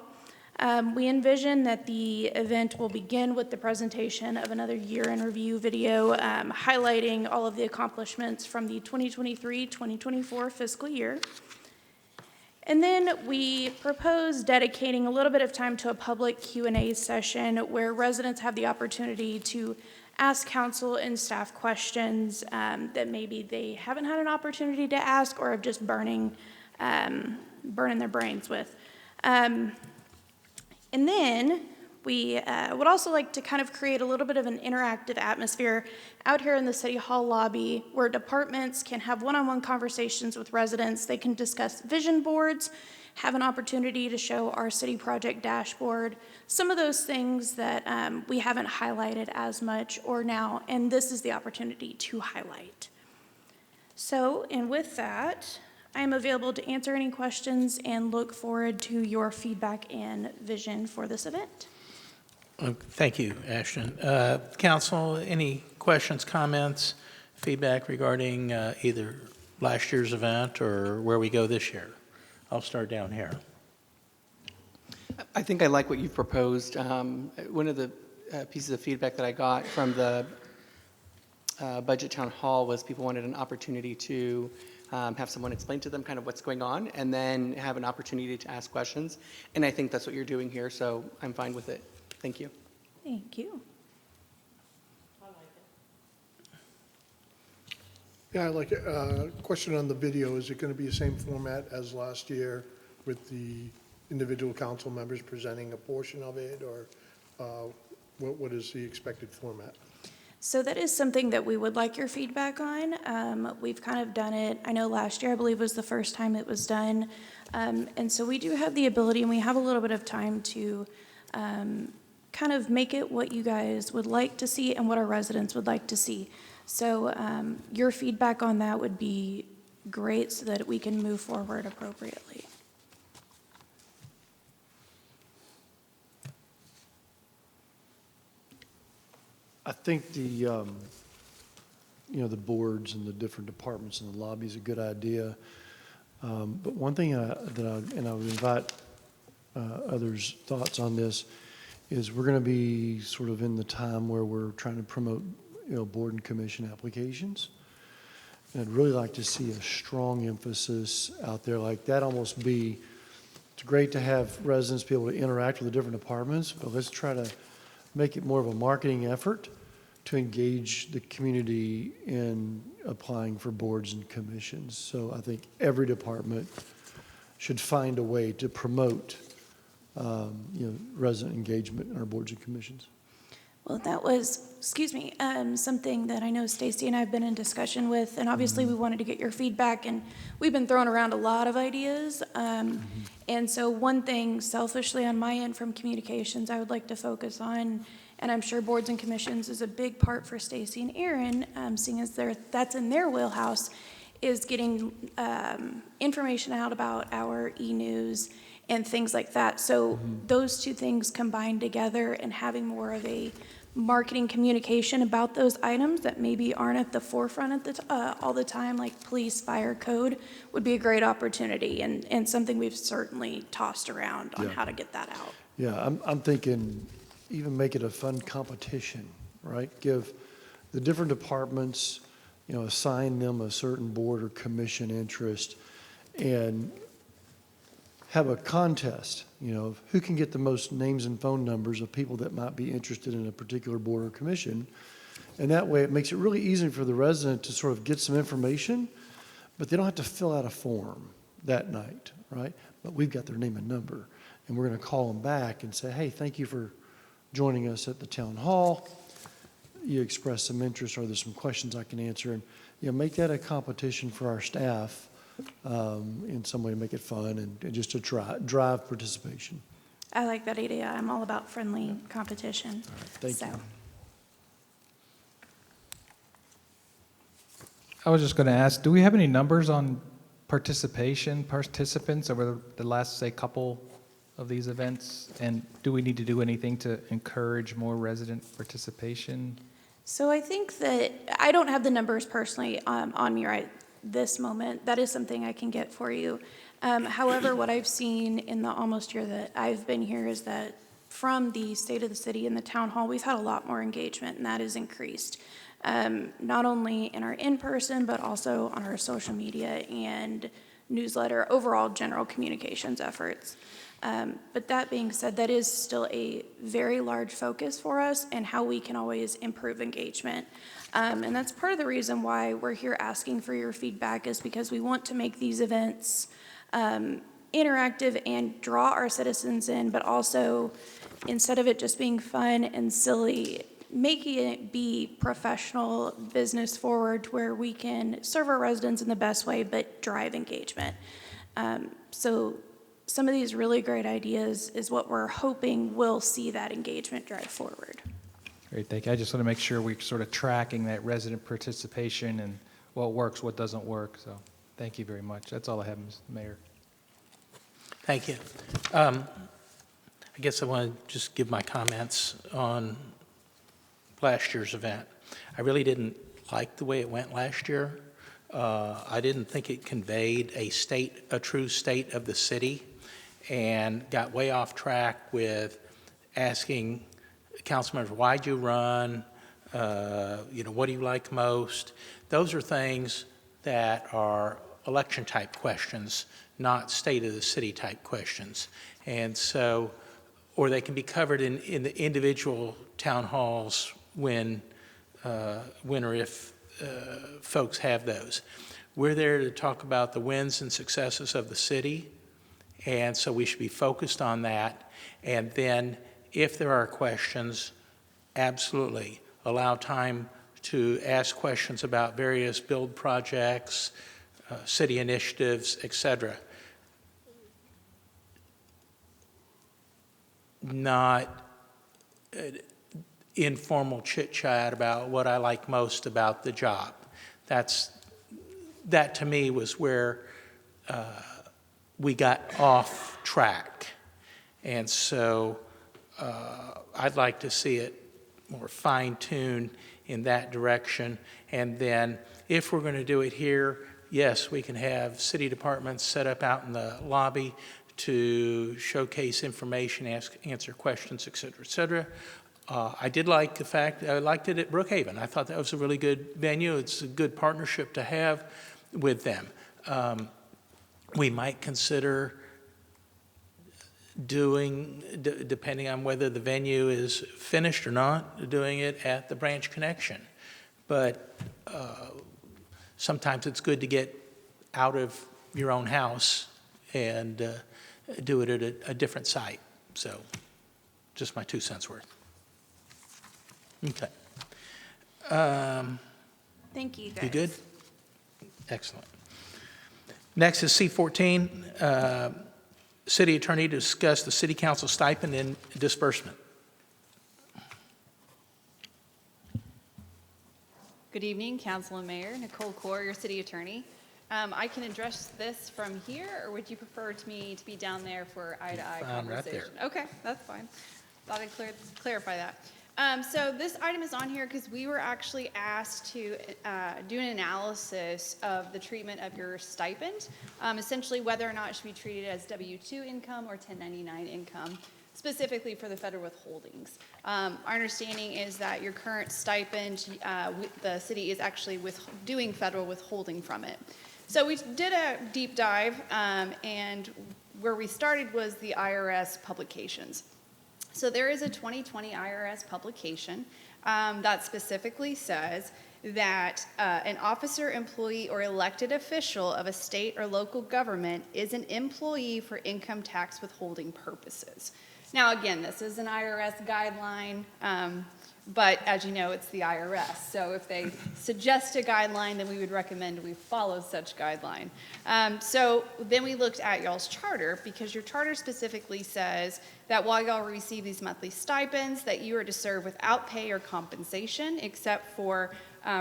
We envision that the event will begin with the presentation of another year in review video highlighting all of the accomplishments from the 2023-2024 fiscal year. And then we propose dedicating a little bit of time to a public Q&A session where residents have the opportunity to ask council and staff questions that maybe they haven't had an opportunity to ask or are just burning their brains with. And then we would also like to kind of create a little bit of an interactive atmosphere out here in the City Hall lobby where departments can have one-on-one conversations with residents. They can discuss vision boards, have an opportunity to show our city project dashboard, some of those things that we haven't highlighted as much or now, and this is the opportunity to highlight. So, and with that, I am available to answer any questions and look forward to your feedback and vision for this event. Thank you, Ashton. Council, any questions, comments, feedback regarding either last year's event or where we go this year? I'll start down here. I think I like what you've proposed. One of the pieces of feedback that I got from the budget town hall was people wanted an opportunity to have someone explain to them kind of what's going on and then have an opportunity to ask questions. And I think that's what you're doing here, so I'm fine with it. Thank you. Thank you. Yeah, I'd like a question on the video. Is it going to be the same format as last year with the individual council members presenting a portion of it, or what is the expected format? So that is something that we would like your feedback on. We've kind of done it, I know last year I believe was the first time it was done. And so we do have the ability and we have a little bit of time to kind of make it what you guys would like to see and what our residents would like to see. So your feedback on that would be great so that we can move forward appropriately. I think the boards and the different departments in the lobby is a good idea. But one thing I would invite others' thoughts on this is we're going to be sort of in the time where we're trying to promote, board and commission applications. And I'd really like to see a strong emphasis out there like that. Almost be, it's great to have residents be able to interact with the different departments, but let's try to make it more of a marketing effort to engage the community in applying for boards and commissions. So I think every department should find a way to promote, resident engagement in our boards and commissions. Well, that was, something that I know Stacy and I have been in discussion with, and obviously we wanted to get your feedback, and we've been throwing around a lot of ideas. And so one thing selfishly on my end from communications I would like to focus on, and I'm sure boards and commissions is a big part for Stacy and Aaron, seeing as that's in their wheelhouse, is getting information out about our e-news and things like that. So those two things combined together and having more of a marketing communication about those items that maybe aren't at the forefront at all the time, like police, fire, code, would be a great opportunity and something we've certainly tossed around on how to get that out. Yeah, I'm thinking even make it a fun competition, right? Give the different departments, assign them a certain board or commission interest and have a contest, of who can get the most names and phone numbers of people that might be interested in a particular board or commission. And that way it makes it really easy for the resident to sort of get some information, but they don't have to fill out a form that night, right? But we've got their name and number, and we're going to call them back and say, hey, thank you for joining us at the town hall. You expressed some interest. Are there some questions I can answer? And make that a competition for our staff in some way to make it fun and just to drive participation. I like that idea. I'm all about friendly competition. Thank you. I was just going to ask, do we have any numbers on participants over the last, say, couple of these events? And do we need to do anything to encourage more resident participation? So I think that I don't have the numbers personally on me right this moment. That is something I can get for you. However, what I've seen in the almost year that I've been here is that from the state of the city and the town hall, we've had a lot more engagement, and that has increased. Not only in our in-person, but also on our social media and newsletter, overall general communications efforts. But that being said, that is still a very large focus for us and how we can always improve engagement. And that's part of the reason why we're here asking for your feedback, is because we want to make these events interactive and draw our citizens in, but also, instead of it just being fun and silly, making it be professional, business forward, where we can serve our residents in the best way, but drive engagement. So some of these really great ideas is what we're hoping will see that engagement drive forward. Great, thank you. I just want to make sure we're sort of tracking that resident participation and what works, what doesn't work. So thank you very much. That's all I have, Mr. Mayor. Thank you. I guess I want to just give my comments on last year's event. I really didn't like the way it went last year. I didn't think it conveyed a true state of the city, and got way off track with asking council members, why'd you run? What do you like most? Those are things that are election type questions, not state of the city type questions. And so, or they can be covered in the individual town halls when or if folks have those. We're there to talk about the wins and successes of the city, and so we should be focused on that. And then if there are questions, absolutely allow time to ask questions about various build projects, city initiatives, etc. Not informal chit-chat about what I like most about the job. That to me was where we got off track. And so I'd like to see it more fine-tuned in that direction. And then if we're going to do it here, yes, we can have city departments set up out in the lobby to showcase information, answer questions, et cetera, et cetera. I did like the fact, I liked it at Brookhaven. I thought that was a really good venue. It's a good partnership to have with them. We might consider doing, depending on whether the venue is finished or not, doing it at the Branch Connection. But sometimes it's good to get out of your own house and do it at a different site. So just my 2 cents worth. Okay. Thank you, guys. You good? Excellent. Next is C14, City Attorney to discuss the City Council stipend and disbursement. Good evening, Council and Mayor. Nicole Core, your City Attorney. I can address this from here, or would you prefer me to be down there for eye-to-eye conversation? Right there. Okay, that's fine. Thought I'd clarify that. So this item is on here because we were actually asked to do an analysis of the treatment of your stipend, essentially whether or not it should be treated as W-2 income or 1099 income, specifically for the federal withholdings. Our understanding is that your current stipend, the city is actually doing federal withholding from it. So we did a deep dive, and where we started was the IRS publications. So there is a 2020 IRS publication that specifically says that an officer, employee, or elected official of a state or local government is an employee for income tax withholding purposes. Now, again, this is an IRS guideline, but as you know, it's the IRS. So if they suggest a guideline, then we would recommend we follow such guideline. So then we looked at y'all's charter, because your charter specifically says that while y'all receive these monthly stipends, that you are to serve without pay or compensation, except for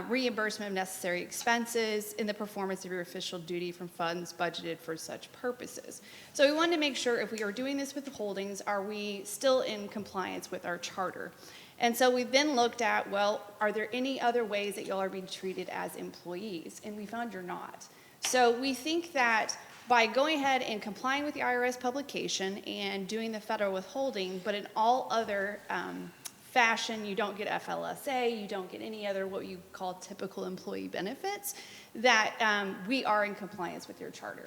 reimbursement of necessary expenses in the performance of your official duty from funds budgeted for such purposes. So we wanted to make sure if we are doing this with the holdings, are we still in compliance with our charter? And so we then looked at, well, are there any other ways that y'all are being treated as employees? And we found you're not. So we think that by going ahead and complying with the IRS publication and doing the federal withholding, but in all other fashion, you don't get FLSA, you don't get any other what you call typical employee benefits, that we are in compliance with your charter.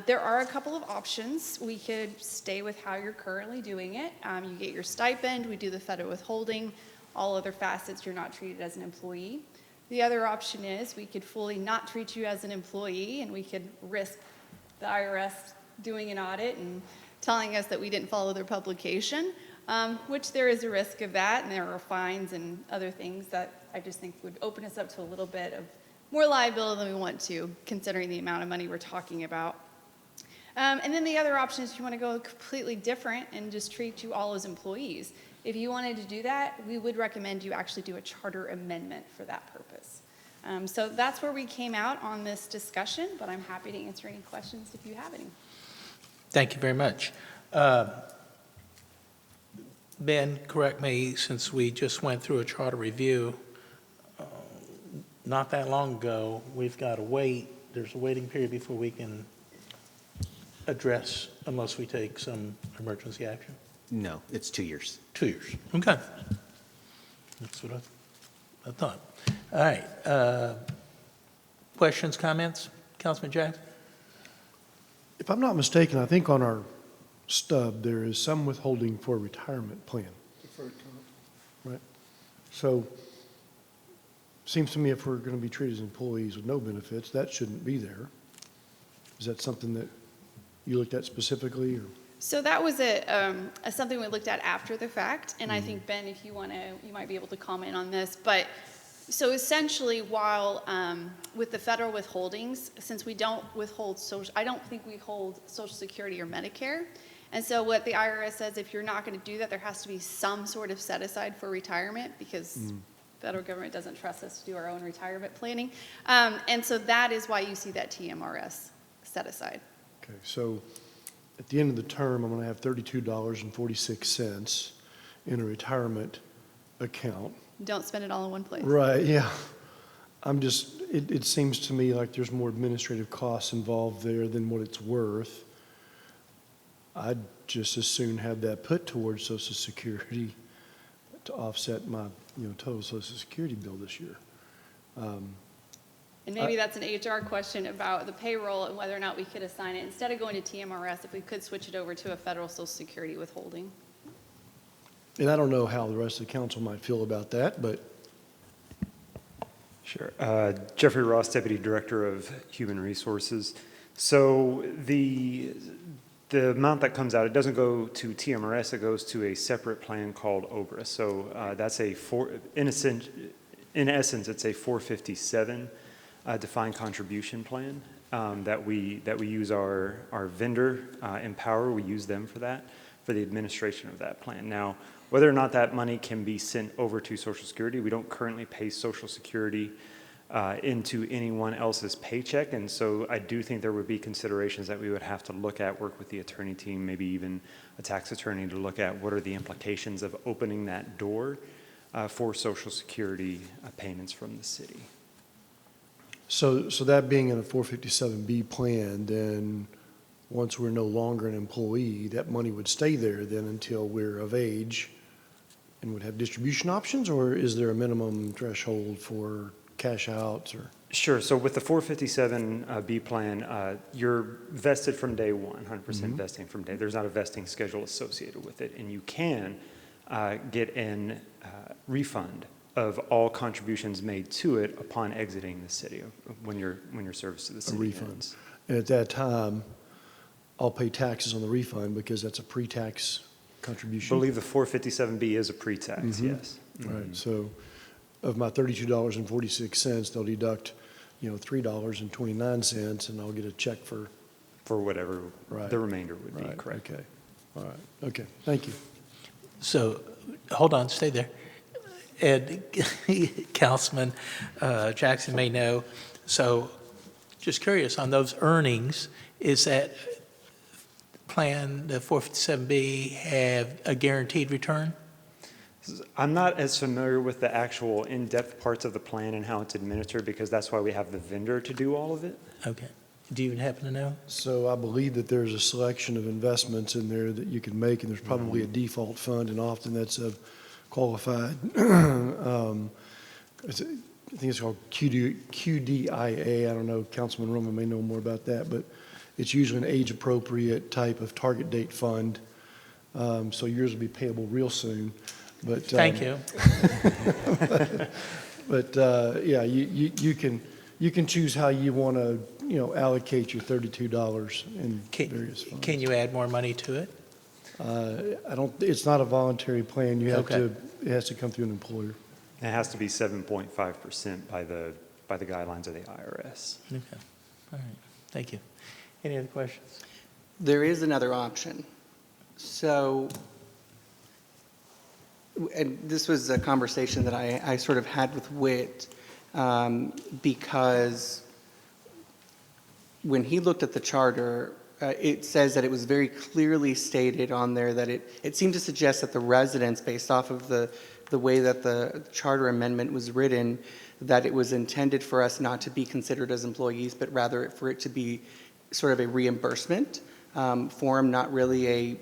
There are a couple of options. We could stay with how you're currently doing it. You get your stipend, we do the federal withholding, all other facets, you're not treated as an employee. The other option is we could fully not treat you as an employee, and we could risk the IRS doing an audit and telling us that we didn't follow their publication, which there is a risk of that, and there are fines and other things that I just think would open us up to a little bit of more liability than we want to, considering the amount of money we're talking about. And then the other option is if you want to go completely different and just treat you all as employees. If you wanted to do that, we would recommend you actually do a charter amendment for that purpose. So that's where we came out on this discussion, but I'm happy to answer any questions if you have any. Thank you very much. Ben, correct me, since we just went through a charter review, not that long ago, we've got to wait. There's a waiting period before we can address, unless we take some emergency action. No, it's 2 years. 2 years. Okay. That's what I thought. All right. Questions, comments? Councilman Jackson? If I'm not mistaken, I think on our stub, there is some withholding for a retirement plan. Right? So, seems to me if we're going to be treated as employees with no benefits, that shouldn't be there. Is that something that you looked at specifically, or? So that was something we looked at after the fact, and I think, Ben, if you want to, you might be able to comment on this. But so essentially, while with the federal withholdings, since we don't withhold social, I don't think we hold Social Security or Medicare. And so what the IRS says, if you're not going to do that, there has to be some sort of set aside for retirement, because federal government doesn't trust us to do our own retirement planning. And so that is why you see that TMRS set aside. Okay, so at the end of the term, I'm going to have $32.46 in a retirement account. Don't spend it all in one place. Right, yeah. It seems to me like there's more administrative costs involved there than what it's worth. I'd just as soon have that put towards Social Security to offset my, total Social Security bill this year. And maybe that's an HR question about the payroll and whether or not we could assign it. Instead of going to TMRS, if we could switch it over to a federal Social Security withholding. And I don't know how the rest of the council might feel about that, but. Sure. Jeffrey Ross, Deputy Director of Human Resources. So the amount that comes out, it doesn't go to TMRS, it goes to a separate plan called OBRA. So that's in essence, it's a 457 defined contribution plan that we use our vendor, Empower, we use them for that, for the administration of that plan. Now, whether or not that money can be sent over to Social Security, we don't currently pay Social Security into anyone else's paycheck, and so I do think there would be considerations that we would have to look at, work with the attorney team, maybe even a tax attorney, to look at what are the implications of opening that door for Social Security payments from the city. So that being in a 457B plan, then once we're no longer an employee, that money would stay there then until we're of age and would have distribution options, or is there a minimum threshold for cash outs or? Sure. So with the 457B plan, you're vested from day one, 100% vesting from day. There's not a vesting schedule associated with it, and you can get an refund of all contributions made to it upon exiting the city when your service to the city A refund. ends. And at that time, I'll pay taxes on the refund because that's a pre-tax contribution? I believe the 457B is a pre-tax, yes. Right. So of my $32.46, they'll deduct, $3.29, and I'll get a check for whatever the remainder would be, correct. Okay. All right. Okay. Thank you. So, hold on, stay there. Ed, Councilman Jackson may know. So, just curious, on those earnings, is that plan, the 457B, have a guaranteed return? I'm not as familiar with the actual in-depth parts of the plan and how it's administered, because that's why we have the vendor to do all of it. Okay. Do you happen to know? So I believe that there's a selection of investments in there that you can make, and there's probably a default fund, and often that's a qualified, I think it's called QDIA. I don't know, Councilman Roman may know more about that, but it's usually an age-appropriate type of target date fund. So yours will be payable real soon. But Thank you. But yeah, you can choose how you want to, allocate your $32 in various funds. Can you add more money to it? It's not a voluntary plan. You have Okay. it has to come through an employer. It has to be 7.5% by the guidelines of the IRS. Okay. All right. Thank you. Any other questions? There is another option. So, and this was a conversation that I sort of had with Whit, because when he looked at the charter, it says that it was very clearly stated on there that it seemed to suggest that the residents, based off of the way that the charter amendment was written, that it was intended for us not to be considered as employees, but rather for it to be sort of a reimbursement form, not really a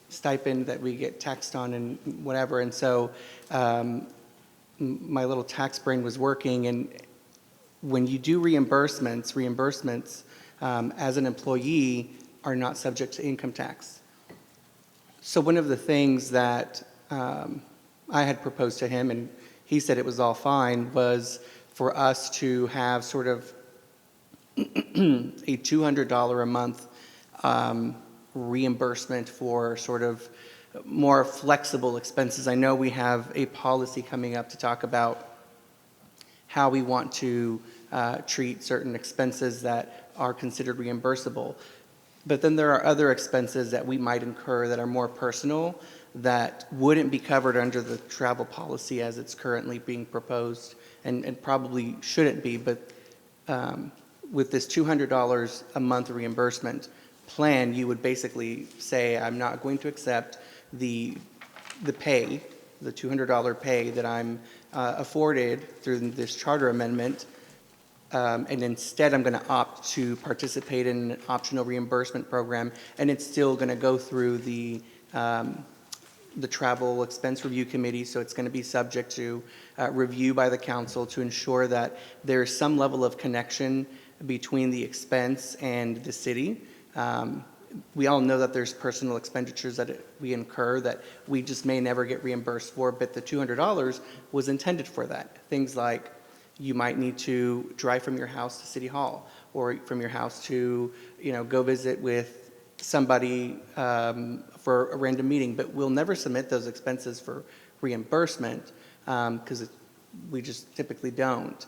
stipend that we get taxed on and whatever. And so my little tax brain was working, and when you do reimbursements as an employee are not subject to income tax. So one of the things that I had proposed to him, and he said it was all fine, was for us to have sort of a $200 a month reimbursement for sort of more flexible expenses. I know we have a policy coming up to talk about how we want to treat certain expenses that are considered reimbursable. But then there are other expenses that we might incur that are more personal that wouldn't be covered under the travel policy as it's currently being proposed, and probably shouldn't be. But with this $200 a month reimbursement plan, you would basically say, I'm not going to accept the pay, the $200 pay that I'm afforded through this charter amendment, and instead I'm going to opt to participate in an optional reimbursement program, and it's still going to go through the Travel Expense Review Committee, so it's going to be subject to review by the council to ensure that there is some level of connection between the expense and the city. We all know that there's personal expenditures that we incur that we just may never get reimbursed for, but the $200 was intended for that. Things like you might need to drive from your house to City Hall, or from your house to, go visit with somebody for a random meeting, but we'll never submit those expenses for reimbursement because we just typically don't.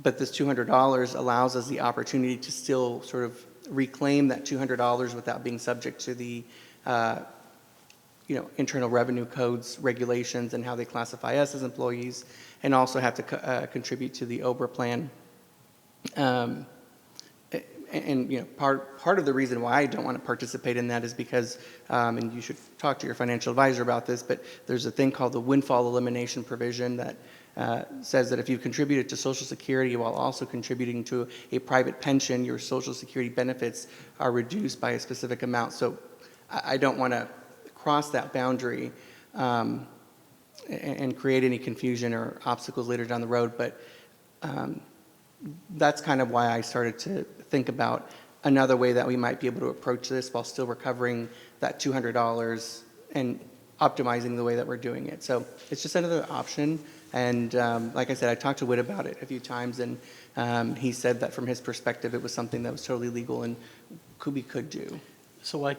But this $200 allows us the opportunity to still sort of reclaim that $200 without being subject to the Internal Revenue Code's regulations and how they classify us as employees, and also have to contribute to the Oakbrook plan. Part of the reason why I don't want to participate in that is because, and you should talk to your financial advisor about this, but there's a thing called the windfall elimination provision that says that if you've contributed to Social Security while also contributing to a private pension, your Social Security benefits are reduced by a specific amount. So I don't want to cross that boundary and create any confusion or obstacles later down the road, but that's kind of why I started to think about another way that we might be able to approach this while still recovering that $200 and optimizing the way that we're doing it. So it's just another option. And like I said, I talked to Whit about it a few times, and he said that from his perspective, it was something that was totally legal and we could do. So why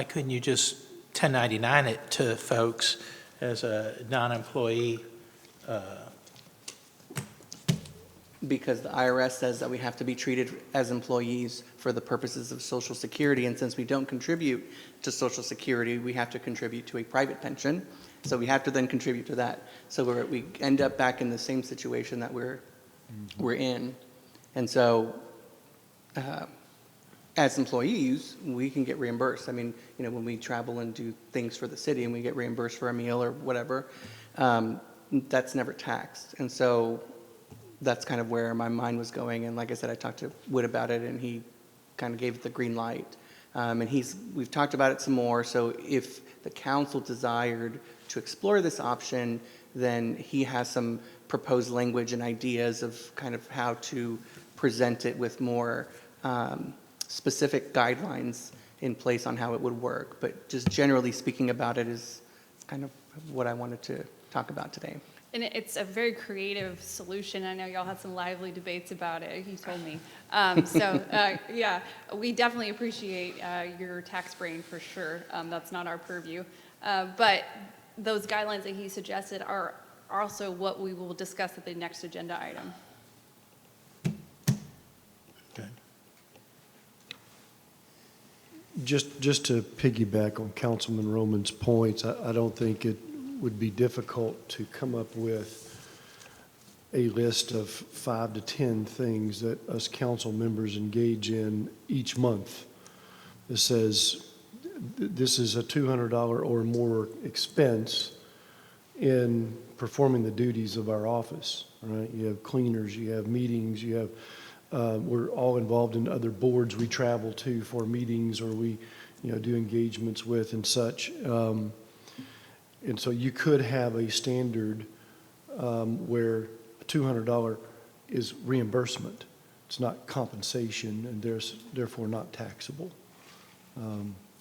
couldn't you just 1099 it to folks as a non-employee? Because the IRS says that we have to be treated as employees for the purposes of Social Security, and since we don't contribute to Social Security, we have to contribute to a private pension. So we have to then contribute to that. So we end up back in the same situation that we're in. And so as employees, we can get reimbursed. I mean, when we travel and do things for the city and we get reimbursed for a meal or whatever, that's never taxed. And so that's kind of where my mind was going. And like I said, I talked to Whit about it, and he kind of gave the green light. And we've talked about it some more, so if the council desired to explore this option, then he has some proposed language and ideas of kind of how to present it with more specific guidelines in place on how it would work. But just generally speaking about it is kind of what I wanted to talk about today. And it's a very creative solution. I know y'all had some lively debates about it, he told me. Yeah, we definitely appreciate your tax brain for sure. That's not our purview. But those guidelines that he suggested are also what we will discuss at the next agenda item. Just to piggyback on Councilman Roman's points, I don't think it would be difficult to come up with a list of 5 to 10 things that us council members engage in each month. It says this is a $200 or more expense in performing the duties of our office, right? You have cleaners, you have meetings, you have we're all involved in other boards we travel to for meetings, or we, do engagements with and such. And so you could have a standard where $200 is reimbursement. It's not compensation, and therefore not taxable.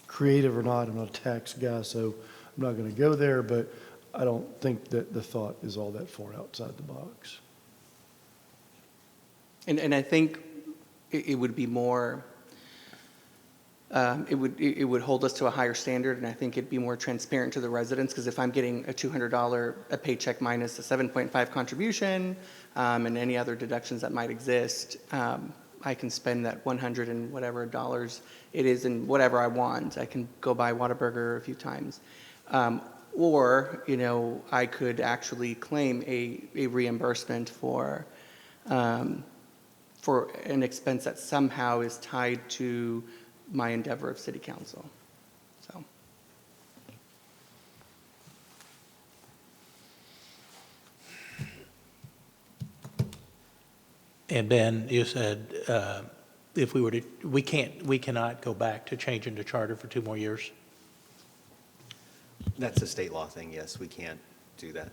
Creative or not, I'm not a tax guy, so I'm not going to go there, but I don't think that the thought is all that far outside the box. And I think it would be more, it would hold us to a higher standard, and I think it'd be more transparent to the residents, because if I'm getting a $200 a paycheck minus a 7.5 contribution and any other deductions that might exist, I can spend that 100 and whatever dollars it is in whatever I want. I can go buy Whataburger a few times. Or, I could actually claim a reimbursement for an expense that somehow is tied to my endeavor of city council. So. And Ben, you said if we were to, we cannot go back to changing the charter for 2 more years? That's a state law thing, yes, we can't do that.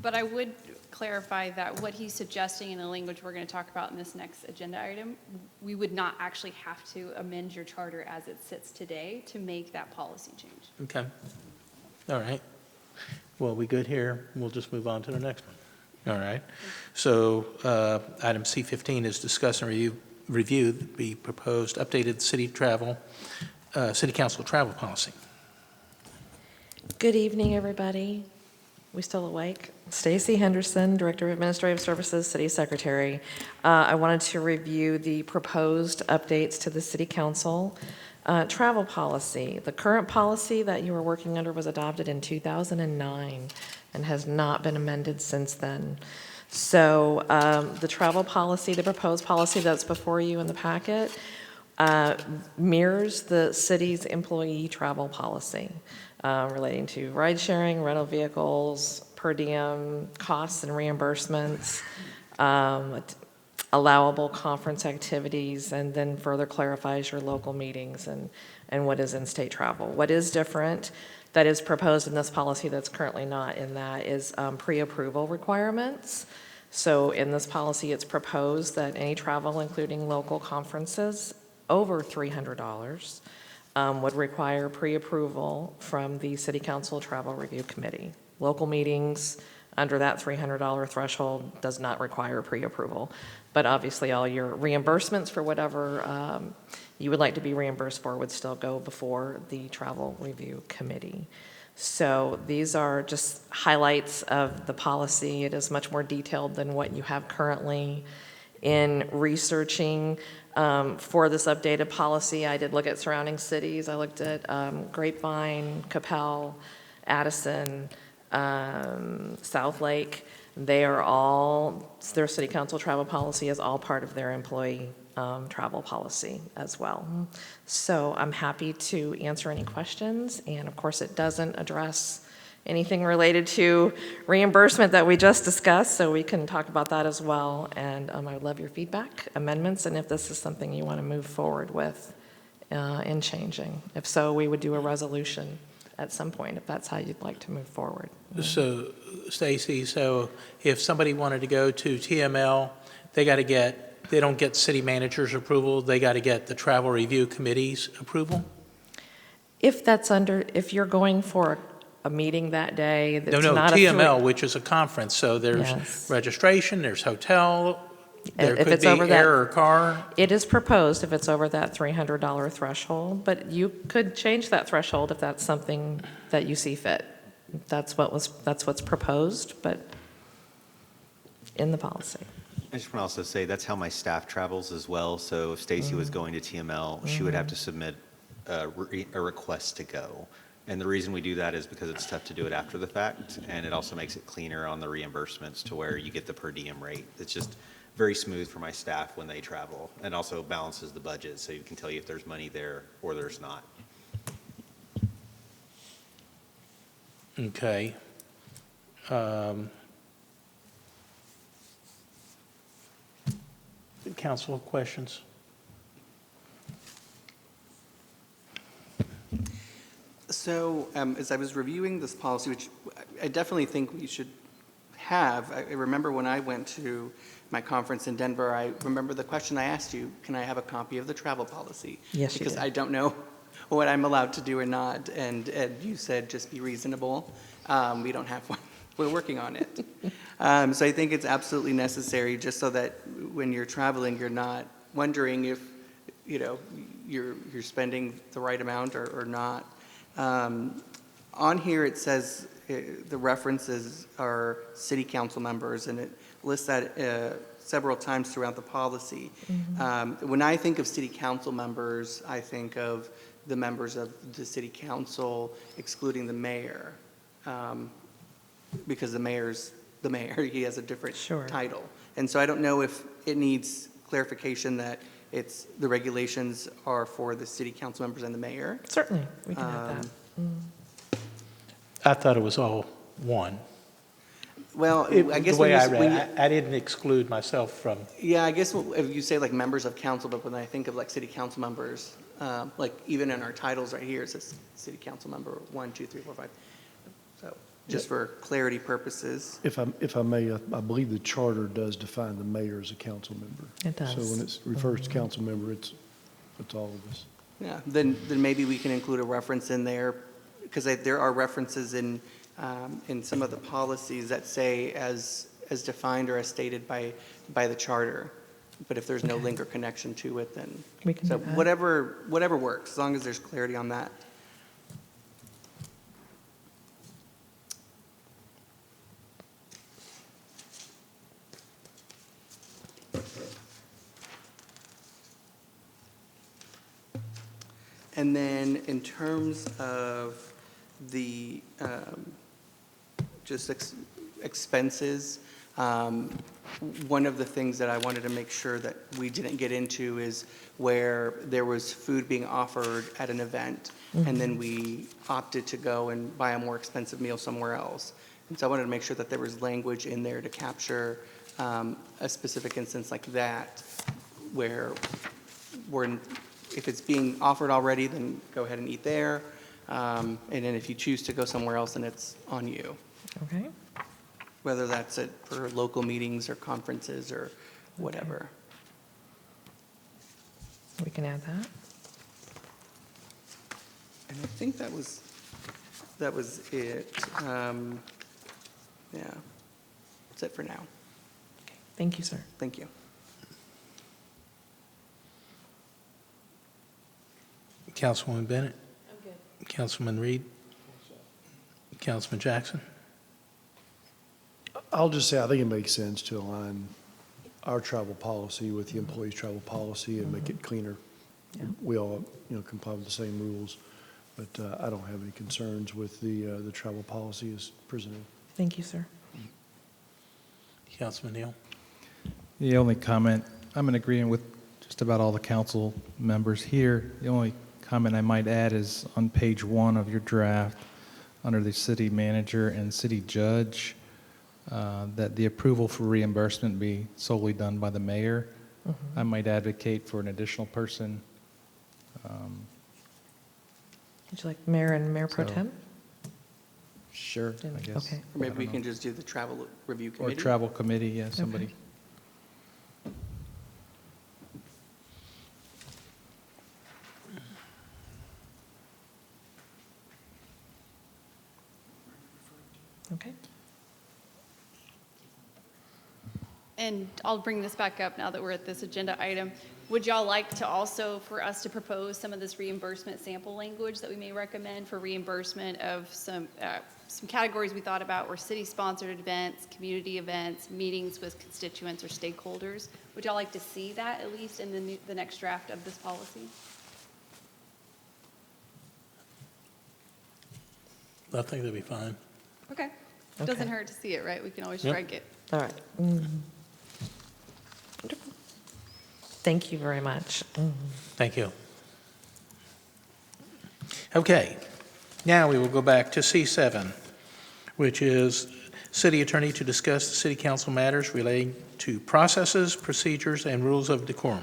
But I would clarify that what he's suggesting in the language we're going to talk about in this next agenda item, we would not actually have to amend your charter as it sits today to make that policy change. Okay. All right. Well, we good here? We'll just move on to the next one. All right. So item C15 is discuss and review the proposed updated city council travel policy. Good evening, everybody. We still awake? Stacy Henderson, Director of Administrative Services, City Secretary. I wanted to review the proposed updates to the City Council travel policy. The current policy that you were working under was adopted in 2009 and has not been amended since then. So the travel policy, the proposed policy that's before you in the packet, mirrors the city's employee travel policy relating to ride sharing, rental vehicles, per diem costs and reimbursements, allowable conference activities, and then further clarifies your local meetings and what is in-state travel. What is different that is proposed in this policy that's currently not in that is pre-approval requirements. So in this policy, it's proposed that any travel, including local conferences, over $300 would require pre-approval from the City Council Travel Review Committee. Local meetings under that $300 threshold does not require pre-approval. But obviously all your reimbursements for whatever you would like to be reimbursed for would still go before the Travel Review Committee. So these are just highlights of the policy. It is much more detailed than what you have currently. In researching for this updated policy, I did look at surrounding cities. I looked at Grapevine, Capel, Addison, South Lake. Their city council travel policy is all part of their employee travel policy as well. So I'm happy to answer any questions. And of course, it doesn't address anything related to reimbursement that we just discussed, so we can talk about that as well. And I would love your feedback, amendments, and if this is something you want to move forward with in changing. If so, we would do a resolution at some point, if that's how you'd like to move forward. So, Stacy, so if somebody wanted to go to TML, they don't get city manager's approval, they got to get the travel review committee's approval? If you're going for a meeting that day, that's No, not a TML, which is a conference, so there's Yes. registration, there's hotel, there If could it's be over that- air or car. It is proposed if it's over that $300 threshold, but you could change that threshold if that's something that you see fit. That's what's proposed, but in the policy. I just want to also say that's how my staff travels as well. So if Stacy was going to TML, she would have to submit a request to go. And the reason we do that is because it's tough to do it after the fact, and it also makes it cleaner on the reimbursements to where you get the per diem rate. It's just very smooth for my staff when they travel, and also balances the budget, so you can tell you if there's money there or there's not. Okay. Council questions? So as I was reviewing this policy, which I definitely think we should have, I remember when I went to my conference in Denver, I remember the question I asked you, can I have a copy of the travel policy? Yes, you Because did. I don't know what I'm allowed to do or not. And you said, just be reasonable. We don't have one. We're working on it. So I think it's absolutely necessary, just so that when you're traveling, you're not wondering if, you're spending the right amount or not. On here, it says the references are city council members, and it lists that several times throughout the policy. When I think of city council members, I think of the members of the city council, excluding the mayor, because the mayor's the mayor. He has a different title. And so I don't know if it needs clarification that the regulations are for the city council members and the mayor. Certainly, we can have that. I thought it was all one. Well, I guess The way I when read it, I didn't exclude myself from, yeah, I guess if you say like members of council, but when I think of like city council members, like even in our titles right here, it says city council member 1, 2, 3, 4, 5. So just for clarity purposes. If I may, I believe the charter does define the mayor as a council member. It does. So when it refers to council member, it's all of us. Yeah, then maybe we can include a reference in there, because there are references in some of the policies that say as defined or as stated by the charter. But if there's no link or connection to it, then We can so do that. whatever works, as long as there's clarity on that. And then in terms of the just expenses, one of the things that I wanted to make sure that we didn't get into is where there was food being offered at an event, and then we opted to go and buy a more expensive meal somewhere else. And so I wanted to make sure that there was language in there to capture a specific instance like that, where if it's being offered already, then go ahead and eat there. And then if you choose to go somewhere else, then it's on you. Okay. Whether that's for local meetings or conferences or whatever. We can add that. And I think that was it. Yeah, that's it for now. Thank you, sir. Thank you. Councilwoman Bennett? I'm good. Councilman Reed? Councilman Jackson? I'll just say, I think it makes sense to align our travel policy with the employees' travel policy and make it cleaner. We all, comply with the same rules, but I don't have any concerns with the travel policy as presented. Thank you, sir. Councilman Neal? The only comment, I'm in agreement with just about all the council members here. The only comment I might add is on page 1 of your draft. under the city manager and city judge, that the approval for reimbursement be solely done by the mayor. I might advocate for an additional person. Would you like Mayor and Mayor Pro So- Tem? Sure, I guess. Okay. Or maybe I don't we know. can just do the travel review Or committee. travel committee, yeah, somebody. Okay. And I'll bring this back up now that we're at this agenda item. Would y'all like to also, for us to propose some of this reimbursement sample language that we may recommend for reimbursement of some categories we thought about were city-sponsored events, community events, meetings with constituents or stakeholders? Would y'all like to see that at least in the next draft of this policy? I think that'd be fine. Okay. Okay. Doesn't hurt to see it, right? We can always Yep. strike it. All right. Wonderful. Thank you very much. Thank you. Okay, now we will go back to C7, which is city attorney to discuss the city council matters relating to processes, procedures, and rules of decorum.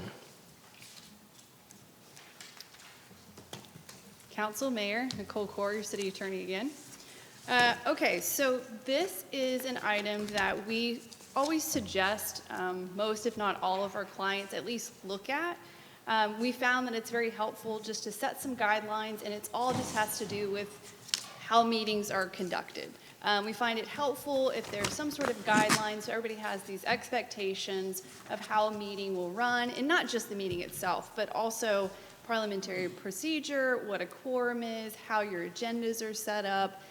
Council, Mayor, Nicole Core, your city attorney again. Okay, so this is an item that we always suggest most, if not all, of our clients at least look at. We found that it's very helpful just to set some guidelines, and it's all just has to do with how meetings are conducted. We find it helpful if there's some sort of guidelines, so everybody has these expectations of how a meeting will run, and not just the meeting itself, but also parliamentary procedure, what a quorum is, how your agendas are set up.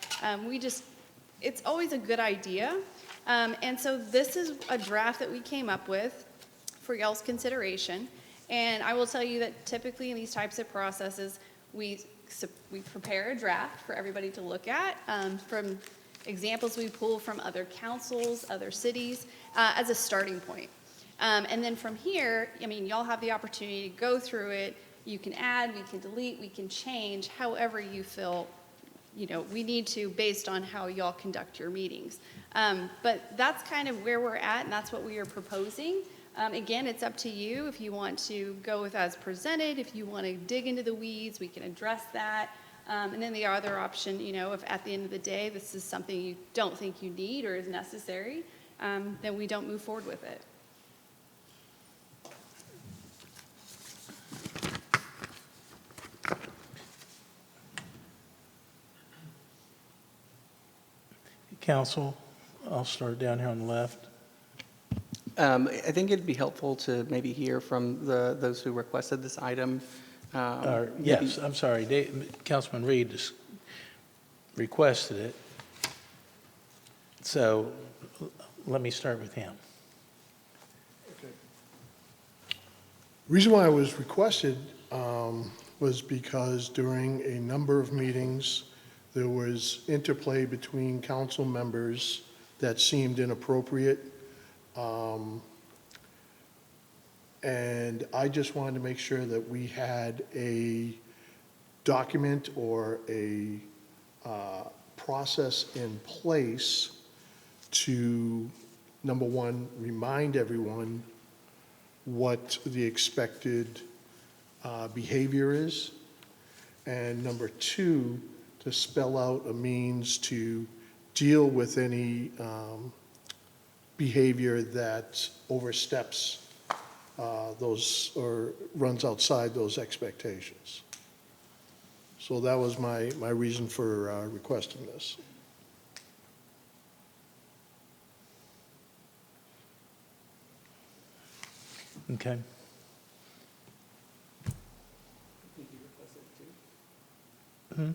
It's always a good idea. And so this is a draft that we came up with for y'all's consideration. And I will tell you that typically in these types of processes, we prepare a draft for everybody to look at from examples we pull from other councils, other cities, as a starting point. And then from here, I mean, y'all have the opportunity to go through it. You can add, we can delete, we can change, however you feel, we need to based on how y'all conduct your meetings. But that's kind of where we're at, and that's what we are proposing. Again, it's up to you if you want to go with as presented. If you want to dig into the weeds, we can address that. And then the other option, if at the end of the day this is something you don't think you need or is necessary, then we don't move forward with it. Council, I'll start down here on the left. I think it'd be helpful to maybe hear from those who requested this item. Yes, I'm sorry, Councilman Reed just requested it. So let me start with him. Reason why it was requested was because during a number of meetings, there was interplay between council members that seemed inappropriate. And I just wanted to make sure that we had a document or a process in place to, number one, remind everyone what the expected behavior is, and number two, to spell out a means to deal with any behavior that oversteps those or runs outside those expectations. So that was my reason for requesting this. Okay. Hmm?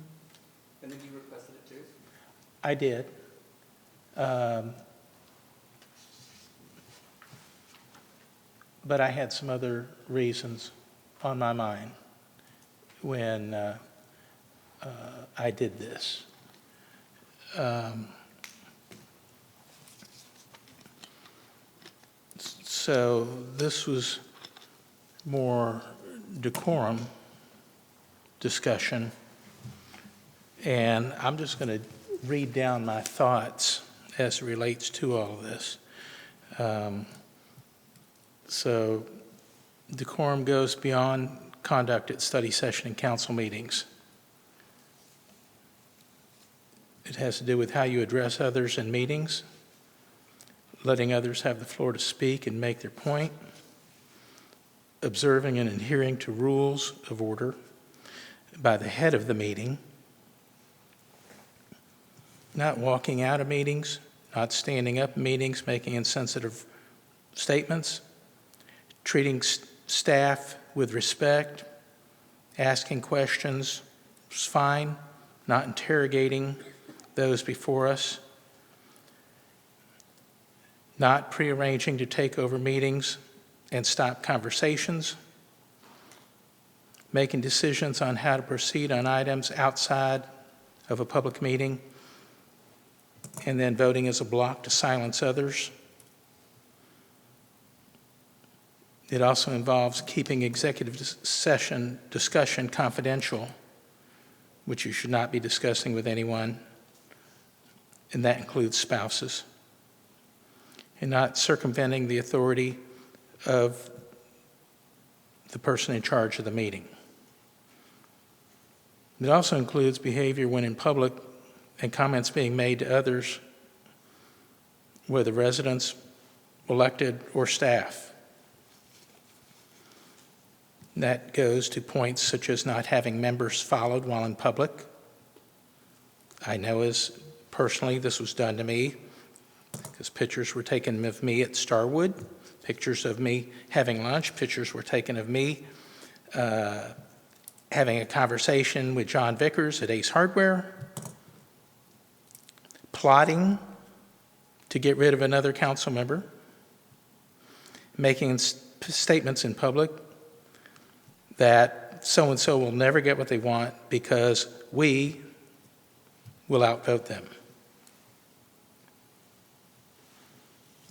And then you requested it too? I did. But I had some other reasons on my mind when I did this. So this was more decorum discussion. And I'm just going to read down my thoughts as it relates to all of this. So decorum goes beyond conduct at study session and council meetings. It has to do with how you address others in meetings, letting others have the floor to speak and make their point, observing and adhering to rules of order by the head of the meeting, not walking out of meetings, not standing up in meetings, making insensitive statements, treating staff with respect, asking questions is fine, not interrogating those before us, not prearranging to take over meetings and stop conversations, making decisions on how to proceed on items outside of a public meeting, and then voting as a block to silence others. It also involves keeping executive session discussion confidential, which you should not be discussing with anyone, and that includes spouses, and not circumventing the authority of the person in charge of the meeting. It also includes behavior when in public and comments being made to others, whether residents, elected, or staff. That goes to points such as not having members followed while in public. I know as personally this was done to me because pictures were taken of me at Starwood, pictures of me having lunch, pictures were taken of me having a conversation with John Vickers at Ace Hardware, plotting to get rid of another council member, making statements in public that so-and-so will never get what they want because we will outvote them.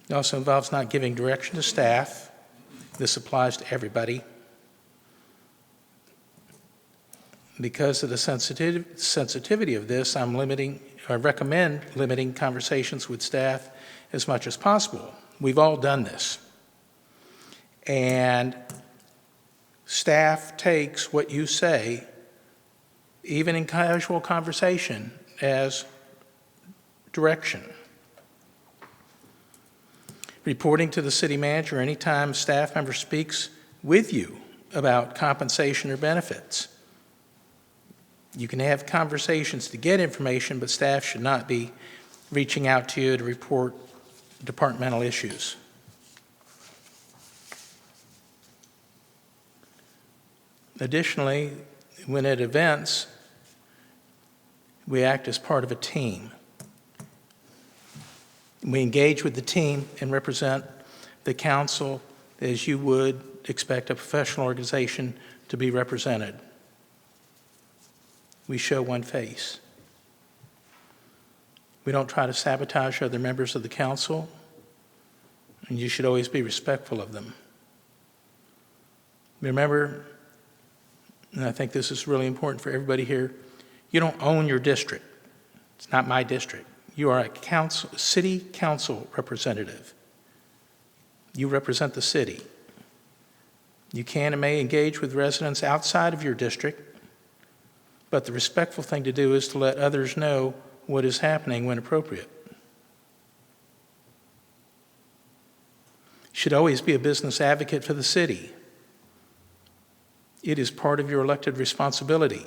It also involves not giving direction to staff. This applies to everybody. Because of the sensitivity of this, I recommend limiting conversations with staff as much as possible. We've all done this. And staff takes what you say, even in casual conversation, as direction. Reporting to the city manager anytime a staff member speaks with you about compensation or benefits. You can have conversations to get information, but staff should not be reaching out to you to report departmental issues. Additionally, when at events, we act as part of a team. We engage with the team and represent the council as you would expect a professional organization to be represented. We show one face. We don't try to sabotage other members of the council, and you should always be respectful of them. Remember, and I think this is really important for everybody here, you don't own your district. It's not my district. You are a city council representative. You represent the city. You can and may engage with residents outside of your district, but the respectful thing to do is to let others know what is happening when appropriate. You should always be a business advocate for the city. It is part of your elected responsibility.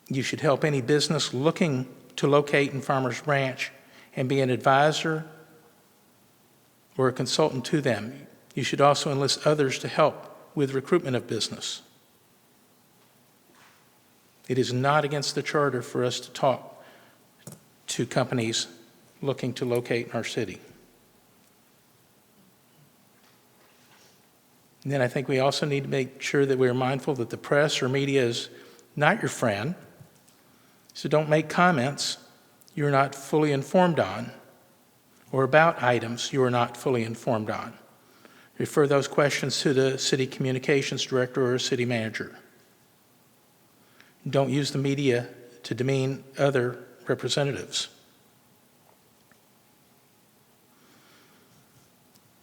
You should help any business looking to locate in Farmers Branch and be an advisor or a consultant to them. You should also enlist others to help with recruitment of business. It is not against the charter for us to talk to companies looking to locate in our city. And then I think we also need to make sure that we're mindful that the press or media is not your friend. So don't make comments you're not fully informed on or about items you are not fully informed on. Refer those questions to the city communications director or city manager. Don't use the media to demean other representatives.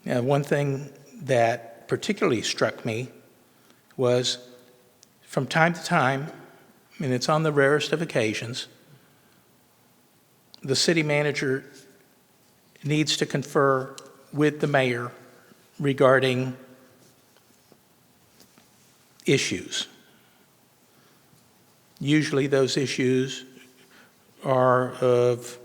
Now, one thing that particularly struck me was from time to time, and it's on the rarest of occasions, the city manager needs to confer with the mayor regarding issues. Usually those issues are of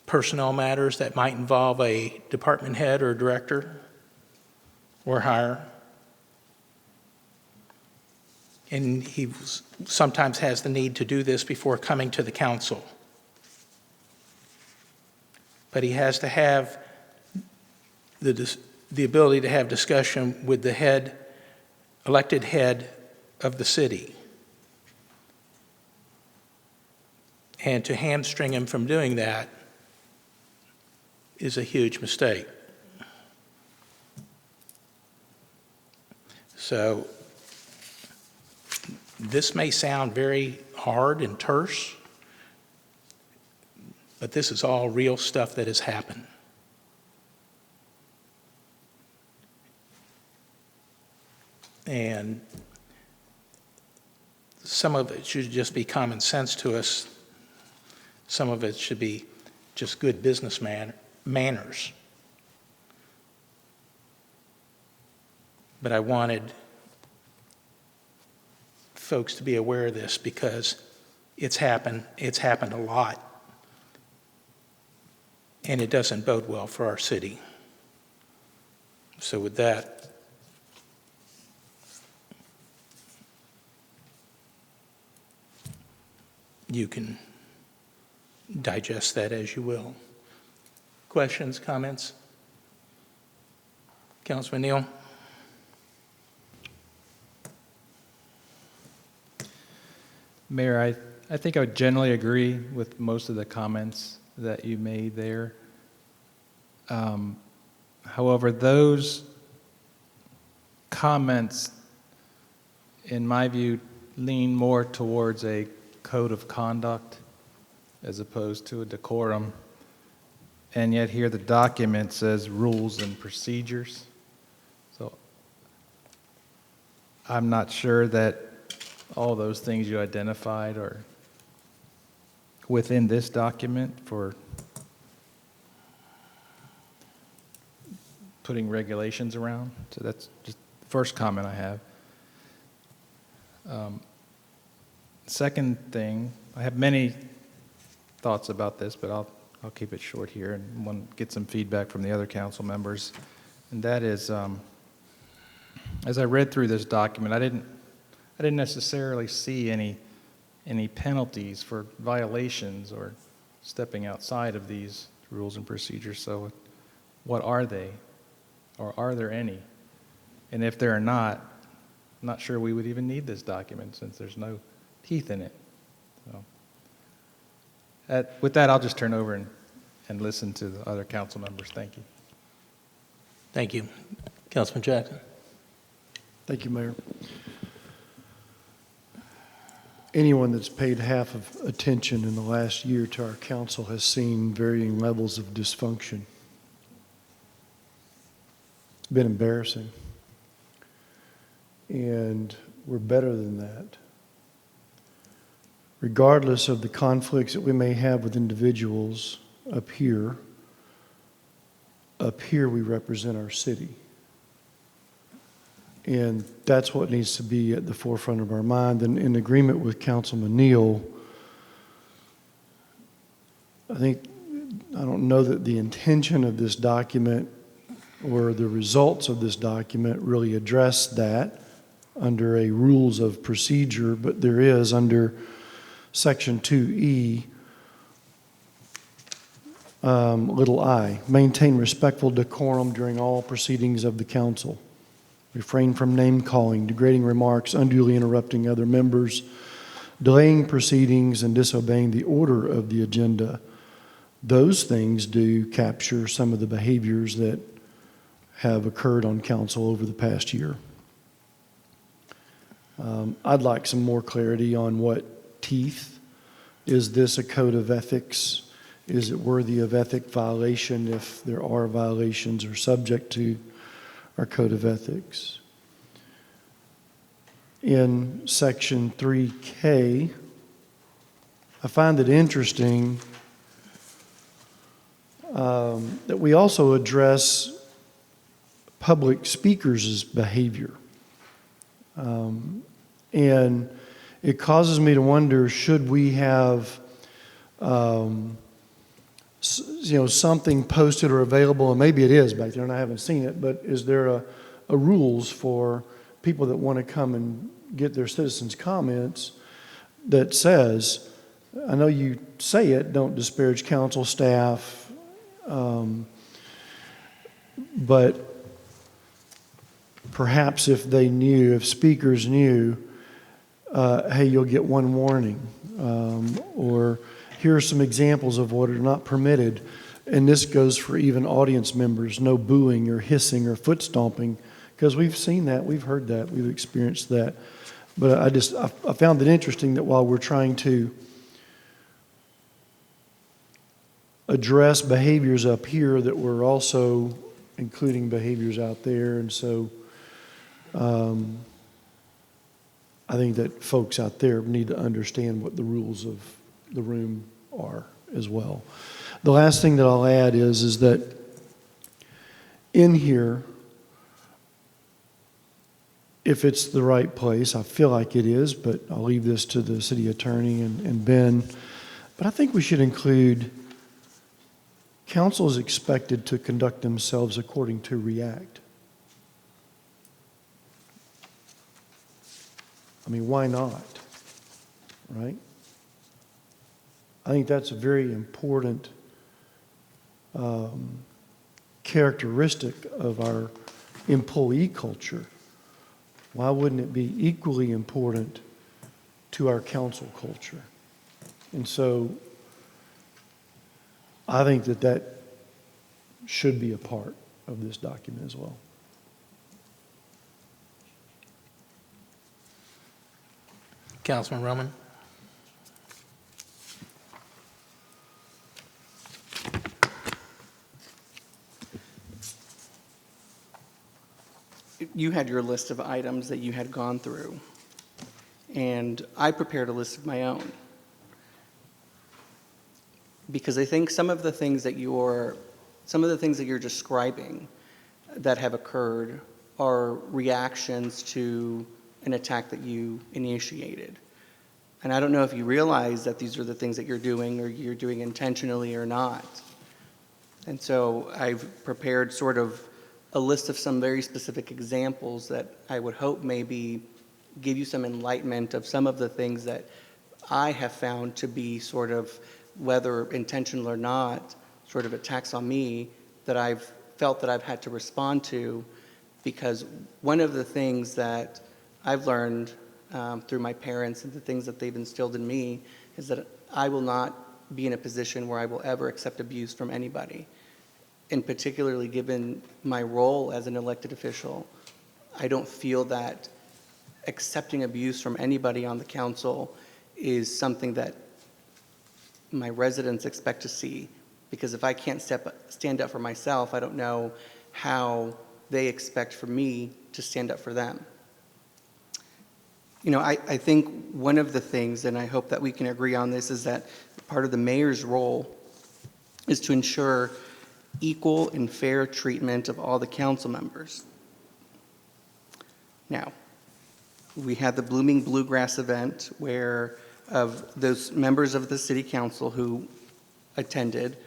personnel matters that might involve a department head or director or higher. And he sometimes has the need to do this before coming to the council. But he has to have the ability to have discussion with the elected head of the city. And to hamstring him from doing that is a huge mistake. So this may sound very hard and terse, but this is all real stuff that has happened. And some of it should just be common sense to us. Some of it should be just good business manners. But I wanted folks to be aware of this because it's happened a lot. And it doesn't bode well for our city. So with that, you can digest that as you will. Questions, comments? Councilman Neal? Mayor, I think I would generally agree with most of the comments that you made there. However, those comments, in my view, lean more towards a code of conduct as opposed to a decorum. And yet here the document says rules and procedures. So I'm not sure that all those things you identified are within this document for putting regulations around. So that's just the first comment I have. Second thing, I have many thoughts about this, but I'll keep it short here and want to get some feedback from the other council members. And that is, as I read through this document, I didn't necessarily see any penalties for violations or stepping outside of these rules and procedures. So what are they? Or are there any? And if there are not, I'm not sure we would even need this document since there's no teeth in it. So, with that, I'll just turn over and listen to the other council members. Thank you. Thank you. Councilman Jackson. Thank you, Mayor. Anyone that's paid half of attention in the last year to our council has seen varying levels of dysfunction. It's been embarrassing. And we're better than that. Regardless of the conflicts that we may have with individuals up here we represent our city. And that's what needs to be at the forefront of our mind. And in agreement with Councilman Neal, I don't know that the intention of this document or the results of this document really address that under a rules of procedure, but there is under Section 2E, little I, maintain respectful decorum during all proceedings of the council. Refrain from name-calling, degrading remarks, unduly interrupting other members, delaying proceedings, and disobeying the order of the agenda. Those things do capture some of the behaviors that have occurred on council over the past year. I'd like some more clarity on what teeth. Is this a code of ethics? Is it worthy of ethic violation if there are violations or subject to our code of ethics? In section 3K, I find it interesting that we also address public speakers' behavior. And it causes me to wonder, should we have something posted or available, and maybe it is back there and I haven't seen it, but is there a rules for people that want to come and get their citizens' comments that says, I know you say it, don't disparage council staff, but perhaps if they knew, if speakers knew, hey, you'll get one warning, or here are some examples of what are not permitted. And this goes for even audience members, no booing or hissing or foot stomping, because we've seen that, we've heard that, we've experienced that. But I found it interesting that while we're trying to address behaviors up here, that we're also including behaviors out there. And so I think that folks out there need to understand what the rules of the room are as well. The last thing that I'll add is that in here, if it's the right place, I feel like it is, but I'll leave this to the city attorney and Ben. But I think we should include council is expected to conduct themselves according to REACT. I mean, why not? Right? I think that's a very important characteristic of our employee culture. Why wouldn't it be equally important to our council culture? And so I think that should be a part of this document as well. Councilman Roman? You had your list of items that you had gone through, and I prepared a list of my own. Because I think some of the things that you're describing that have occurred are reactions to an attack that you initiated. And I don't know if you realize that these are the things that you're doing, or you're doing intentionally or not. And so I've prepared sort of a list of some very specific examples that I would hope maybe give you some enlightenment of some of the things that I have found to be sort of, whether intentional or not, sort of attacks on me that I've felt that I've had to respond to, because one of the things that I've learned through my parents and the things that they've instilled in me is that I will not be in a position where I will ever accept abuse from anybody. And particularly given my role as an elected official, I don't feel that accepting abuse from anybody on the council is something that my residents expect to see. Because if I can't stand up for myself, I don't know how they expect for me to stand up for them. You know, I think one of the things, and I hope that we can agree on this, is that part of the mayor's role is to ensure equal and fair treatment of all the council members. Now, we had the Blooming Bluegrass event where of those members of the city council who attended,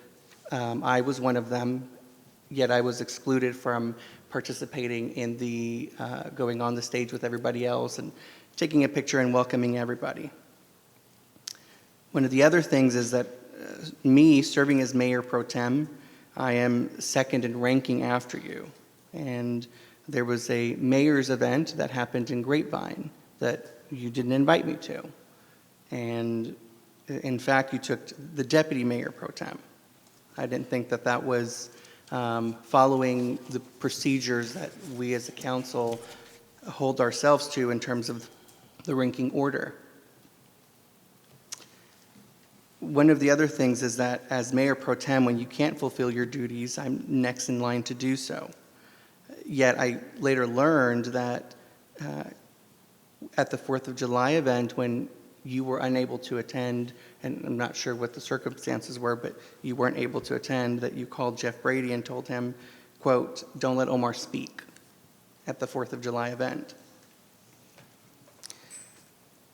I was one of them, yet I was excluded from participating in the going on the stage with everybody else and taking a picture and welcoming everybody. One of the other things is that me serving as mayor pro tem, I am second in ranking after you. And there was a mayor's event that happened in Grapevine that you didn't invite me to. And in fact, you took the deputy mayor pro tem. I didn't think that that was following the procedures that we as a council hold ourselves to in terms of the ranking order. One of the other things is that as mayor pro tem, when you can't fulfill your duties, I'm next in line to do so. Yet I later learned that at the 4th of July event, when you were unable to attend, and I'm not sure what the circumstances were, but you weren't able to attend, that you called Jeff Brady and told him, quote, "Don't let Omar speak," at the 4th of July event.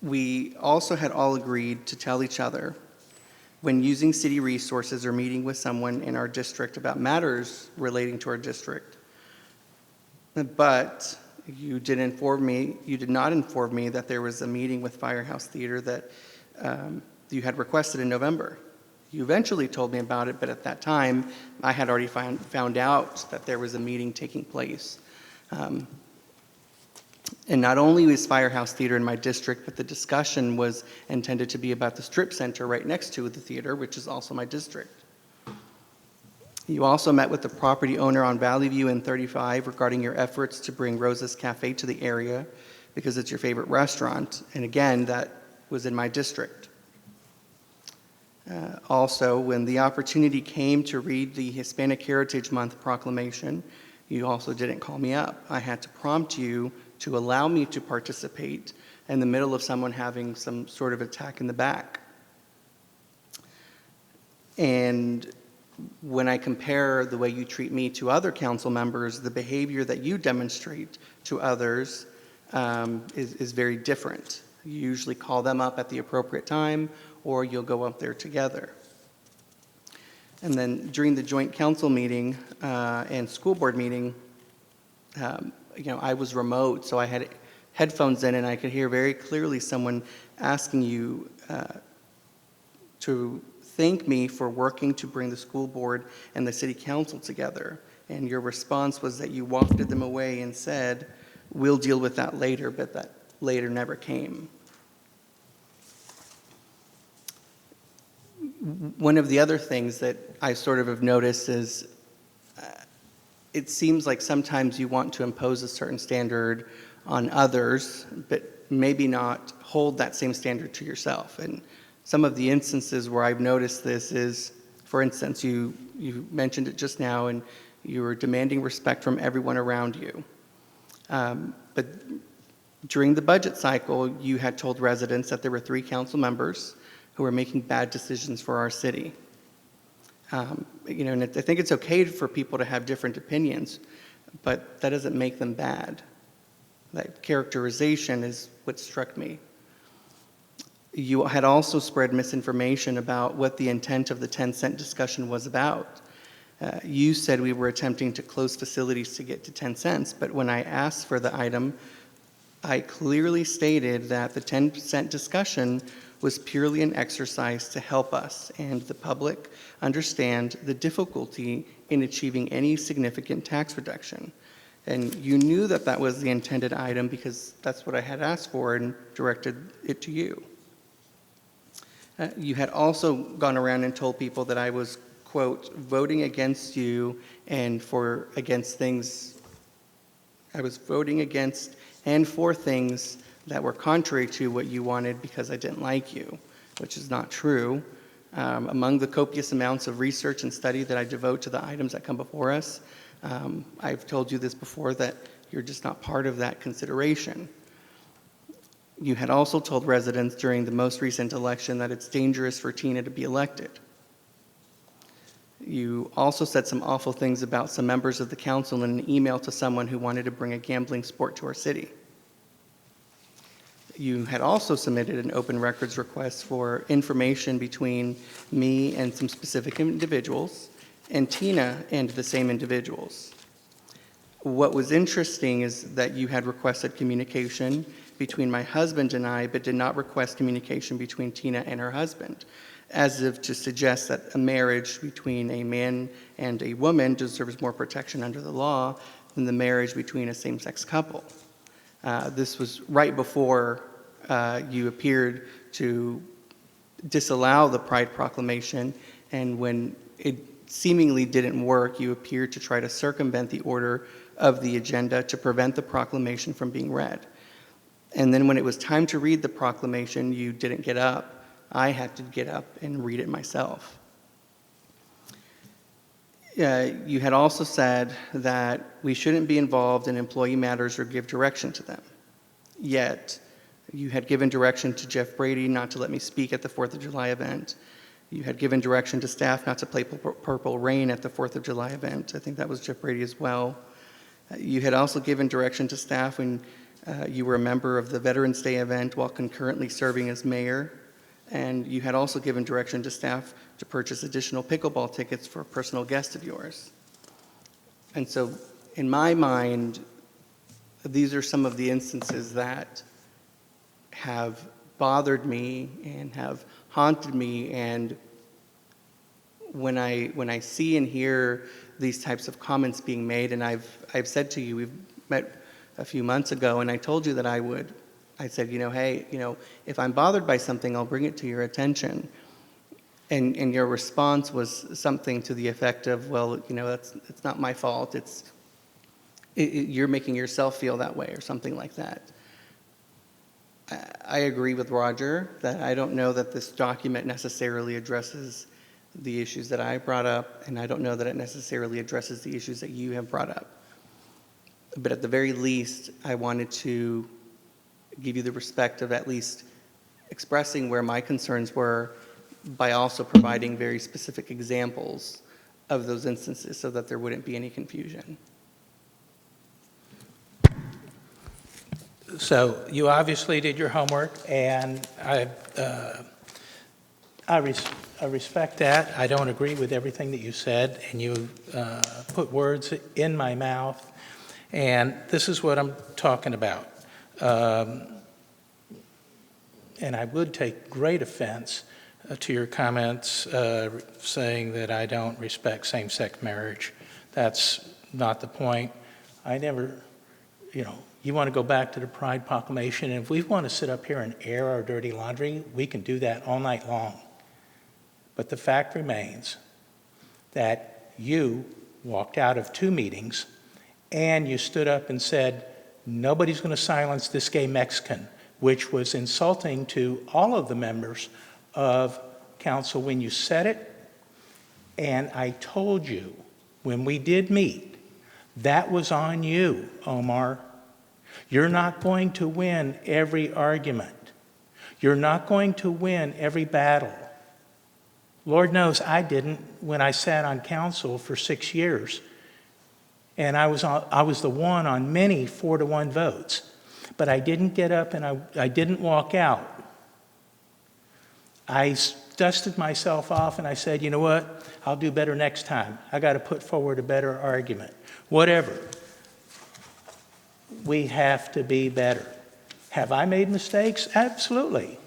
We also had all agreed to tell each other when using city resources or meeting with someone in our district about matters relating to our district. But you did not inform me that there was a meeting with Firehouse Theater that you had requested in November. You eventually told me about it, but at that time, I had already found out that there was a meeting taking place. And not only was Firehouse Theater in my district, but the discussion was intended to be about the strip center right next to the theater, which is also my district. You also met with the property owner on Valley View and 35 regarding your efforts to bring Rosa's Cafe to the area because it's your favorite restaurant. And again, that was in my district. Also, when the opportunity came to read the Hispanic Heritage Month proclamation, you also didn't call me up. I had to prompt you to allow me to participate in the middle of someone having some sort of attack in the back. And when I compare the way you treat me to other council members, the behavior that you demonstrate to others is very different. You usually call them up at the appropriate time, or you'll go up there together. And then during the joint council meeting and school board meeting, I was remote, so I had headphones in, and I could hear very clearly someone asking you to thank me for working to bring the school board and the city council together. And your response was that you wafted them away and said, "We'll deal with that later," but that later never came. One of the other things that I sort of have noticed is it seems like sometimes you want to impose a certain standard on others, but maybe not hold that same standard to yourself. And some of the instances where I've noticed this is, for instance, you mentioned it just now, and you were demanding respect from everyone around you. But during the budget cycle, you had told residents that there were 3 council members who were making bad decisions for our city. And I think it's okay for people to have different opinions, but that doesn't make them bad. That characterization is what struck me. You had also spread misinformation about what the intent of the 10-cent discussion was about. You said we were attempting to close facilities to get to 10 cents, but when I asked for the item, I clearly stated that the 10-cent discussion was purely an exercise to help us and the public understand the difficulty in achieving any significant tax reduction. And you knew that that was the intended item because that's what I had asked for and directed it to you. You had also gone around and told people that I was, quote, voting against you and against things. I was voting against and for things that were contrary to what you wanted because I didn't like you, which is not true. Among the copious amounts of research and study that I devote to the items that come before us, I've told you this before, that you're just not part of that consideration. You had also told residents during the most recent election that it's dangerous for Tina to be elected. You also said some awful things about some members of the council in an email to someone who wanted to bring a gambling sport to our city. You had also submitted an open records request for information between me and some specific individuals, and Tina and the same individuals. What was interesting is that you had requested communication between my husband and I, but did not request communication between Tina and her husband, as if to suggest that a marriage between a man and a woman deserves more protection under the law than the marriage between a same-sex couple. This was right before you appeared to disallow the Pride Proclamation, and when it seemingly didn't work, you appeared to try to circumvent the order of the agenda to prevent the proclamation from being read. And then when it was time to read the proclamation, you didn't get up I had to get up and read it myself. You had also said that we shouldn't be involved in employee matters or give direction to them. Yet, you had given direction to Jeff Brady not to let me speak at the 4th of July event. You had given direction to staff not to play Purple Rain at the 4th of July event. I think that was Jeff Brady as well. You had also given direction to staff when you were a member of the Veterans Day event while concurrently serving as mayor. And you had also given direction to staff to purchase additional pickleball tickets for a personal guest of yours. And so, in my mind, these are some of the instances that have bothered me and have haunted me. And when I see and hear these types of comments being made, and I've said to you, we've met a few months ago, and I told you that I said, hey, if I'm bothered by something, I'll bring it to your attention. And your response was something to the effect of, well, it's not my fault. You're making yourself feel that way, or something like that. I agree with Roger that I don't know that this document necessarily addresses the issues that I brought up, and I don't know that it necessarily addresses the issues that you have brought up. But at the very least, I wanted to give you the respect of at least expressing where my concerns were by also providing very specific examples of those instances so that there wouldn't be any confusion. So you obviously did your homework, and I respect that. I don't agree with everything that you said, and you put words in my mouth, and this is what I'm talking about. And I would take great offense to your comments saying that I don't respect same-sex marriage. That's not the point. I never, you want to go back to the Pride Proclamation, and if we want to sit up here and air our dirty laundry, we can do that all night long. But the fact remains that you walked out of 2 meetings and you stood up and said, nobody's going to silence this gay Mexican, which was insulting to all of the members of council when you said it. And I told you when we did meet, that was on you, Omar. You're not going to win every argument. You're not going to win every battle. Lord knows I didn't when I sat on council for 6 years. And I was the one on many 4-to-1 votes. But I didn't get up and I didn't walk out. I dusted myself off and I said, you know what? I'll do better next time. I got to put forward a better argument. Whatever. We have to be better. Have I made mistakes? Absolutely.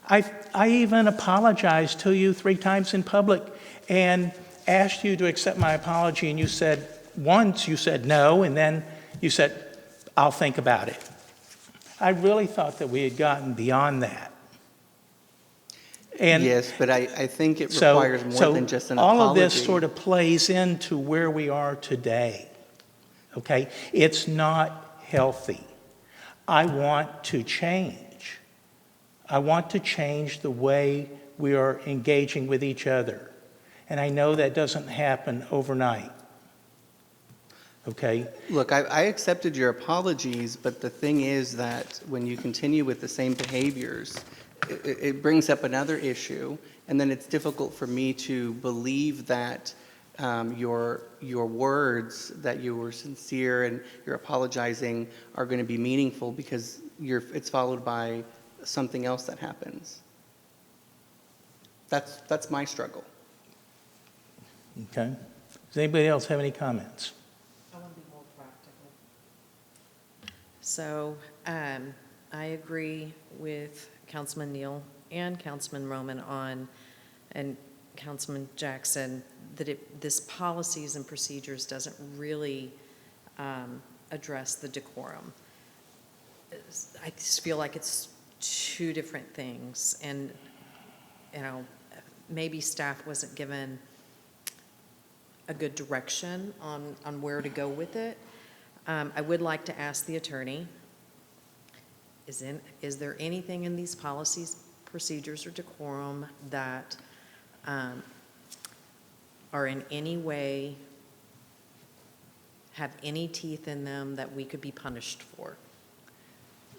I even apologized to you 3 times in public and asked you to accept my apology, and you said, once you said no, and then you said, I'll think about it. I really thought that we had gotten beyond that. And yes, but I think it requires more than just an apology. All of this sort of plays into where we are today, okay? It's not healthy. I want to change. I want to change the way we are engaging with each other. And I know that doesn't happen overnight. Okay? Look, I accepted your apologies, but the thing is that when you continue with the same behaviors, it brings up another issue, and then it's difficult for me to believe that your words, that you were sincere and you're apologizing, are going to be meaningful because it's followed by something else that happens. That's my struggle. Okay. Does anybody else have any comments? I want to be more practical. So I agree with Councilman Neal and Councilman Roman and Councilman Jackson that this policies and procedures doesn't really address the decorum. I just feel like it's 2 different things, and maybe staff wasn't given a good direction on where to go with it. I would like to ask the attorney, is there anything in these policies procedures, or decorum that are in any way, have any teeth in them that we could be punished for?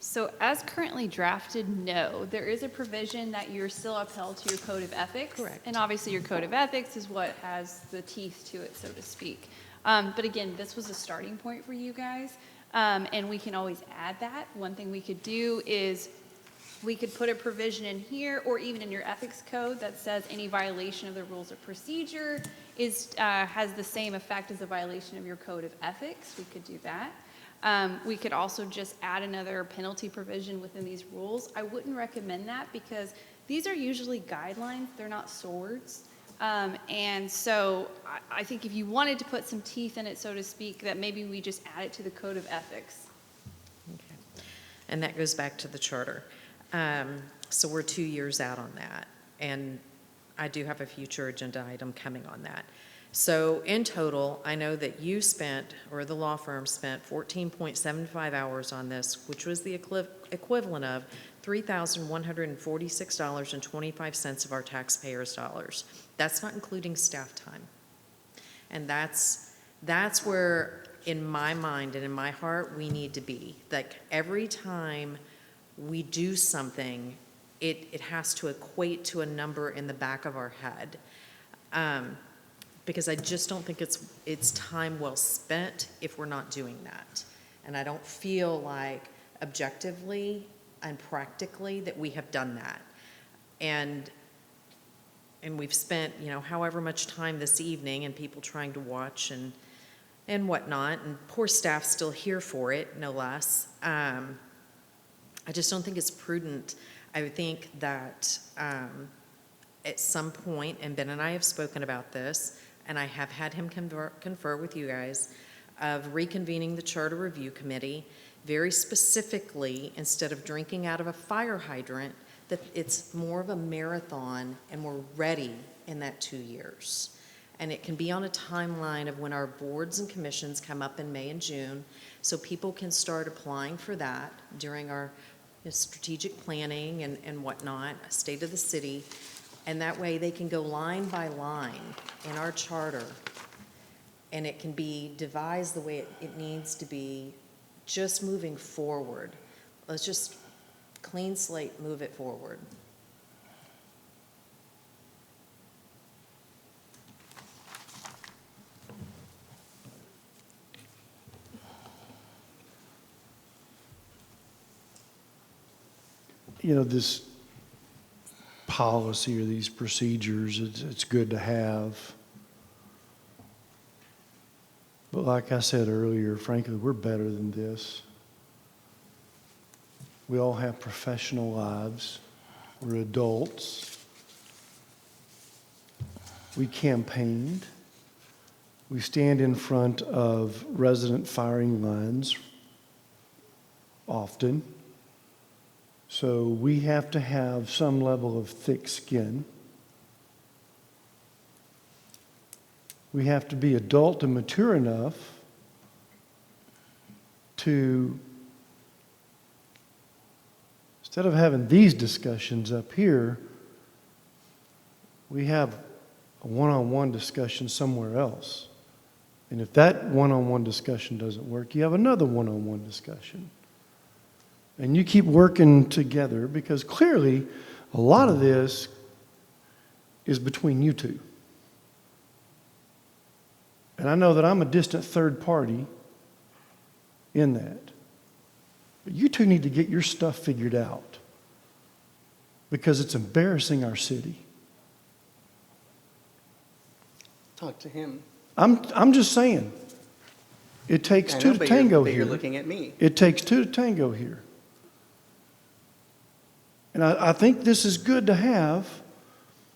So as currently drafted, no. There is a provision that you're still upheld to your code of ethics. Correct. And obviously your code of ethics is what has the teeth to it, so to speak. But again, this was a starting point for you guys. And we can always add that. One thing we could do is we could put a provision in here or even in your ethics code that says any violation of the rules of procedure has the same effect as a violation of your code of ethics. We could do that. We could also just add another penalty provision within these rules. I wouldn't recommend that because these are usually guidelines. They're not swords. And so I think if you wanted to put some teeth in it, so to speak, that maybe we just add it to the code of ethics. Okay. And that goes back to the charter. So we're 2 years out on that. And I do have a future agenda item coming on that. So in total, I know that you spent, or the law firm spent, 14.75 hours on this, which was the equivalent of $3,146.25 of our taxpayers' dollars. That's not including staff time. And that's where, in my mind and in my heart, we need to be. Like, every time we do something, it has to equate to a number in the back of our head. Because I just don't think it's time well spent if we're not doing that. And I don't feel like objectively and practically that we have done that. And we've spent, however much time this evening and people trying to watch and whatnot, and poor staff still here for it, no less. I just don't think it's prudent. I think that at some point, and Ben and I have spoken about this, and I have had him confer with you guys, of reconvening the Charter Review Committee, very specifically, instead of drinking out of a fire hydrant, that it's more of a marathon and we're ready in that 2 years. And it can be on a timeline of when our boards and commissions come up in May and June, so people can start applying for that during our strategic planning and whatnot, state of the city. And that way they can go line by line in our charter, and it can be devised the way it needs to be, just moving forward. Let's just clean slate, move it forward. This policy or these procedures, it's good to have. But like I said earlier, frankly, we're better than this. We all have professional lives. We're adults. We campaigned. We stand in front of resident firing lines often. So we have to have some level of thick skin. We have to be adult and mature enough to, instead of having these discussions up here, we have a one-on-one discussion somewhere else. And if that one-on-one discussion doesn't work, you have another one-on-one discussion. And you keep working together, because clearly a lot of this is between you two. And I know that I'm a distant third party in that. But you two need to get your stuff figured out, because it's embarrassing our city. Talk to him. I'm just saying. It takes two to tango here. You're looking at me. It takes two to tango here. And I think this is good to have,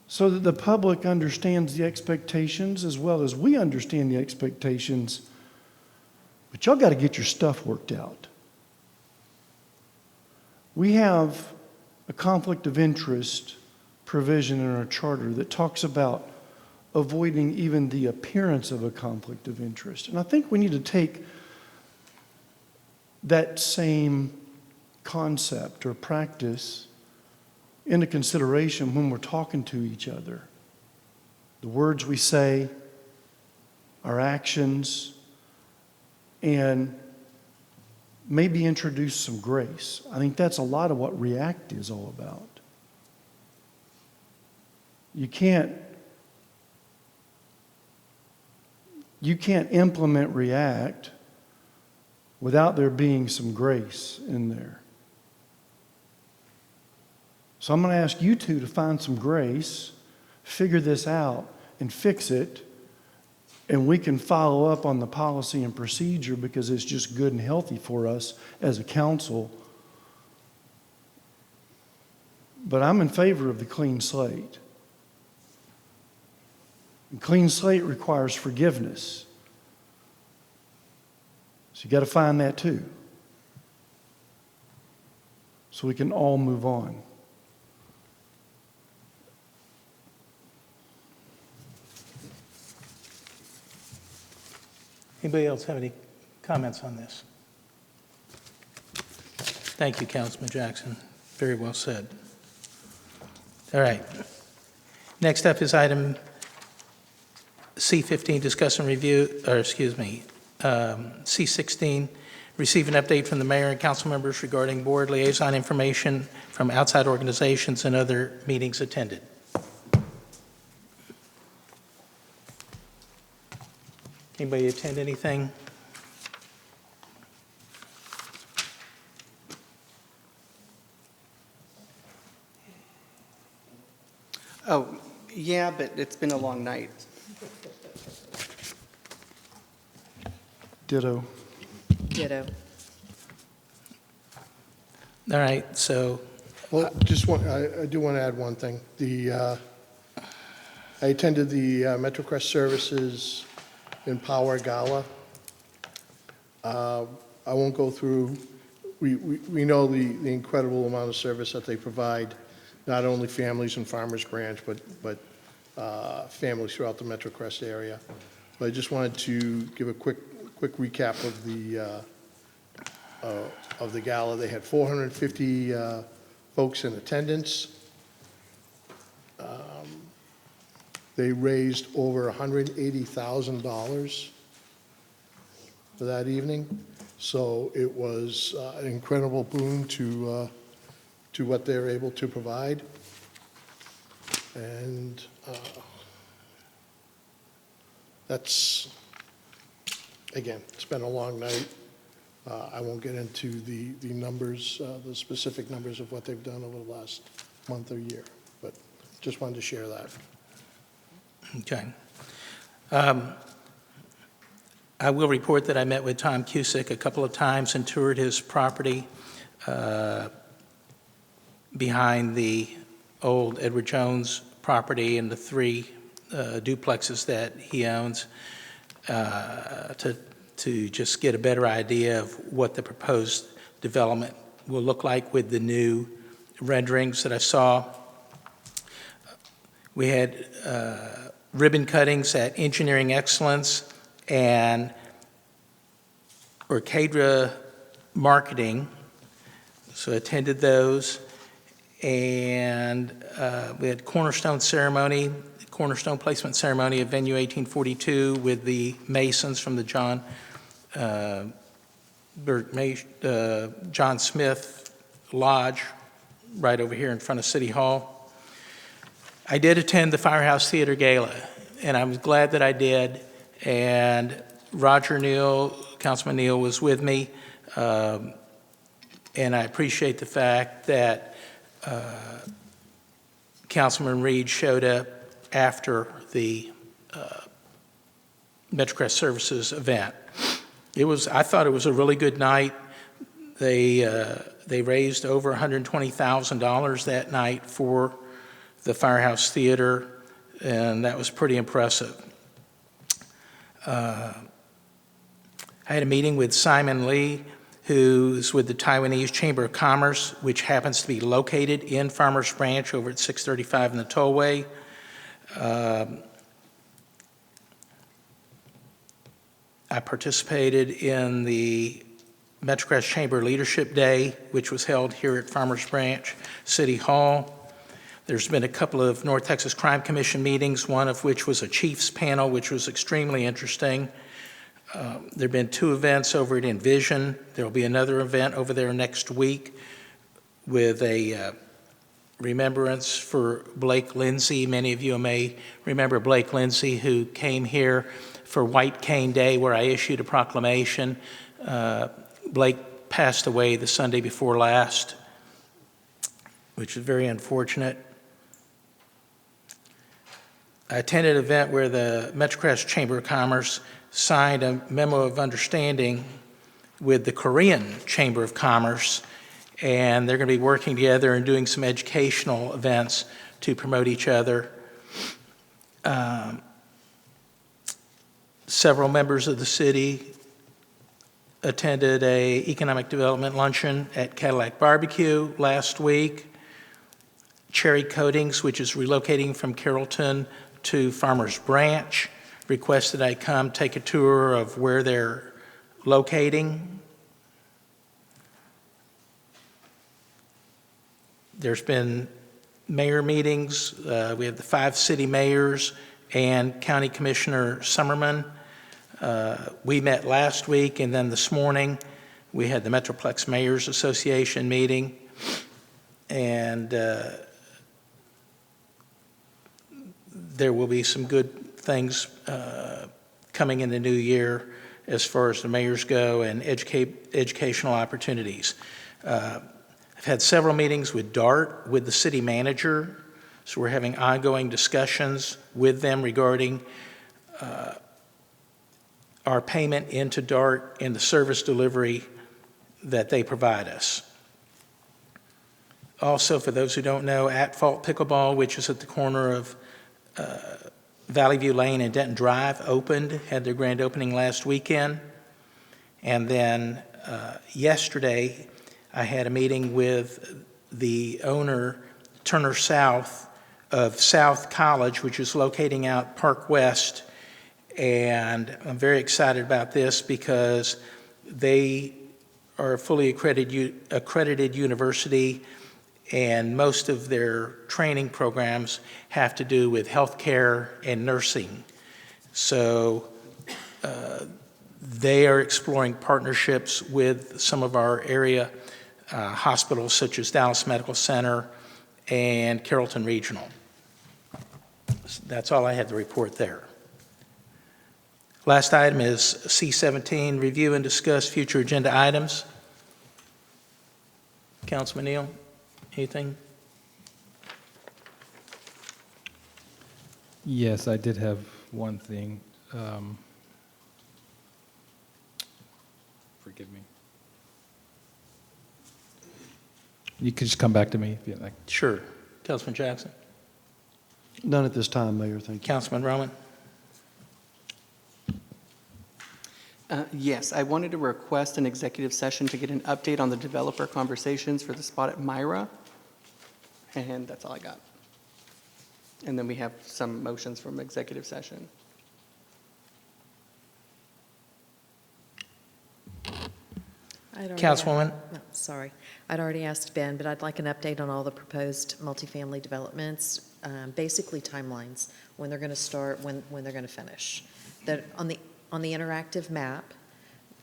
so that the public understands the expectations as well as we understand the expectations. But y'all got to get your stuff worked out. We have a conflict of interest provision in our charter that talks about avoiding even the appearance of a conflict of interest. And I think we need to take that same concept or practice into consideration when we're talking to each other. The words we say, our actions, and maybe introduce some grace. I think that's a lot of what REACT is all about. You can't implement REACT without there being some grace in there. So I'm going to ask you two to find some grace, figure this out, and fix it, and we can follow up on the policy and procedure because it's just good and healthy for us as a council. But I'm in favor of the clean slate. And clean slate requires forgiveness. So you got to find that too. So we can all move on. Anybody else have any comments on this? Thank you, Councilman Jackson. Very well said. All right. Next up is item C15, discuss and review, C16, receive an update from the mayor and council members regarding board liaison information from outside organizations and other meetings attended. Anybody attend anything? Oh, yeah, but it's been a long night. Ditto. Ditto. All right, so. Well, I do want to add one thing. I attended the MetroCrest Services Empower Gala. I won't go through, we know the incredible amount of service that they provide, not only families in Farmers Branch, but families throughout the MetroCrest area. But I just wanted to give a quick recap of the gala. They had 450 folks in attendance. They raised over $180,000 for that evening. So it was an incredible boon to what they're able to provide. And that's, again, it's been a long night. I won't get into the numbers, the specific numbers of what they've done over the last month or year, but just wanted to share that. Okay. I will report that I met with Tom Cusick a couple of times and toured his property behind the old Edward Jones property and the 3 duplexes that he owns to just get a better idea of what the proposed development will look like with the new renderings that I saw. We had ribbon cuttings at Engineering Excellence and Orcadra Marketing, so attended those. And we had cornerstone placement ceremony at Venue 1842 with the Masons from the John Smith Lodge right over here in front of City Hall. I did attend the Firehouse Theater Gala, and I'm glad that I did. And Roger Neal, Councilman Neal, was with me, and I appreciate the fact that Councilman Reed showed up after the MetroCrest Services event. I thought it was a really good night. They raised over $120,000 that night for the Firehouse Theater, and that was pretty impressive. I had a meeting with Simon Lee, who's with the Taiwanese Chamber of Commerce, which happens to be located in Farmers Branch over at 635 in the Tollway. I participated in the MetroCrest Chamber Leadership Day, which was held here at Farmers Branch City Hall. There's been a couple of North Texas Crime Commission meetings, one of which was a chiefs panel, which was extremely interesting. There have been 2 events over at Envision. There will be another event over there next week with a remembrance for Blake Lindsay. Many of you may remember Blake Lindsay, who came here for White Cane Day, where I issued a proclamation. Blake passed away the Sunday before last, which is very unfortunate. I attended an event where the Metrocrest Chamber of Commerce signed a memo of understanding with the Korean Chamber of Commerce, and they're going to be working together and doing some educational events to promote each other. Several members of the city attended a economic development luncheon at Cadillac Barbecue last week. Cherry Coatings, which is relocating from Carrollton to Farmers Branch, requested I come take a tour of where they're locating. There's been mayor meetings. We have the 5 city mayors and County Commissioner Summerman. We met last week, and then this morning we had the Metroplex Mayors Association meeting. And there will be some good things coming in the new year as far as the mayors go and educational opportunities. I've had several meetings with DART, with the city manager, so we're having ongoing discussions with them regarding our payment into DART and the service delivery that they provide us. Also, for those who don't know, At Fault Pickleball, which is at the corner of Valley View Lane and Denton Drive, opened, had their grand opening last weekend. And then yesterday, I had a meeting with the owner, Turner South, of South College, which is locating out Park West. And I'm very excited about this because they are a fully accredited university, and most of their training programs have to do with healthcare and nursing. So they are exploring partnerships with some of our area hospitals, such as Dallas Medical Center and Carrollton Regional. That's all I had to report there. Last item is C17, review and discuss future agenda items. Councilman Neal, anything? Yes, I did have one thing. Forgive me. You could just come back to me if you like. Sure. Councilman Jackson. None at this time, Mayor, thank you. Councilman Roman. Yes, I wanted to request an executive session to get an update on the developer conversations for the spot at Myra. And that's all I got. And then we have some motions from executive session. Councilwoman? No, sorry. I'd already asked Ben, but I'd like an update on all the proposed multifamily developments, basically timelines, when they're going to start, when they're going to finish. That on the interactive map,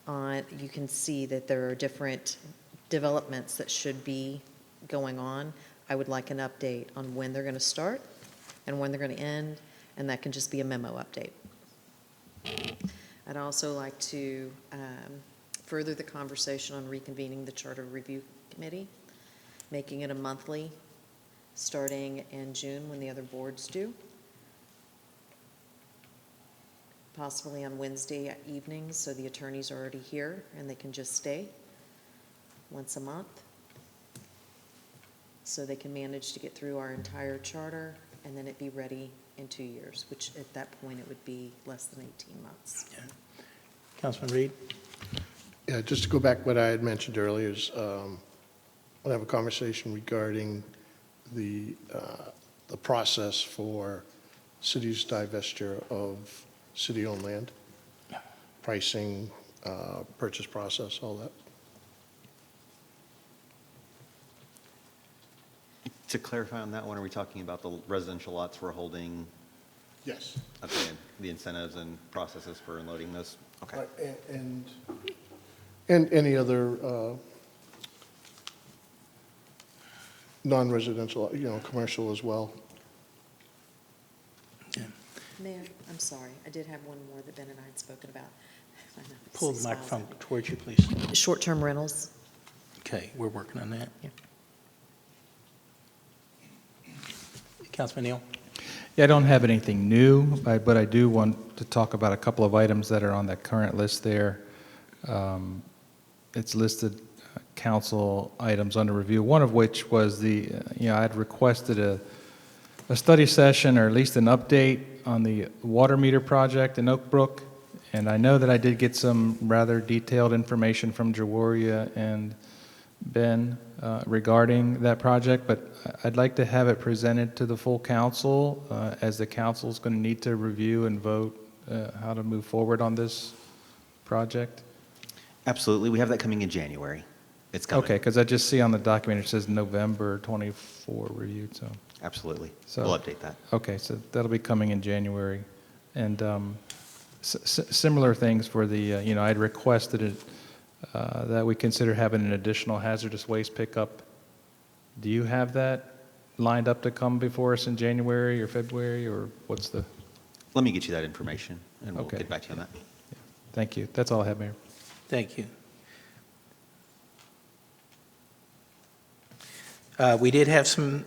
you can see that there are different developments that should be going on. I would like an update on when they're going to start and when they're going to end, and that can just be a memo update. I'd also like to further the conversation on reconvening the Charter Review Committee, making it a monthly, starting in June when the other boards do. Possibly on Wednesday evenings, so the attorneys are already here and they can just stay once a month. So they can manage to get through our entire charter and then it be ready in 2 years, which at that point it would be less than 18 months. Yeah. Councilman Reed? Yeah, just to go back what I had mentioned earlier is we'll have a conversation regarding the process for cities divestiture of city-owned land, pricing, purchase process, all that. To clarify on that one, are we talking about the residential lots we're holding? Yes. Okay, the incentives and processes for unloading those? Okay. Right, and any other non-residential, commercial as well. Mayor, I'm sorry, I did have one more that Ben and I had spoken about. I know, I Pull see the smiles microphone at me. towards you, please. Short-term rentals. Okay, we're working on that. Yeah. Councilman Neal? Yeah, I don't have anything new, but I do want to talk about a couple of items that are on that current list there. It's listed council items under review, one of which was I'd requested a study session, or at least an update on the water meter project in Oakbrook. And I know that I did get some rather detailed information from Jaworia and Ben regarding that project, but I'd like to have it presented to the full council, as the council's going to need to review and vote how to move forward on this project. Absolutely. We have that coming in January. It's coming. Okay, because I just see on the document, it says November 24 reviewed, so. Absolutely. So, We'll update that. Okay, so that'll be coming in January. And similar things for the, I'd requested it, that we consider having an additional hazardous waste pickup. Do you have that lined up to come before us in January or February, or what's the? Let me get you that information, and we'll Okay. get back to you on that. Thank you. That's all I have, Mayor. Thank you. We did have some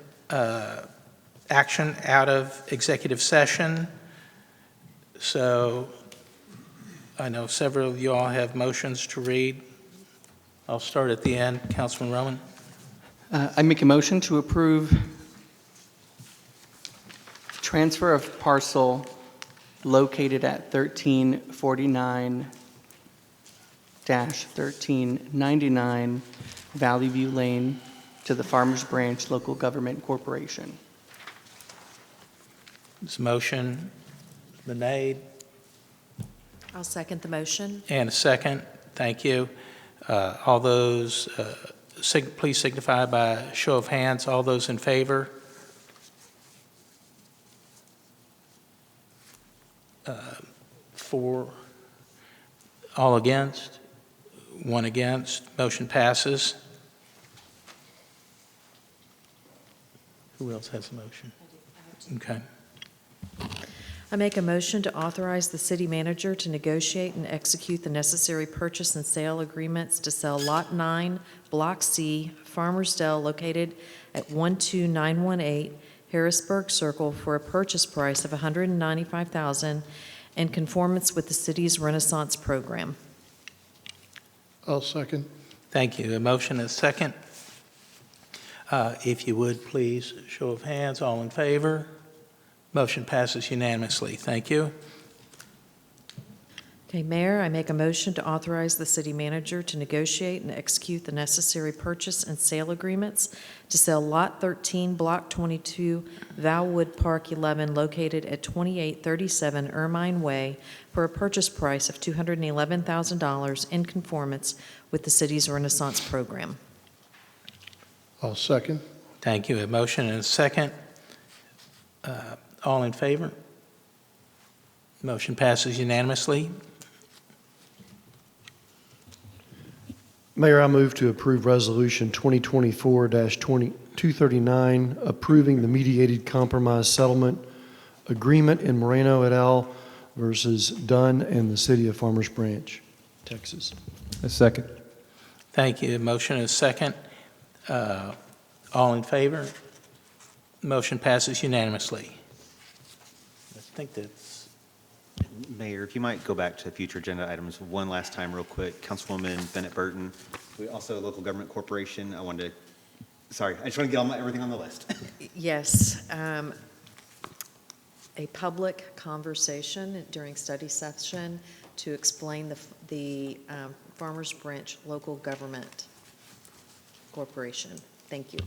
action out of executive session. So I know several of you all have motions to read. I'll start at the end. Councilman Roman? I make a motion to approve transfer of parcel located at 1349-1399 Valley View Lane to the Farmers Branch Local Government Corporation. This motion been made, I'll second the motion. and a second. Thank you. All those, please signify by a show of hands. All those in favor? Four. All against? One against. Motion passes. Who else has a motion? Okay. I make a motion to authorize the city manager to negotiate and execute the necessary purchase and sale agreements to sell Lot 9, Block C, Farmers Dell, located at 12918 Harrisburg Circle, for a purchase price of $195,000 in conformance with the city's Renaissance program. I'll second. Thank you. A motion and a second. If you would, please, show of hands. All in favor? Motion passes unanimously. Thank you. Okay, Mayor, I make a motion to authorize the city manager to negotiate and execute the necessary purchase and sale agreements to sell Lot 13, Block 22, Valwood Park 11, located at 2837 Ermine Way, for a purchase price of $211,000 in conformance with the city's Renaissance program. I'll second. Thank you. A motion and a second. All in favor? Motion passes unanimously. Mayor, I move to approve Resolution 2024-239, approving the mediated compromise settlement agreement in Moreno et al. Versus Dunn and the City of Farmers Branch, Texas. A second. Thank you. A motion and a second. All in favor? Motion passes unanimously. I think that's... Mayor, if you might go back to future agenda items one last time real quick. Councilwoman Bennett Burton, we also, local government corporation, I just want to get everything on the list. Yes. A public conversation during study session to explain the Farmers Branch Local Government Corporation. Thank you.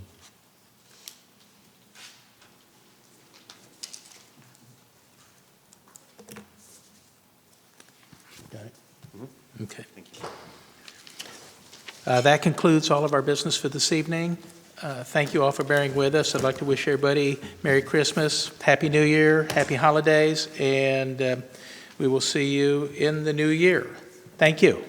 Got it? Okay. Thank you. That concludes all of our business for this evening. Thank you all for bearing with us. I'd like to wish everybody Merry Christmas, Happy New Year, Happy Holidays, and we will see you in the new year. Thank you.